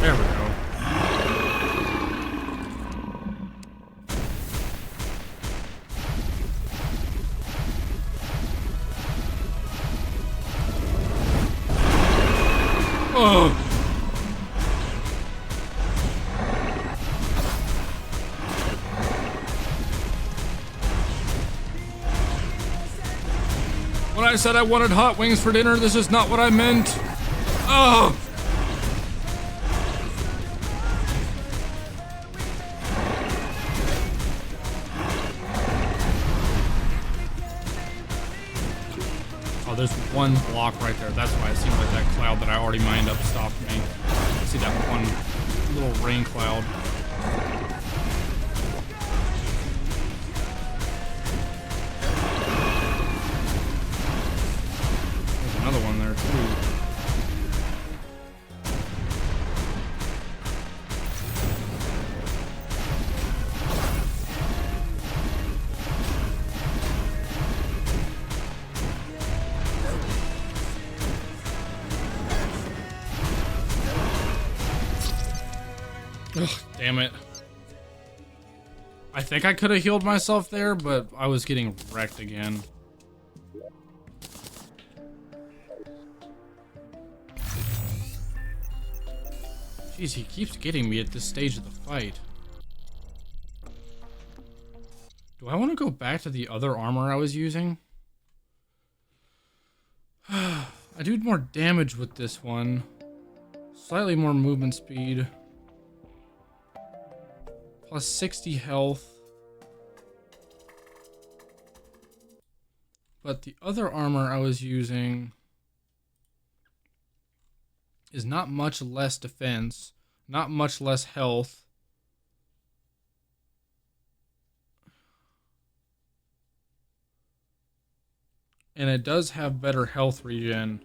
There we go. Oh! When I said I wanted hot wings for dinner, this is not what I meant. Oh! Oh, there's one block right there. That's why it seems like that cloud that I already mined up stopped me. See that one little rain cloud. There's another one there too. Ugh, damn it. I think I could have healed myself there, but I was getting wrecked again. Jeez, he keeps getting me at this stage of the fight. Do I want to go back to the other armor I was using? I do more damage with this one. Slightly more movement speed. Plus 60 health. But the other armor I was using is not much less defense, not much less health. And it does have better health regen.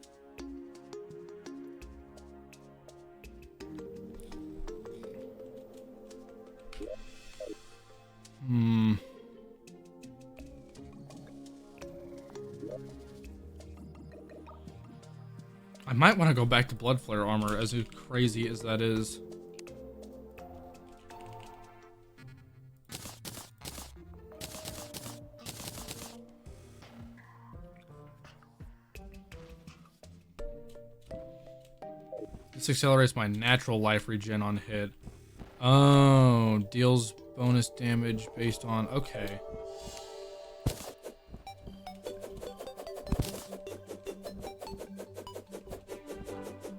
I might want to go back to Blood Flare armor, as crazy as that is. This accelerates my natural life regen on hit. Oh, deals bonus damage based on... Okay.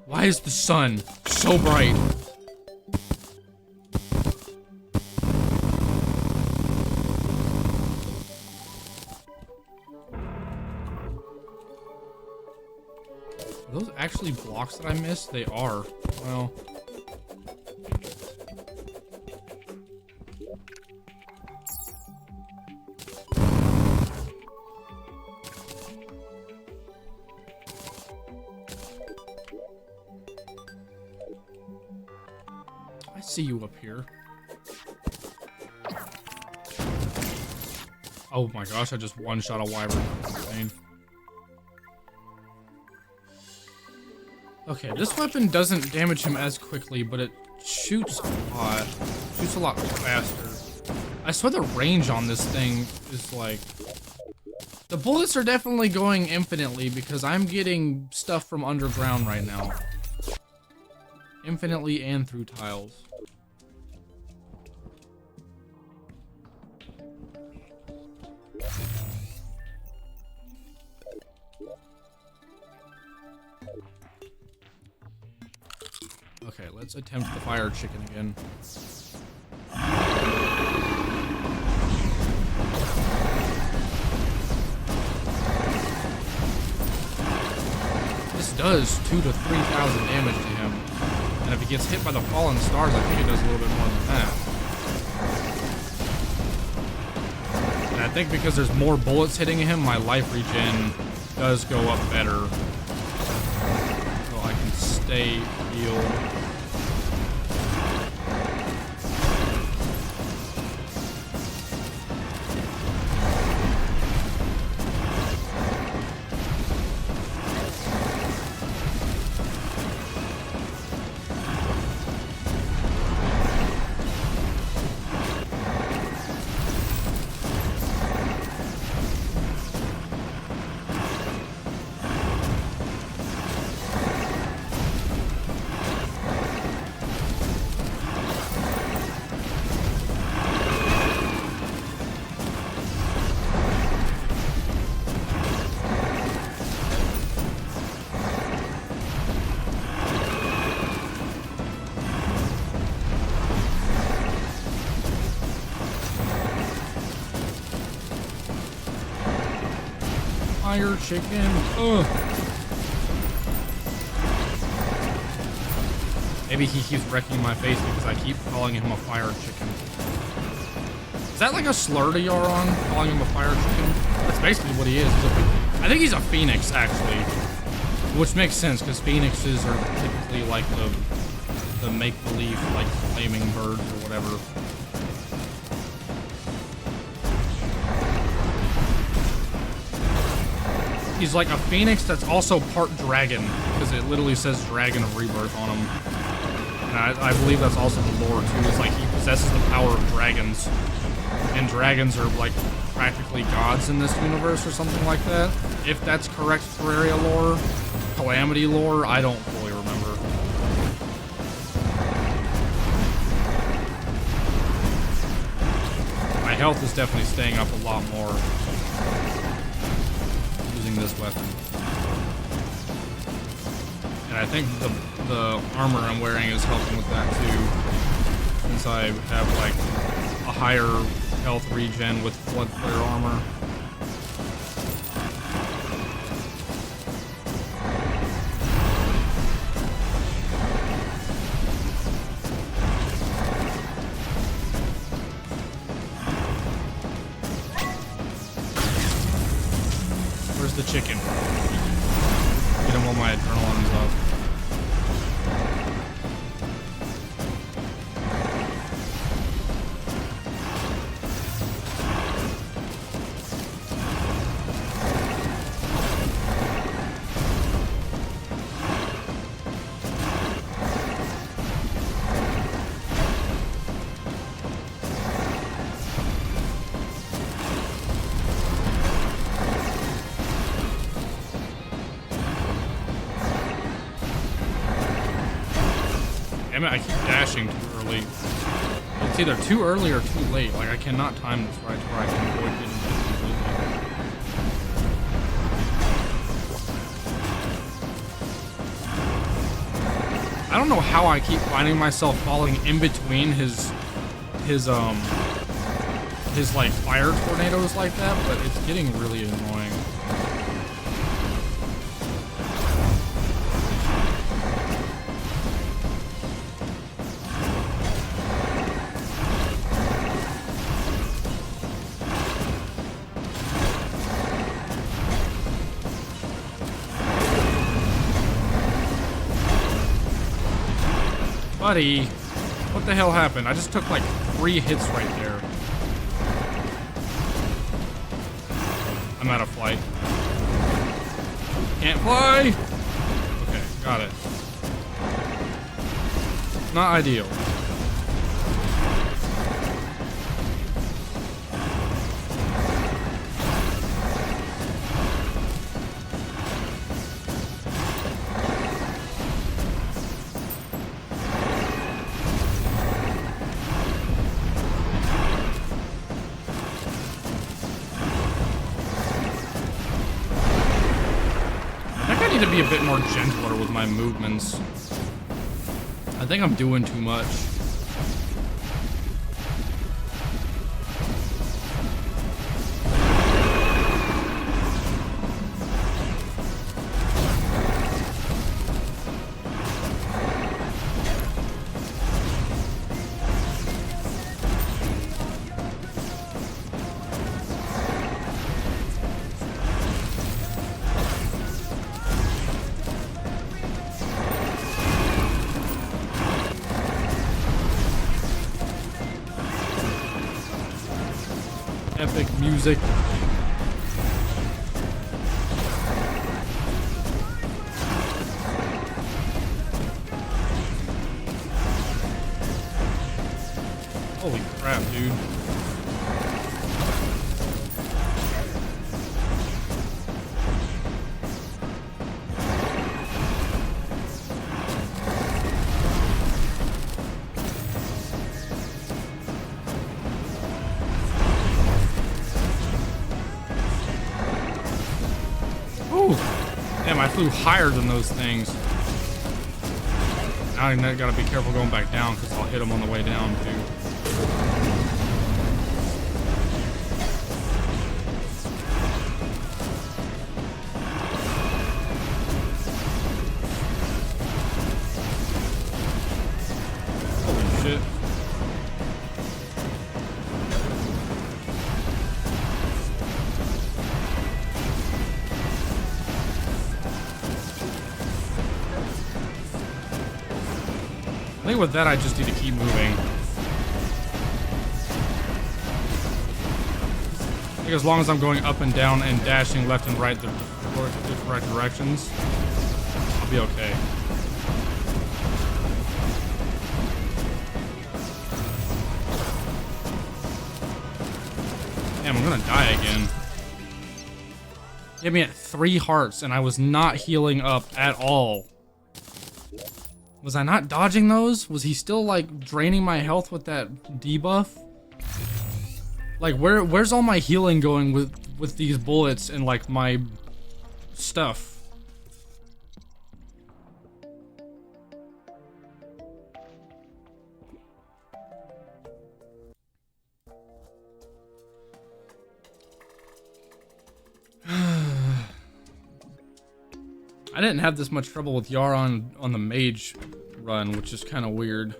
Why is the sun so bright? Are those actually blocks that I missed? They are. Well... I see you up here. Oh my gosh, I just one-shot a wyvern. Insane. Okay, this weapon doesn't damage him as quickly, but it shoots a lot. Shoots a lot faster. I swear the range on this thing is like The bullets are definitely going infinitely because I'm getting stuff from underground right now. Infinitely and through tiles. Okay, let's attempt the fire chicken again. This does 2,000 to 3,000 damage to him. And if he gets hit by the fallen stars, I think it does a little bit more than that. And I think because there's more bullets hitting him, my life regen does go up better. So I can stay healed. Fire chicken. Ugh. Maybe he keeps wrecking my face because I keep calling him a fire chicken. Is that like a slur to Yaron, calling him a fire chicken? That's basically what he is. I think he's a phoenix, actually. Which makes sense, because phoenixes are typically like the make-believe, like, flaming birds or whatever. He's like a phoenix that's also part dragon, because it literally says Dragon of Rebirth on him. And I believe that's also the lore, too. It's like he possesses the power of dragons. And dragons are, like, practically gods in this universe or something like that. If that's correct Terraria lore, Calamity lore, I don't fully remember. My health is definitely staying up a lot more using this weapon. And I think the armor I'm wearing is helping with that too, since I have like a higher health regen with blood flare armor. Where's the chicken? Get him while my adrenaline's up. Damn it, I keep dashing too early. It's either too early or too late. Like, I cannot time this right to where I can avoid getting hit completely. I don't know how I keep finding myself falling in between his like fire tornadoes like that, but it's getting really annoying. Buddy, what the hell happened? I just took like 3 hits right there. I'm out of flight. Can't fly! Okay, got it. Not ideal. to be a bit more gentler with my movements. I think I'm doing too much. Epic music. Holy crap, dude. Damn, I flew higher than those things. Now I gotta be careful going back down because I'll hit them on the way down too. Holy shit. I think with that, I just need to keep moving. I think as long as I'm going up and down and dashing left and right the correct directions, I'll be okay. Damn, I'm gonna die again. Hit me at 3 hearts and I was not healing up at all. Was I not dodging those? Was he still like draining my health with that debuff? Like where's all my healing going with these bullets and like my stuff? I didn't have this much trouble with Yara on the mage run, which is kind of weird.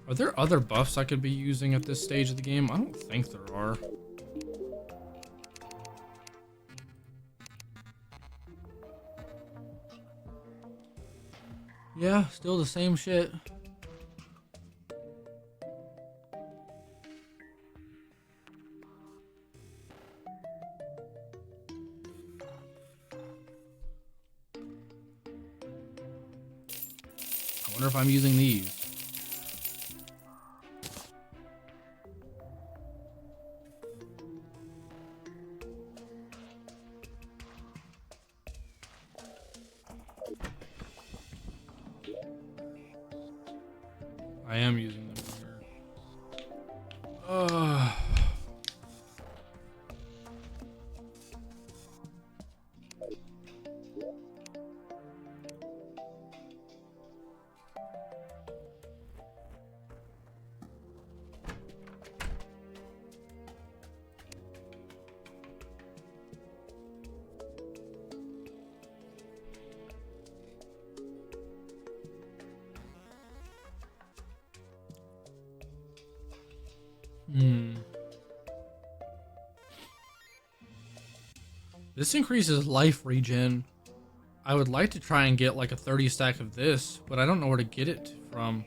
Are there other buffs I could be using at this stage of the game? I don't think there are. Yeah, still the same shit. I wonder if I'm using these. I am using them here. This increases life regen. I would like to try and get like a 30 stack of this, but I don't know where to get it from.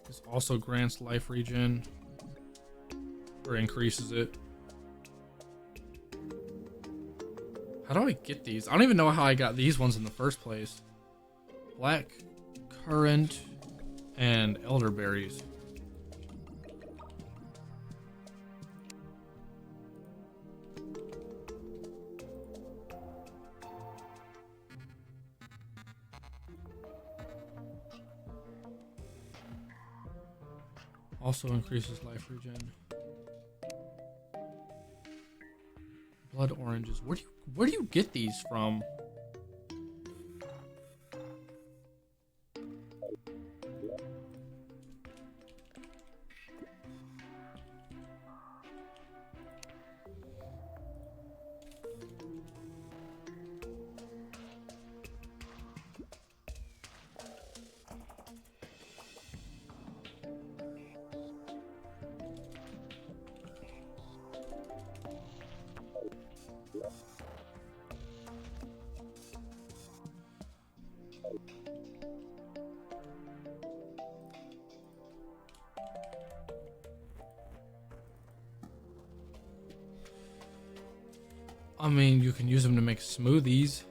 This also grants life regen. Or increases it. How do I get these? I don't even know how I got these ones in the first place. Black currant and elderberries. Also increases life regen. Blood oranges. Where do you get these from? I mean, you can use them to make smoothies.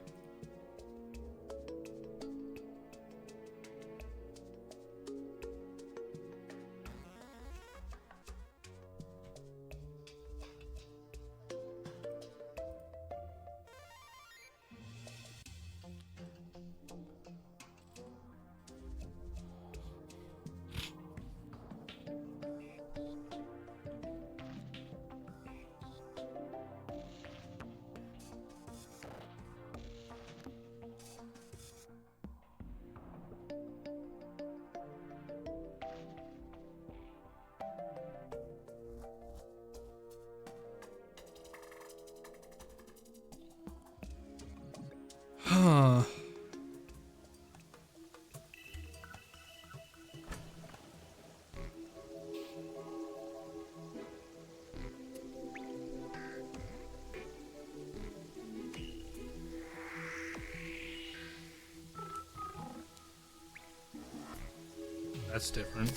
Huh. That's different.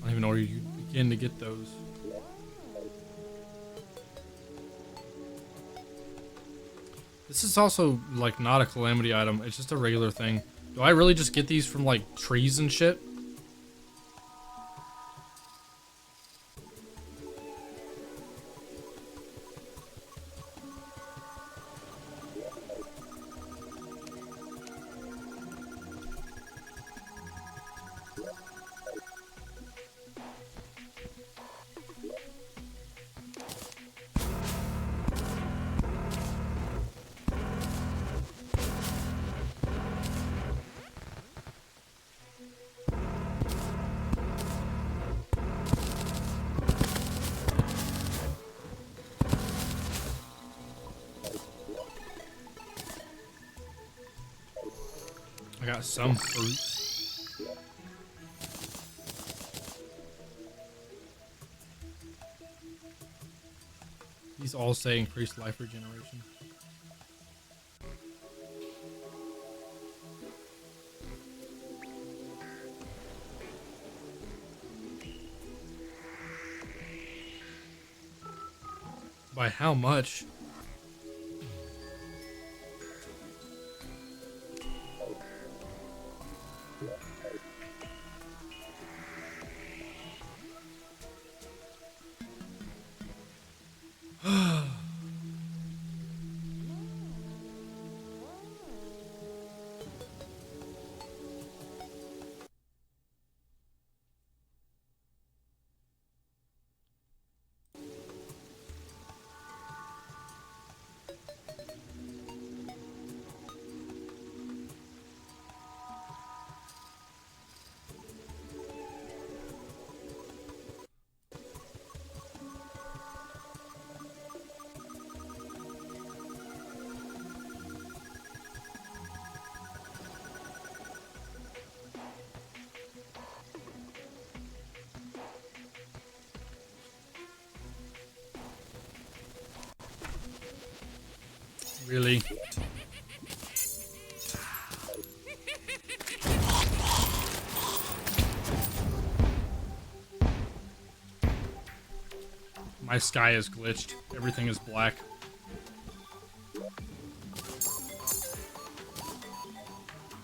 I don't even know where you begin to get those. This is also like not a Calamity item, it's just a regular thing. Do I really just get these from like trees and shit? I got some fruit. These all say increased life regeneration. By how much? Really? My sky is glitched. Everything is black.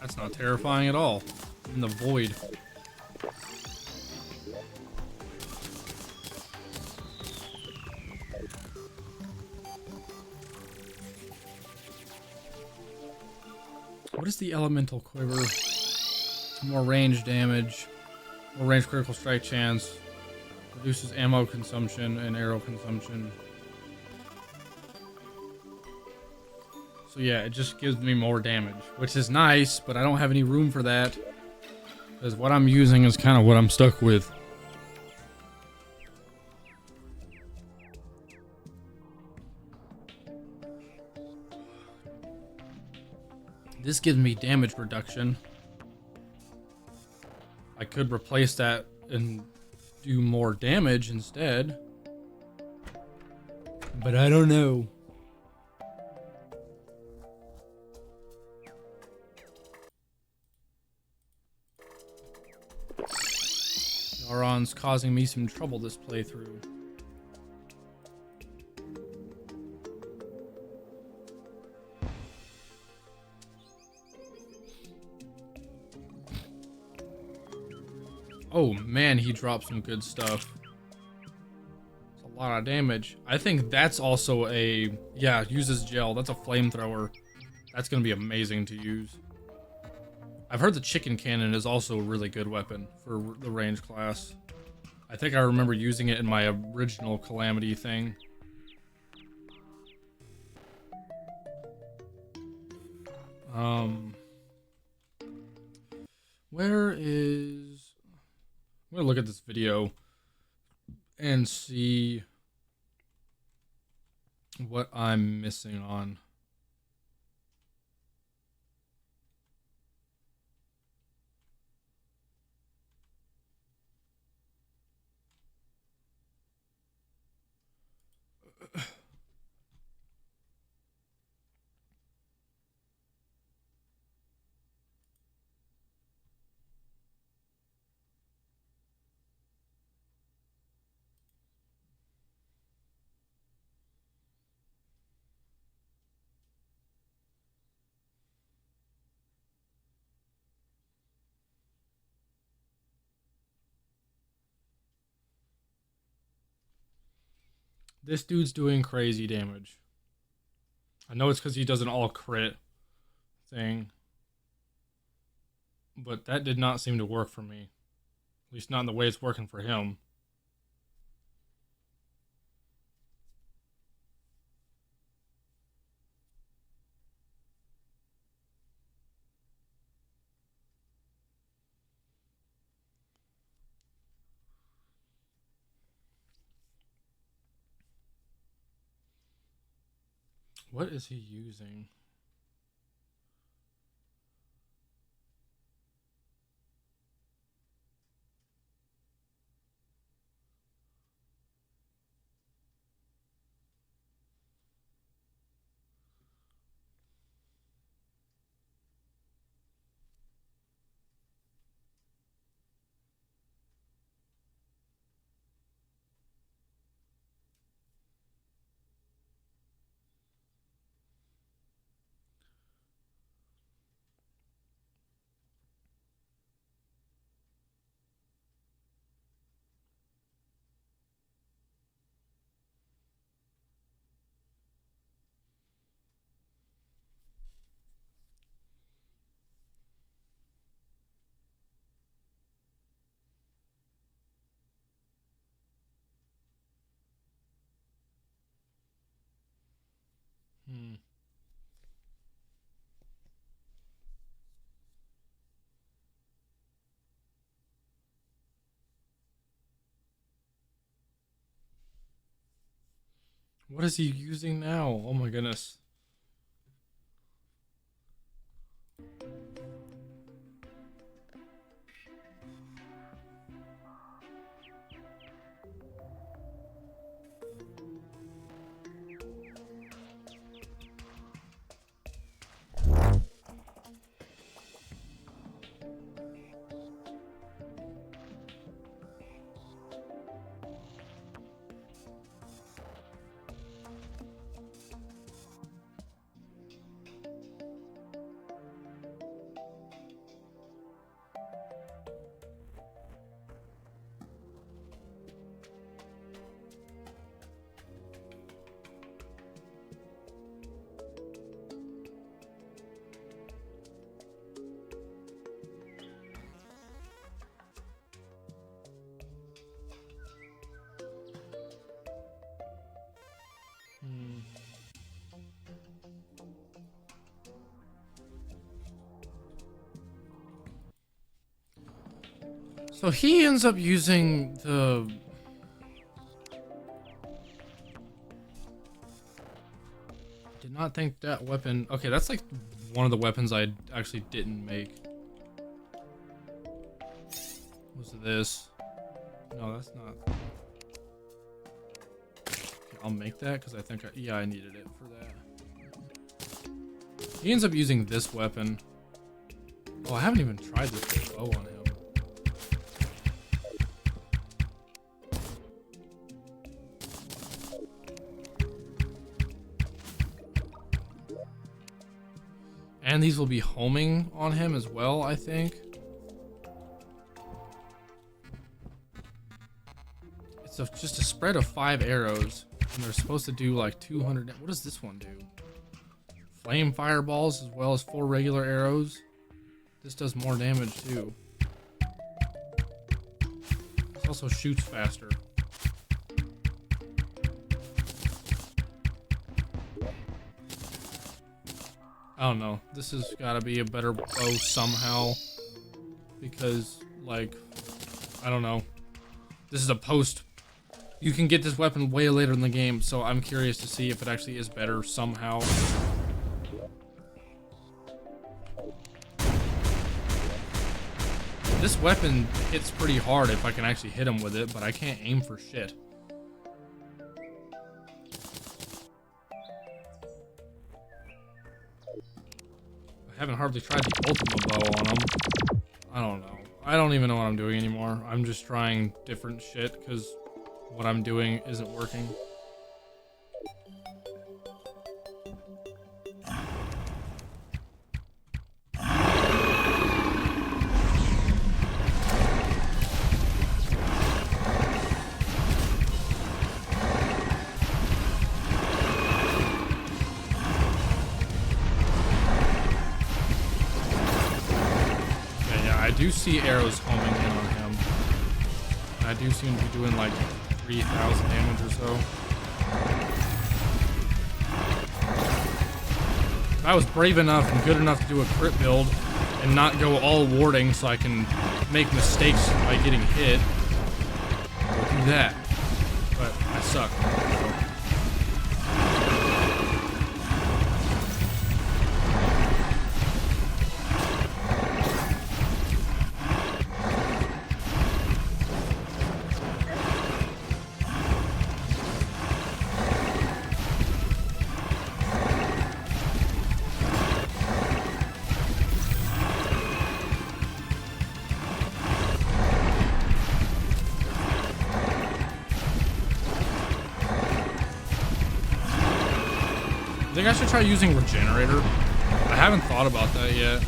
That's not terrifying at all. In the void. What is the elemental quiver? More range damage. More range critical strike chance. Reduces ammo consumption and arrow consumption. So yeah, it just gives me more damage, which is nice, but I don't have any room for that. Because what I'm using is kind of what I'm stuck with. This gives me damage reduction. I could replace that and do more damage instead. But I don't know. Sauron's causing me some trouble this playthrough. Oh man, he dropped some good stuff. It's a lot of damage. I think that's also a... Yeah, uses gel. That's a flamethrower. That's going to be amazing to use. I've heard the chicken cannon is also a really good weapon for the range class. I think I remember using it in my original Calamity thing. Where is... I'm gonna look at this video and see what I'm missing on. This dude's doing crazy damage. I know it's because he does an all crit thing. But that did not seem to work for me. At least not in the way it's working for him. What is he using? What is he using now? Oh my goodness. So he ends up using the... Did not think that weapon... Okay, that's like one of the weapons I actually didn't make. Was this? No, that's not. Okay, I'll make that because I think yeah, I needed it for that. He ends up using this weapon. Oh, I haven't even tried this bow on him. And these will be homing on him as well, I think. It's just a spread of 5 arrows. And they're supposed to do like 200... What does this one do? Flame fireballs as well as 4 regular arrows. This does more damage too. This also shoots faster. I don't know. This has got to be a better bow somehow. Because, like, I don't know. This is a post. You can get this weapon way later in the game, so I'm curious to see if it actually is better somehow. This weapon hits pretty hard if I can actually hit him with it, but I can't aim for shit. I haven't hardly tried the ultimate bow on him. I don't know. I don't even know what I'm doing anymore. I'm just trying different shit because what I'm doing isn't working. I do see arrows homing in on him. I do seem to be doing like 3,000 damage or so. If I was brave enough and good enough to do a crit build and not go all warding so I can make mistakes by getting hit, I would do that. But I suck. So. I think I should try using Regenerator. I haven't thought about that yet.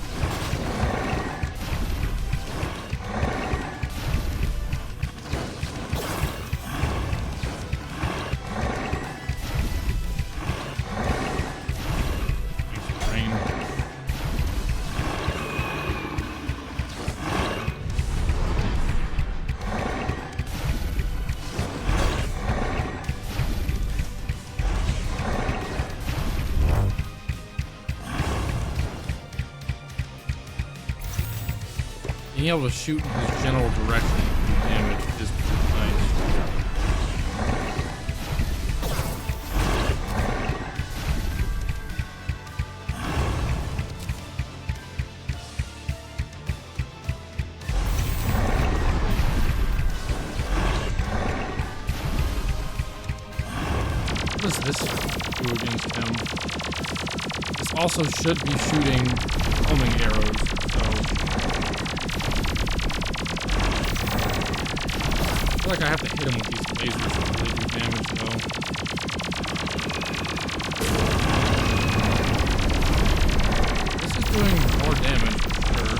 Being able to shoot in his general direction and do damage is pretty nice. What does this do against him? This also should be shooting homing arrows, so... I feel like I have to hit him with these lasers to really do damage, though. This is doing more damage, for sure.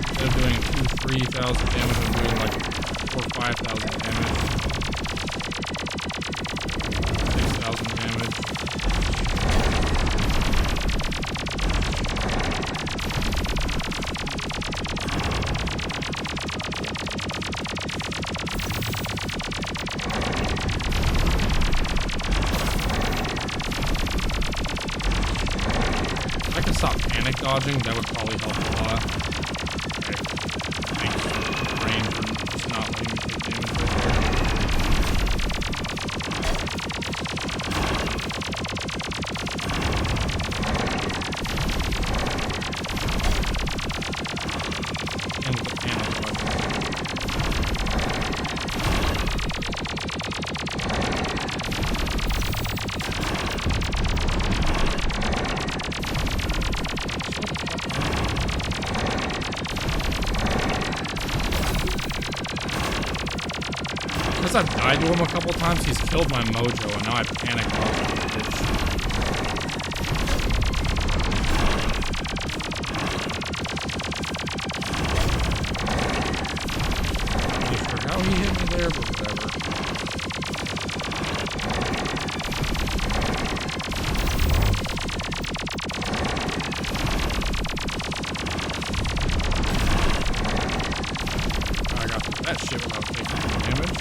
Instead of doing 2,000-3,000 damage, I'm doing like 4,000 or 5,000 damage. 6,000 damage. Stop panic dodging, that would probably help a lot. Okay. Thanks, brain, for Because I've died to him a couple times, he's killed my mojo, and now I panic off. How he hit me there, but whatever. I got through that shit without taking any damage.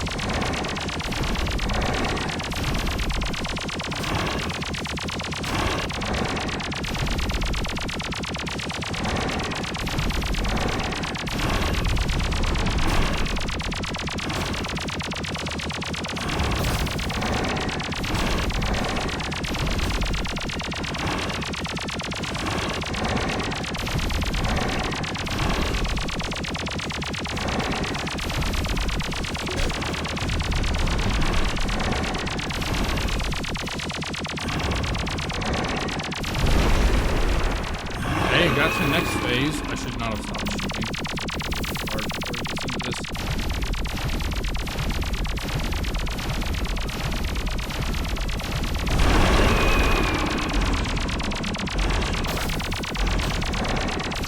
Got to the next phase. I should not have stopped shooting. Hard before it gets into this.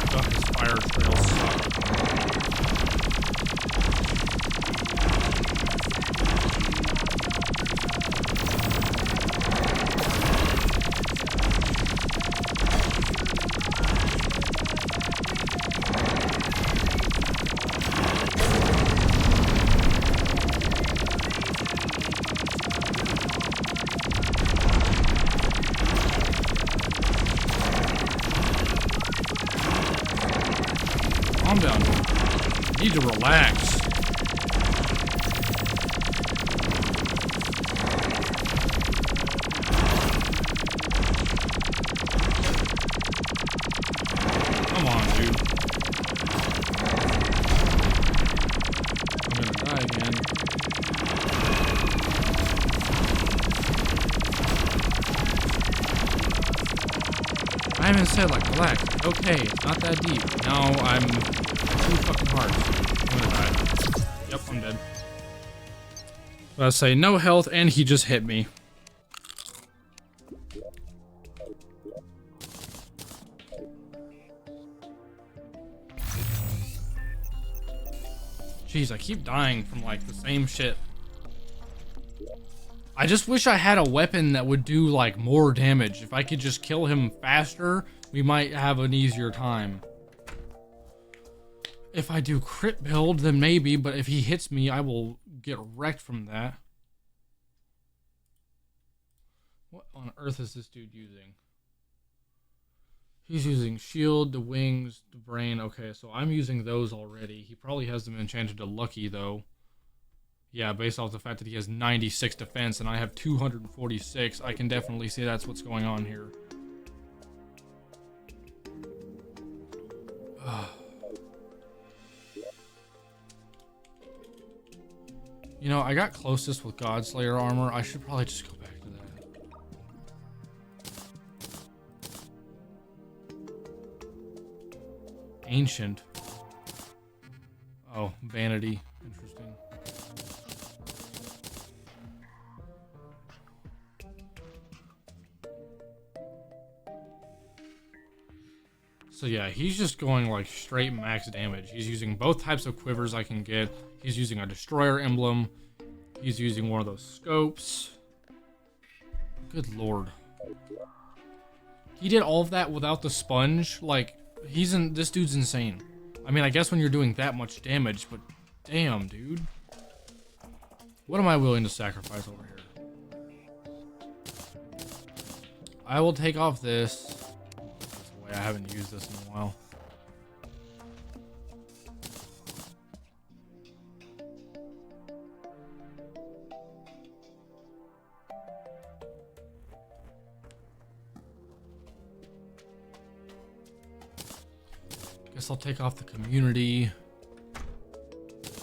God, his fire trails suck. Calm down. I need to relax. Come on, dude. I'm gonna die again. I haven't said, like, relax. Okay, it's not that deep. Now I'm too fucking hard. I'm gonna die. Yep, I'm dead. I say no health, and he just hit me. Jeez, I keep dying from, like, the same shit. I just wish I had a weapon that would do, like, more damage. If I could just kill him faster, we might have an easier time. If I do crit build, then maybe, but if he hits me, I will get wrecked from that. What on earth is this dude using? He's using shield, the wings, the brain. Okay, so I'm using those already. He probably has them enchanted to lucky, though. Yeah, based off the fact that he has 96 defense and I have 246, I can definitely see that's what's going on here. You know, I got closest with Godslayer armor. I should probably just go back to that. Ancient. Oh, vanity. Interesting. So yeah, he's just going like straight max damage. He's using both types of quivers I can get. He's using a destroyer emblem. He's using one of those scopes. Good lord. He did all of that without the sponge. Like, this dude's insane. I mean, I guess when you're doing that much damage, but damn, dude. What am I willing to sacrifice over here? I will take off this. I haven't used this in a while. Guess I'll take off the community.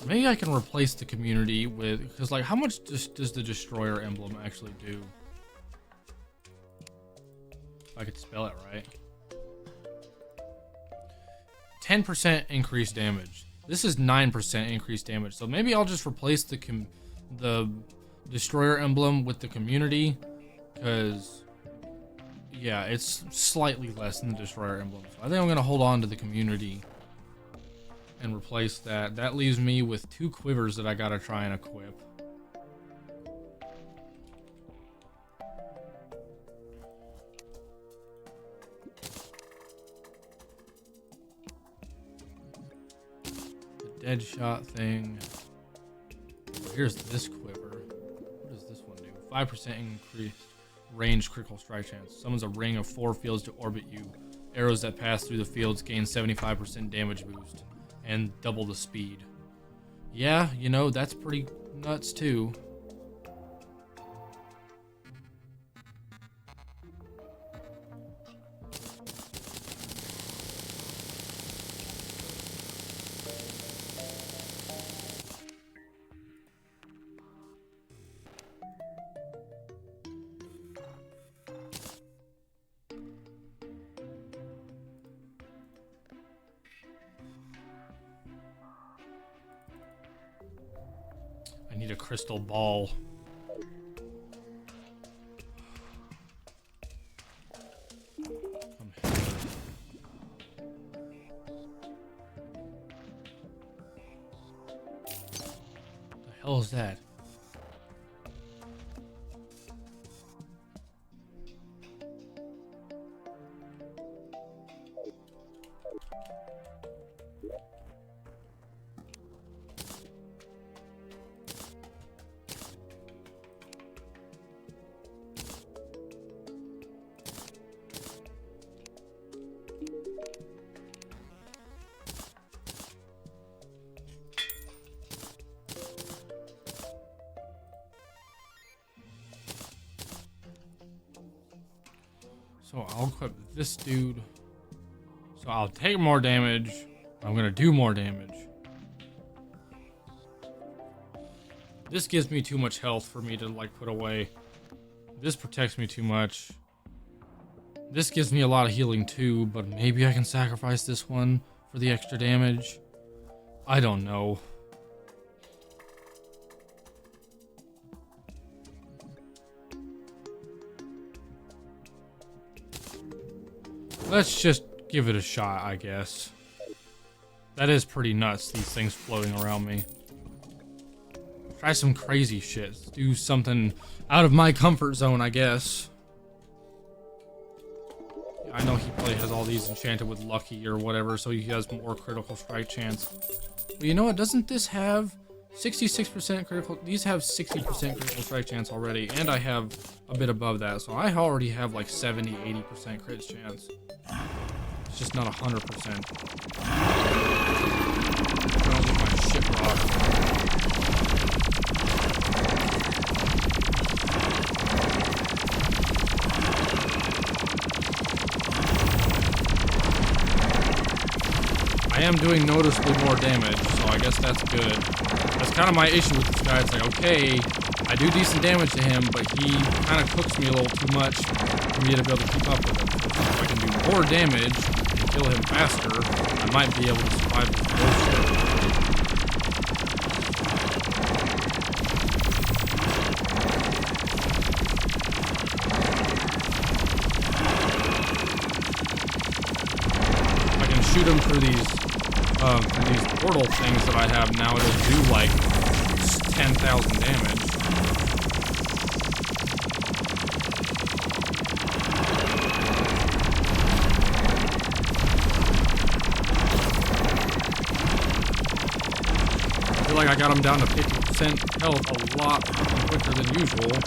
Maybe I can replace the community with, because like how much does the destroyer emblem actually do? If I could spell it right. 10% increased damage. This is 9% increased damage. So maybe I'll just replace the the destroyer emblem with the community, because yeah, it's slightly less than the destroyer emblem. So I think I'm gonna hold on to the community and replace that. That leaves me with 2 quivers that I gotta try and equip. The dead shot thing. Here's this quiver. What does this one do? 5% increased range critical strike chance. Summons a ring of 4 fields to orbit you. Arrows that pass through the fields gain 75% damage boost and double the speed. Yeah, you know, that's pretty nuts too. I need a crystal ball. Come here. The hell is that? So I'll equip this dude. So I'll take more damage. I'm gonna do more damage. This gives me too much health for me to like put away. This protects me too much. This gives me a lot of healing too, but maybe I can sacrifice this one for the extra damage. I don't know. Let's just give it a shot, I guess. That is pretty nuts, these things floating around me. Try some crazy shit. Do something out of my comfort zone, I guess. I know he probably has all these enchanted with Lucky or whatever, so he has more critical strike chance. But you know what? Doesn't this have 66% critical? These have 60% critical strike chance already, and I have a bit above that, so I already have like 70-80% crit chance. It's just not 100%. I don't get my shit rocked. I am doing noticeably more damage, so I guess that's good. That's kind of my issue with this guy. It's like, okay, I do decent damage to him, but he kind of cooks me a little too much for me to be able to keep up with him. So if I can do more damage and kill him faster, I might be able to survive this bullshit. If I can shoot him through these portal things that I have now, it'll do like 10,000 damage. I feel like I got him down to 50% health a lot quicker than usual.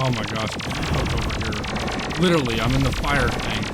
Oh my gosh, I'm getting cooked over here. Literally, I'm in the fire thing.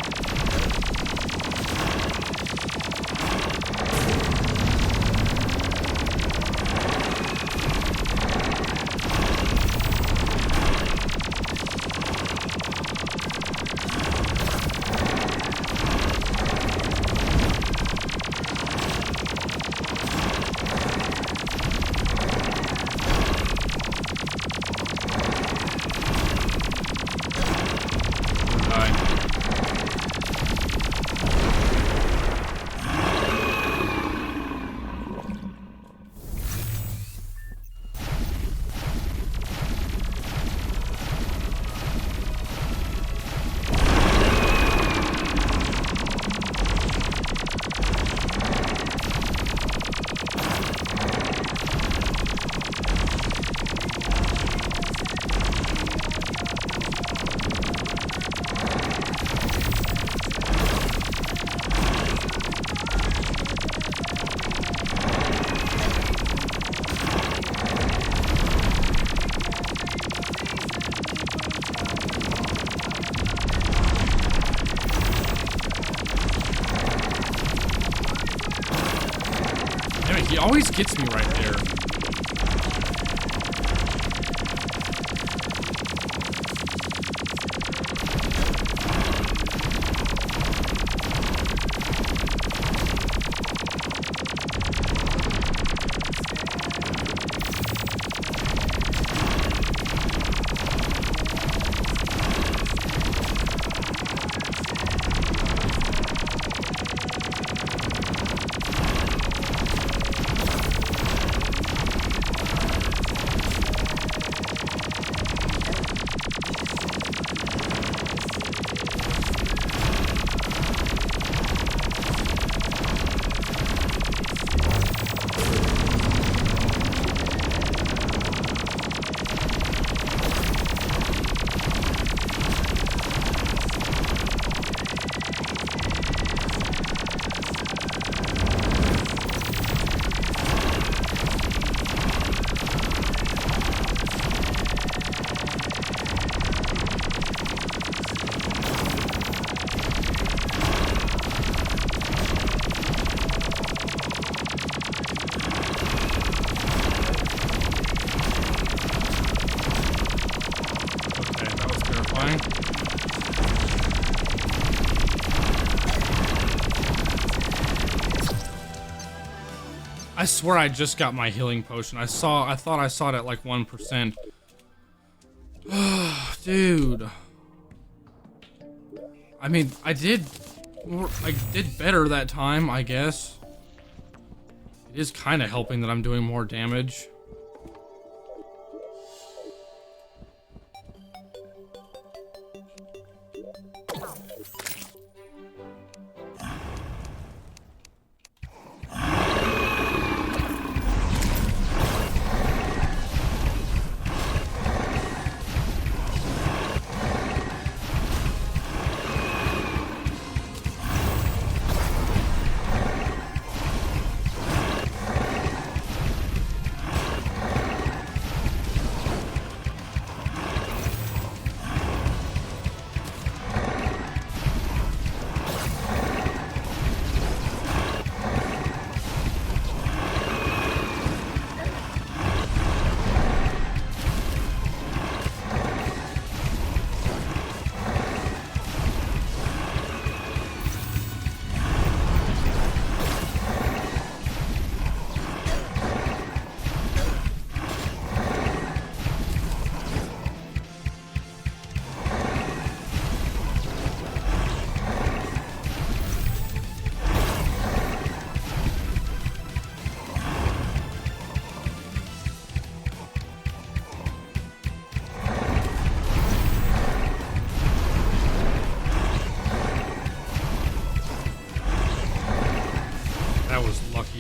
He always gets me right there. I swear I just got my healing potion. I thought I saw it at like 1%. Dude. I mean, I did better that time, I guess. It is kind of helping that I'm doing more damage.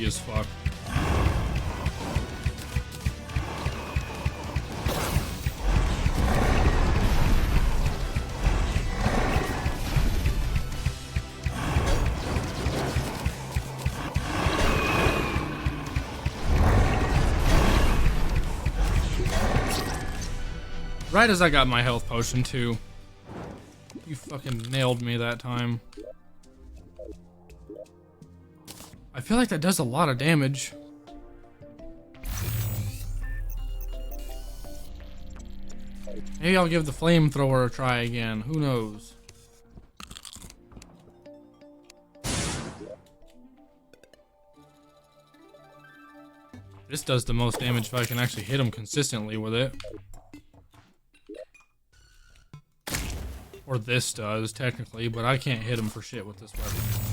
As fuck. Right as I got my health potion too. You fucking nailed me that time. I feel like that does a lot of damage. Maybe I'll give the flamethrower a try again. Who knows? This does the most damage if I can actually hit him consistently with it. Or this does, technically, but I can't hit him for shit with this weapon.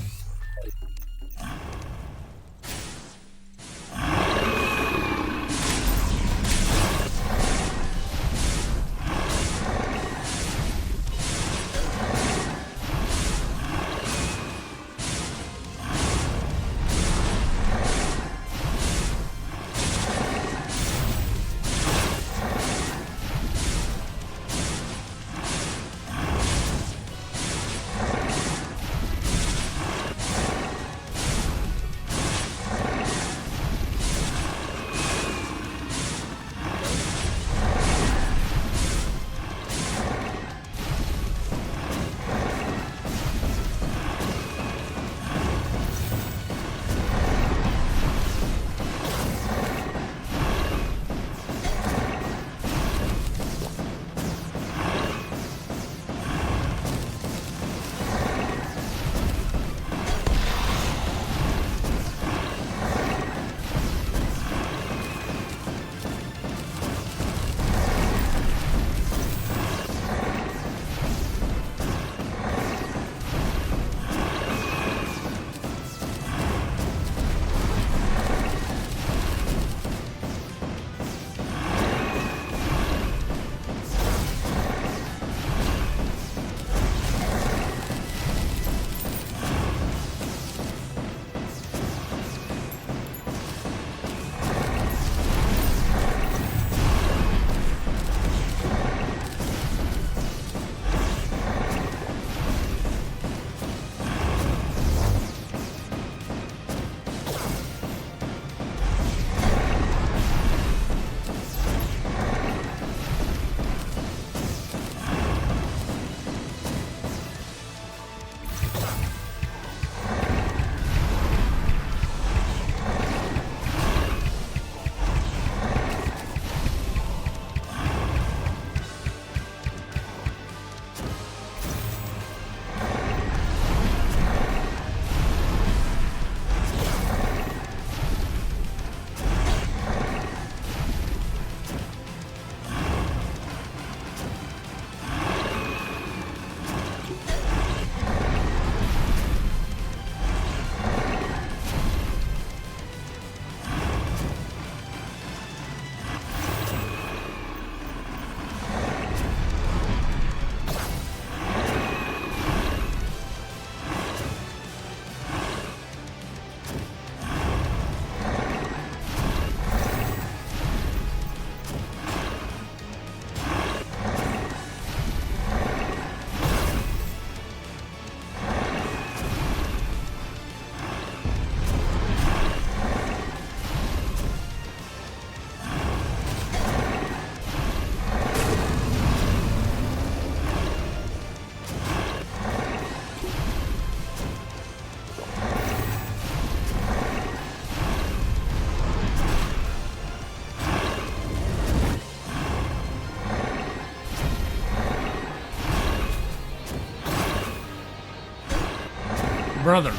Brother.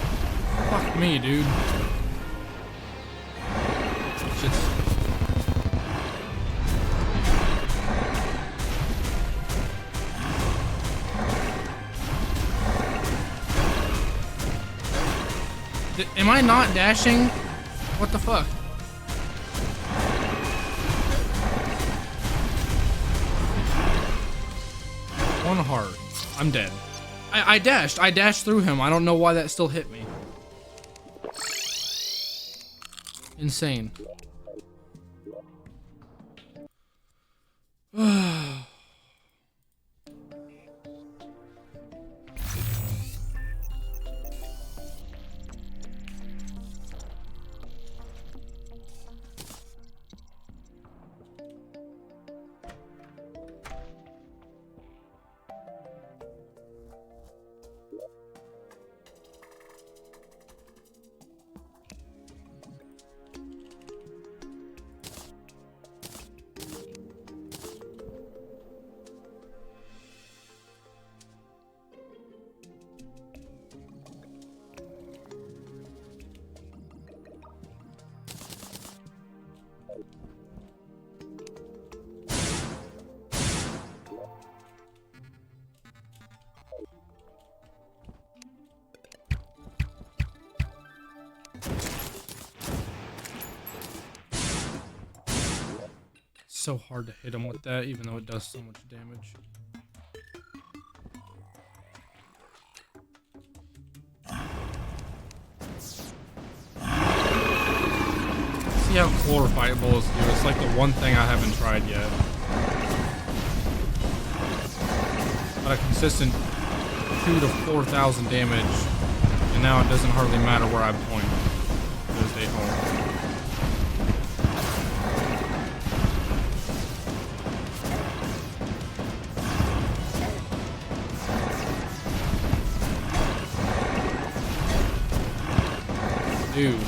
Fuck me, dude. Shit's... Am I not dashing? What the fuck? One heart. I'm dead. I dashed. I dashed through him. I don't know why that still hit me. Insane. so hard to hit him with that, even though it does so much damage. See how chlorophyte bullets do. It's like the one thing I haven't tried yet. But a consistent 2,000 to 4,000 damage, and now it doesn't hardly matter where I point. Because they home. Dude.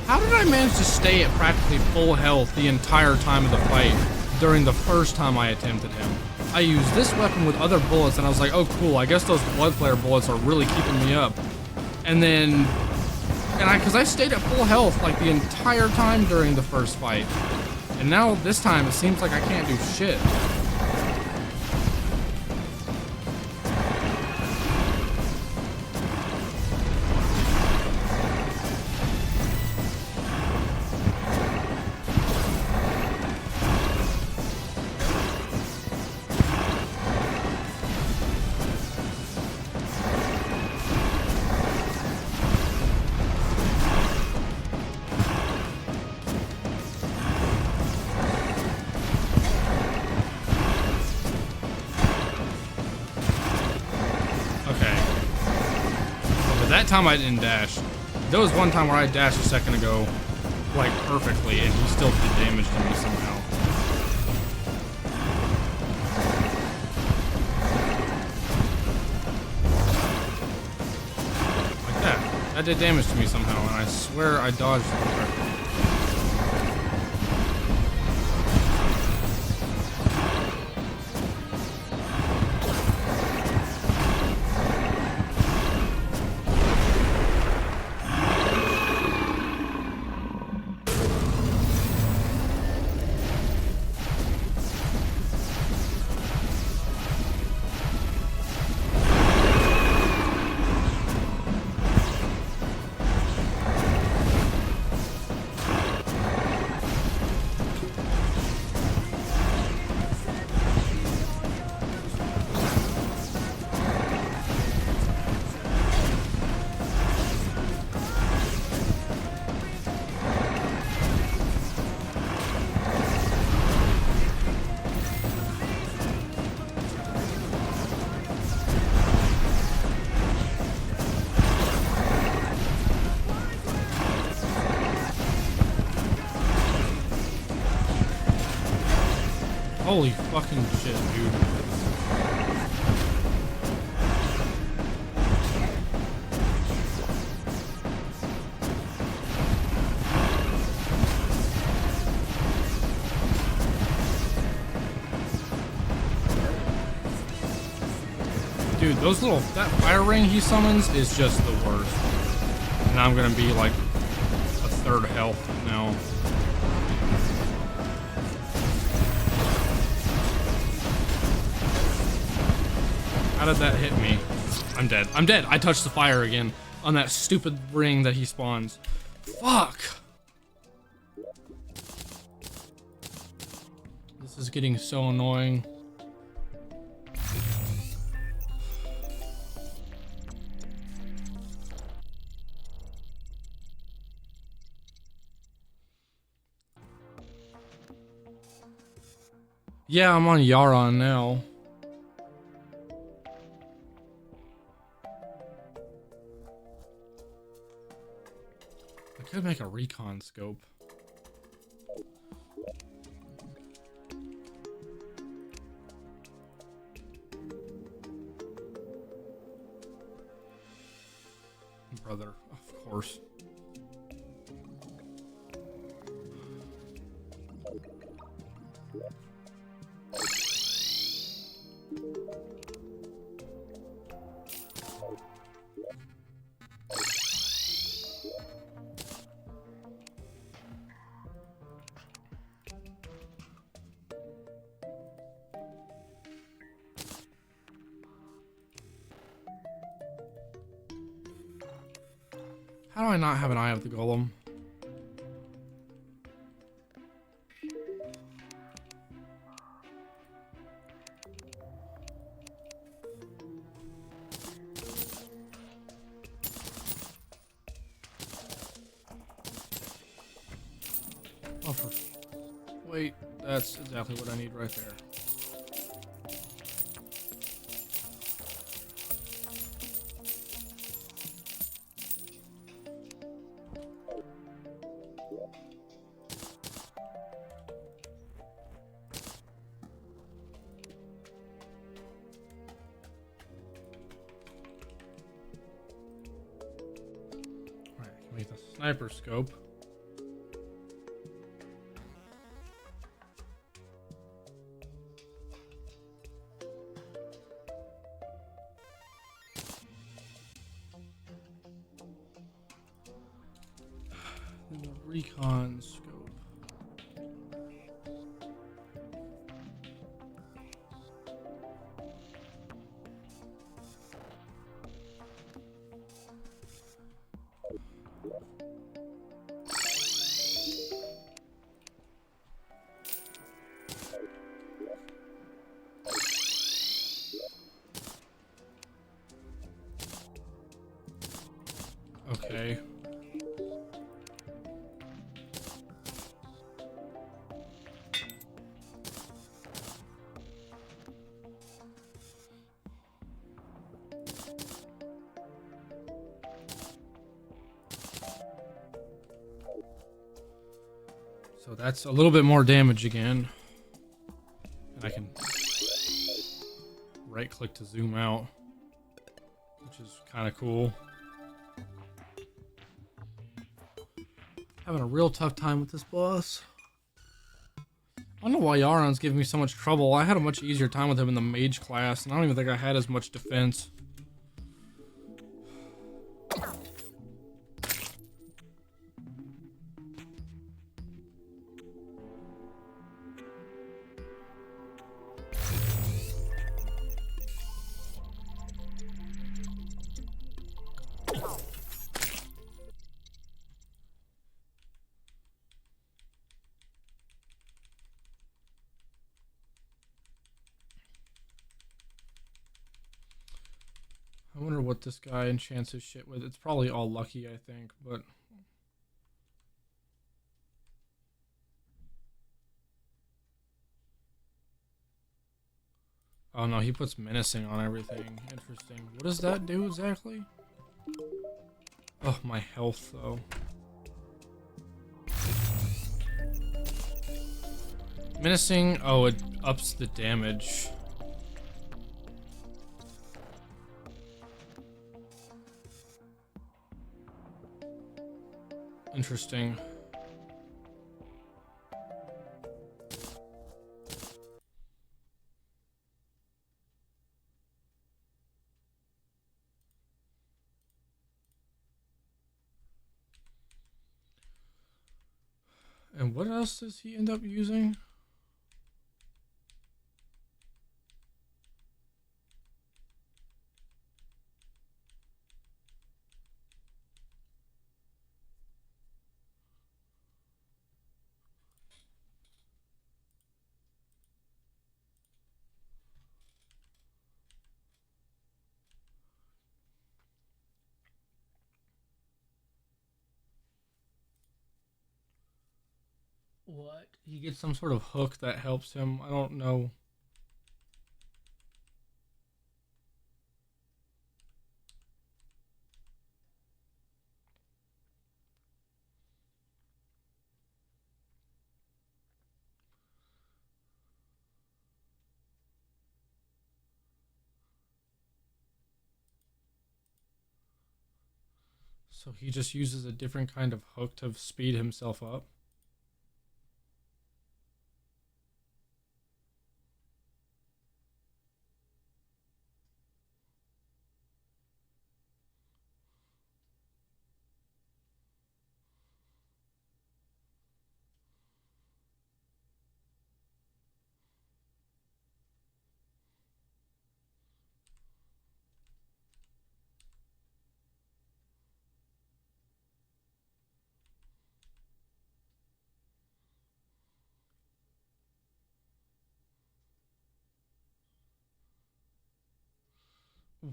How did I manage to stay at practically full health the entire time of the fight during the first time I attempted him? I used this weapon with other bullets and I was like, oh cool, I guess those blood flare bullets are really keeping me up. And then, because I stayed at full health like the entire time during the first fight. And now this time it seems like I can't do shit. That time I didn't dash. There was one time where I dashed a second ago, like perfectly, and he still did damage to me somehow. Like that. That did damage to me somehow, and I swear I dodged it correctly. Holy fucking shit, dude. Dude, those little, that fire ring he summons is just the worst. And I'm gonna be like a third health now. How did that hit me? I'm dead. I'm dead. I touched the fire again on that stupid ring that he spawns. Fuck. This is getting so annoying. Yeah, I'm on Yaron now. I could make a recon scope. Brother, of course. How do I not have an eye of the golem? Oh, wait, that's exactly what I need right there. Alright, I can make the sniper scope. The recon scope. Okay. So that's a little bit more damage again. And I can right click to zoom out, which is kind of cool. Having a real tough time with this boss. I don't know why Yaron's giving me so much trouble. I had a much easier time with him in the mage class, and I don't even think I had as much defense. I wonder what this guy enchants his shit with. It's probably all lucky, I think, but... Oh no, he puts menacing on everything. Interesting. What does that do exactly? Oh, my health, though. Menacing, oh, it ups the damage. Interesting. And what else does he end up using? What? He gets some sort of hook that helps him. I don't know. So he just uses a different kind of hook to speed himself up.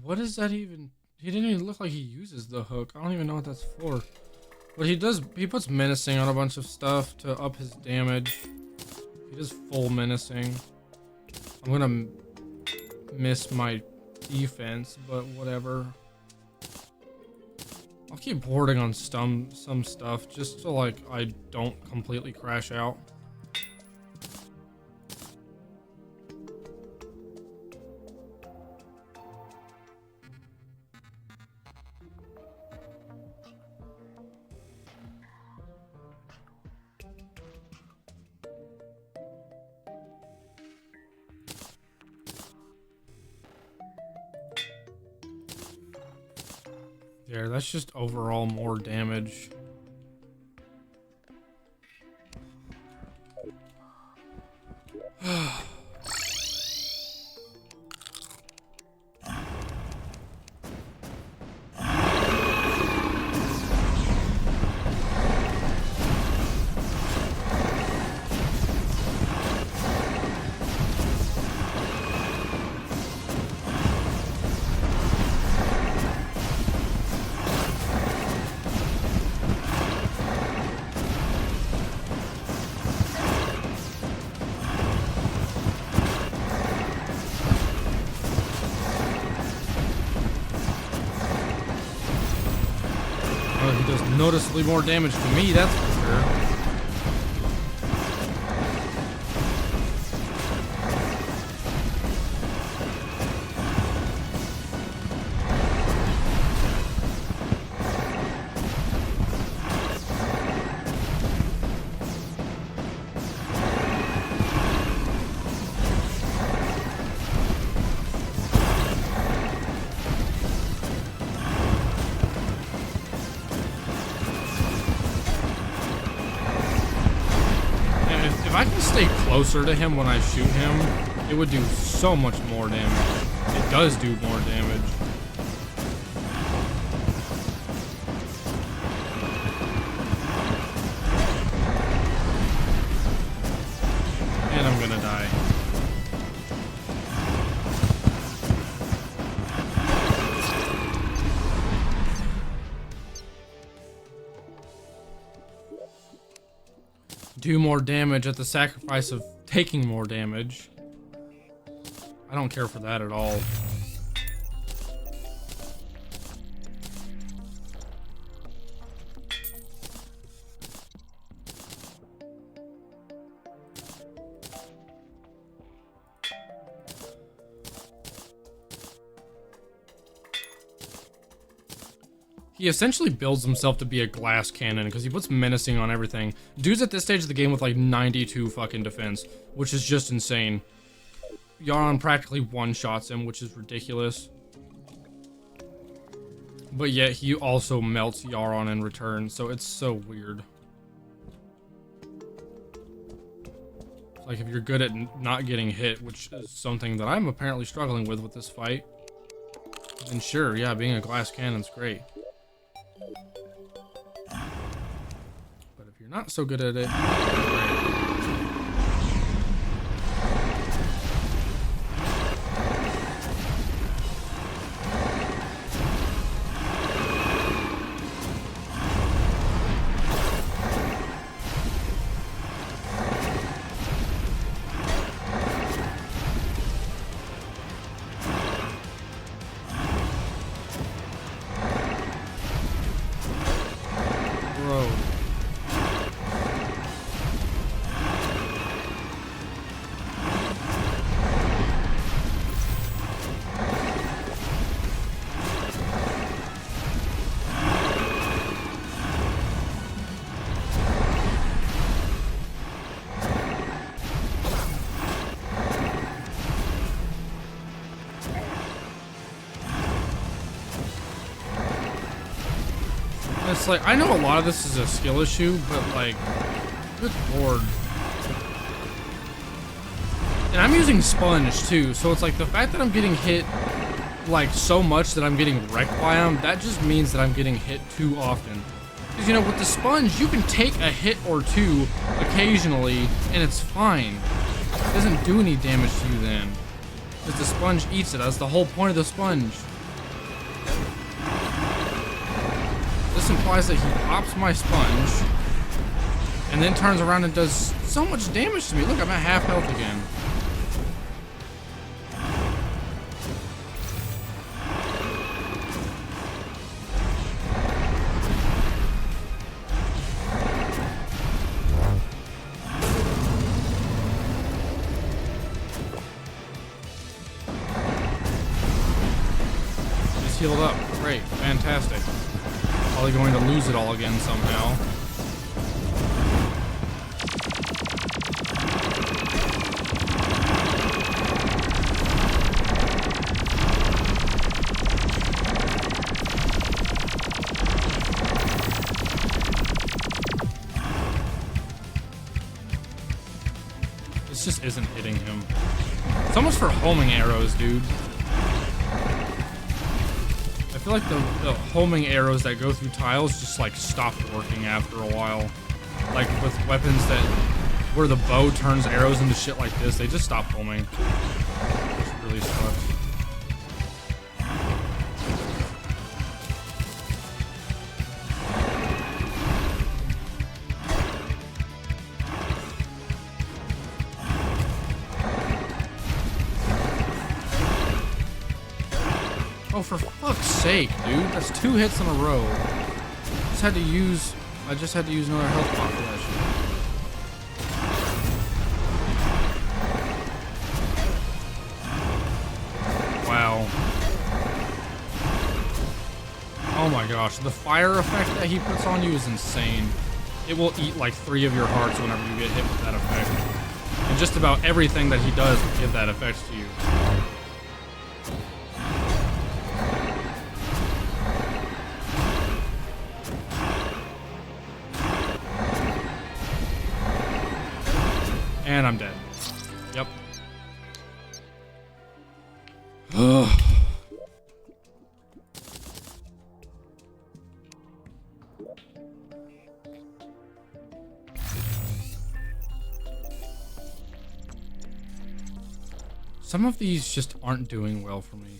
What is that even? He didn't even look like he uses the hook. I don't even know what that's for. But he does, he puts menacing on a bunch of stuff to up his damage. He does full menacing. I'm gonna miss my defense, but whatever. I'll keep boarding on some stuff just so like I don't completely crash out. There, that's just overall more damage. He does noticeably more damage to me, that's for sure. If I can stay closer to him when I shoot him, it would do so much more damage. It does do more damage. And I'm gonna die. Do more damage at the sacrifice of taking more damage. I don't care for that at all. He essentially builds himself to be a glass cannon because he puts menacing on everything. Dude's at this stage of the game with like 92 fucking defense, which is just insane. Yaron practically one-shots him, which is ridiculous. But yet he also melts Yaron in return, so it's so weird. Like if you're good at not getting hit, which is something that I'm apparently struggling with this fight, then sure, yeah, being a glass cannon's great. But if you're not so good at it, it's like, I know a lot of this is a skill issue, but like, good lord. And I'm using sponge too, so it's like the fact that I'm getting hit like so much that I'm getting wrecked by them, that just means that I'm getting hit too often. Because, you know, with the sponge, you can take a hit or two occasionally, and it's fine. It doesn't do any damage to you then. Because the sponge eats it. That's the whole point of the sponge. This implies that he pops my sponge, and then turns around and does so much damage to me. Look, I'm at half health again. Healed up. Great. Fantastic. Probably going to lose it all again somehow. This just isn't hitting him. So much for homing arrows, dude. I feel like the homing arrows that go through tiles just like stop working after a while. Like with weapons that where the bow turns arrows into shit like this, they just stop homing. Which really sucks. Oh, for fuck's sake, dude. That's 2 hits in a row. I just had to use another health pot for that shit. Wow. Oh my gosh, the fire effect that he puts on you is insane. It will eat like 3 of your hearts whenever you get hit with that effect. And just about everything that he does will give that effect to you. And I'm dead. Yep. Ugh. Some of these just aren't doing well for me.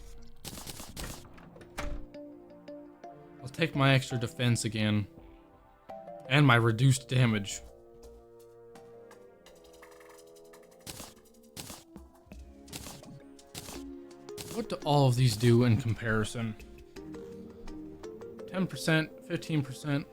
I'll take my extra defense again. And my reduced damage. What do all of these do in comparison? 10%, 15%.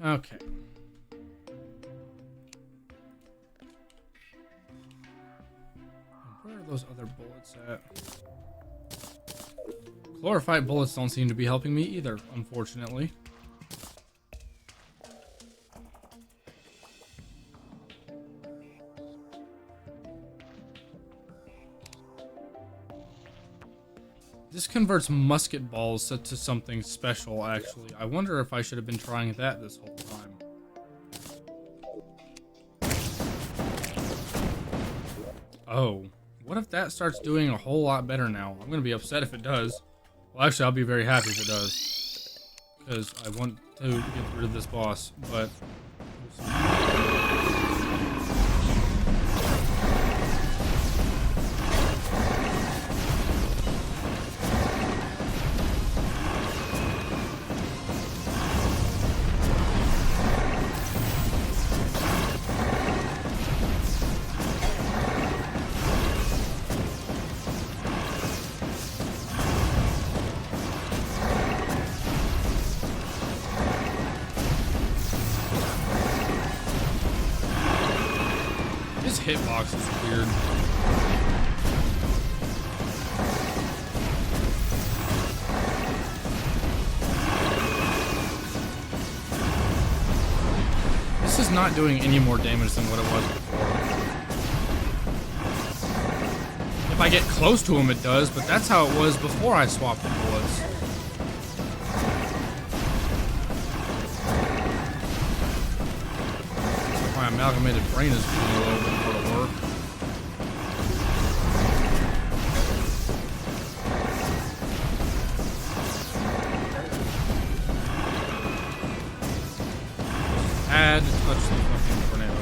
Okay. Where are those other bullets at? Chlorophyte bullets don't seem to be helping me either, unfortunately. This converts musket balls to something special, actually. I wonder if I should have been trying that this whole time. Oh, what if that starts doing a whole lot better now? I'm gonna be upset if it does. Well, actually, I'll be very happy if it does. Because I want to get rid of this boss, but... we'll see. hitbox is weird. This is not doing any more damage than what it was before. If I get close to him, it does, but that's how it was before I swapped the bullets. My amalgamated brain is doing a little bit more to work. Had to touch the fucking tornado.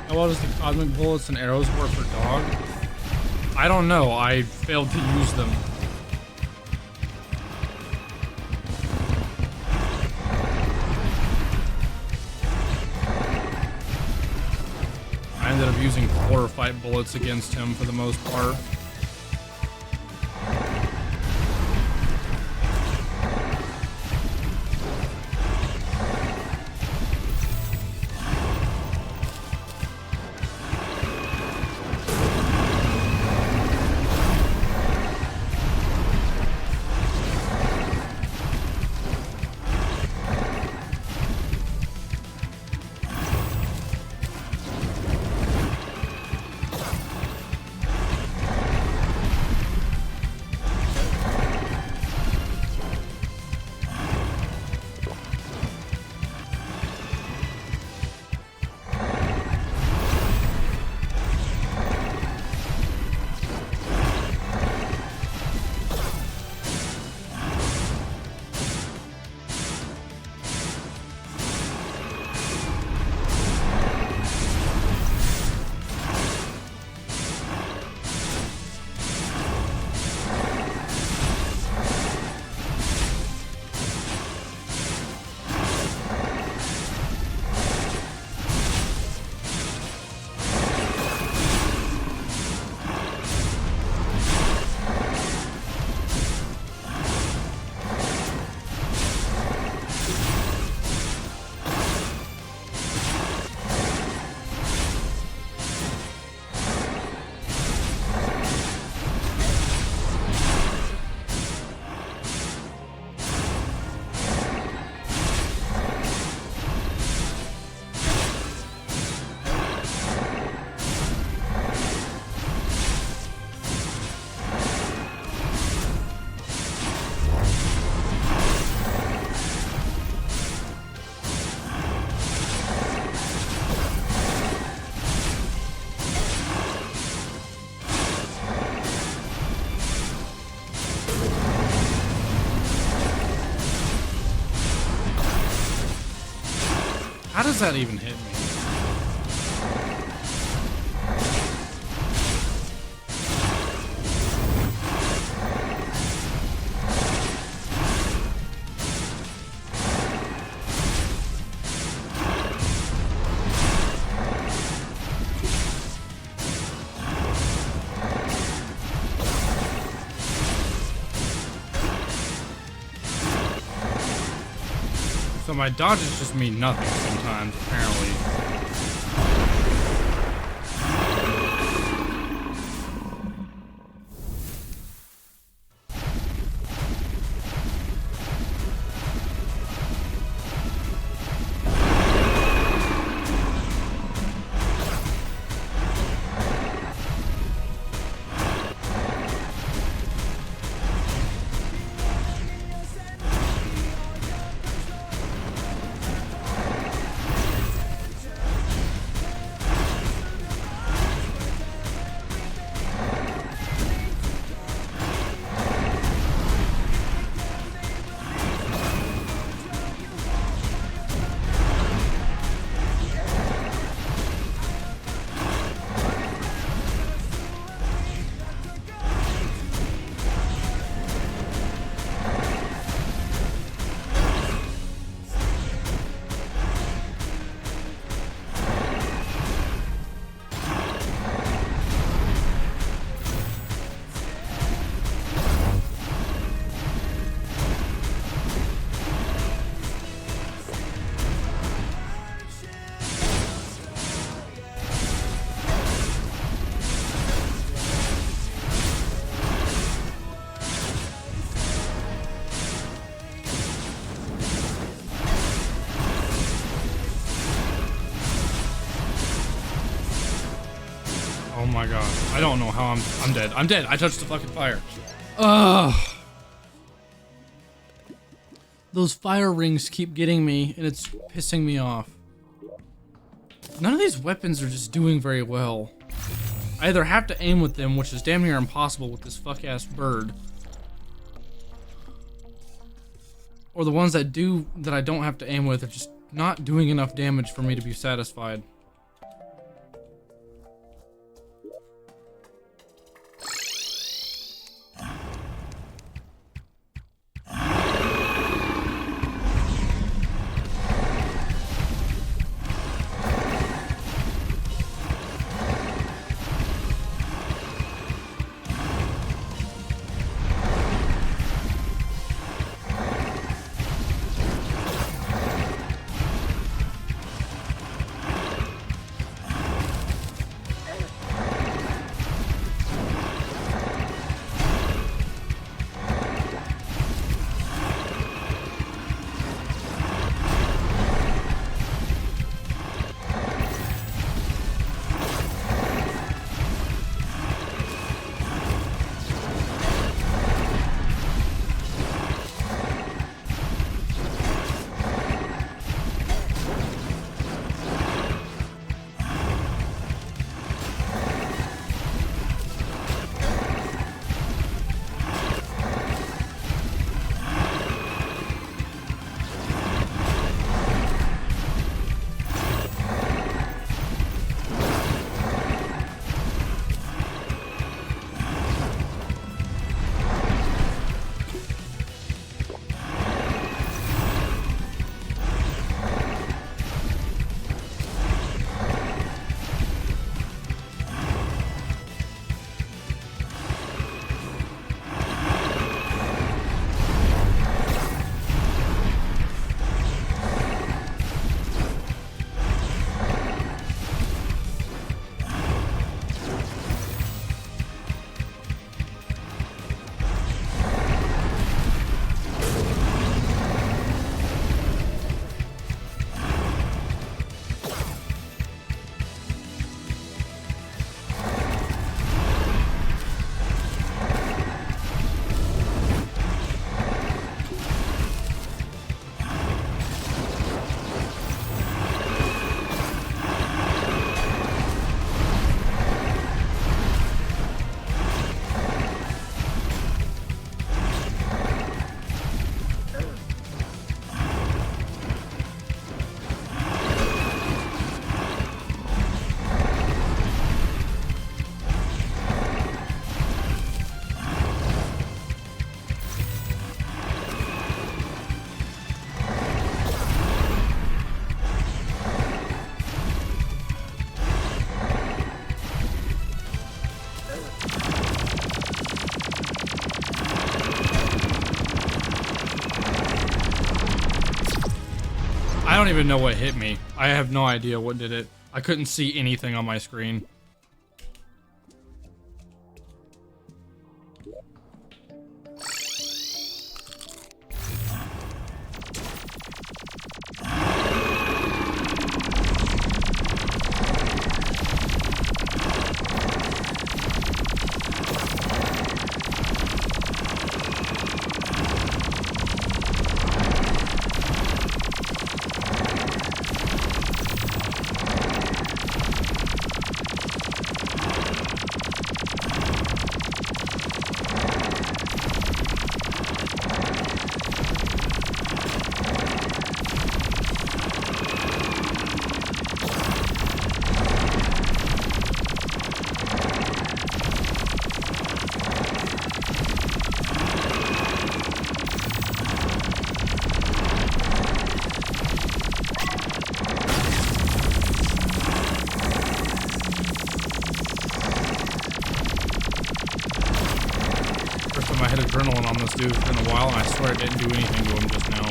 How well does the cosmic bullets and arrows work for dog? I don't know. I failed to use them. I ended up using quarter fight bullets against him for the most part. How does that even hit me? So my dodges just mean nothing sometimes, apparently. god. I don't know how I'm dead. I'm dead. I touched the fucking fire. Ugh. Those fire rings keep getting me, and it's pissing me off. None of these weapons are just doing very well. I either have to aim with them, which is damn near impossible with this fuck-ass bird, or the ones that do, that I don't have to aim with, are just not doing enough damage for me to be satisfied. I don't even know what hit me. I have no idea what did it. I couldn't see anything on my screen. I hit adrenaline on this dude in a while, and I swear it didn't do anything to him just now.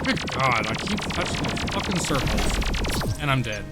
Good God, I keep touching the fucking circles. And I'm dead.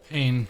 Pain.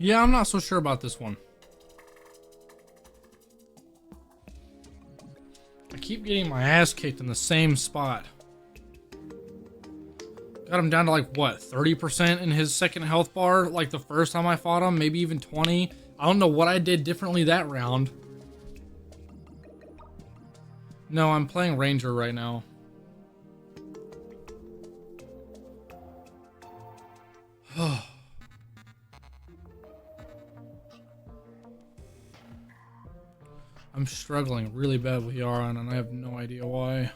Yeah, I'm not so sure about this one. I keep getting my ass kicked in the same spot. Got him down to like, what, 30% in his second health bar? Like the first time I fought him, maybe even 20. I don't know what I did differently that round. No, I'm playing Ranger right now. I'm struggling really bad with Yaron, and I have no idea why.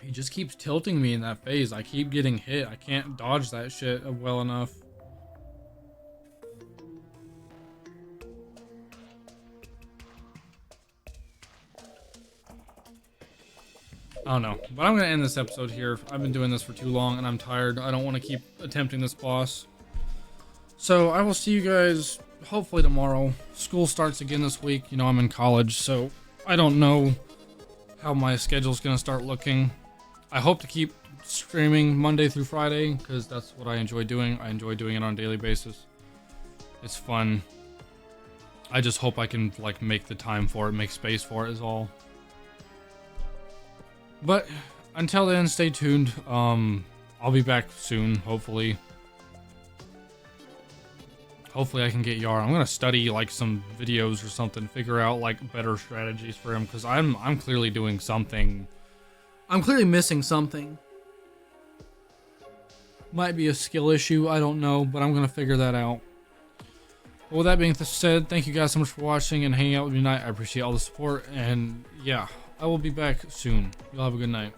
He just keeps tilting me in that phase. I keep getting hit. I can't dodge that shit well enough. I don't know, but I'm gonna end this episode here. I've been doing this for too long and I'm tired. I don't want to keep attempting this boss. So I will see you guys hopefully tomorrow. School starts again this week. You know, I'm in college, so I don't know how my schedule's gonna start looking. I hope to keep streaming Monday through Friday because that's what I enjoy doing. I enjoy doing it on a daily basis. It's fun. I just hope I can like make the time for it, make space for it is all. But until then, stay tuned. I'll be back soon, hopefully. Hopefully I can get Yar. I'm gonna study like some videos or something, figure out like better strategies for him, because I'm clearly doing something. I'm clearly missing something. Might be a skill issue, I don't know, but I'm gonna figure that out. But with that being said, thank you guys so much for watching and hanging out with me tonight. I appreciate all the support, and yeah, I will be back soon. You'll have a good night.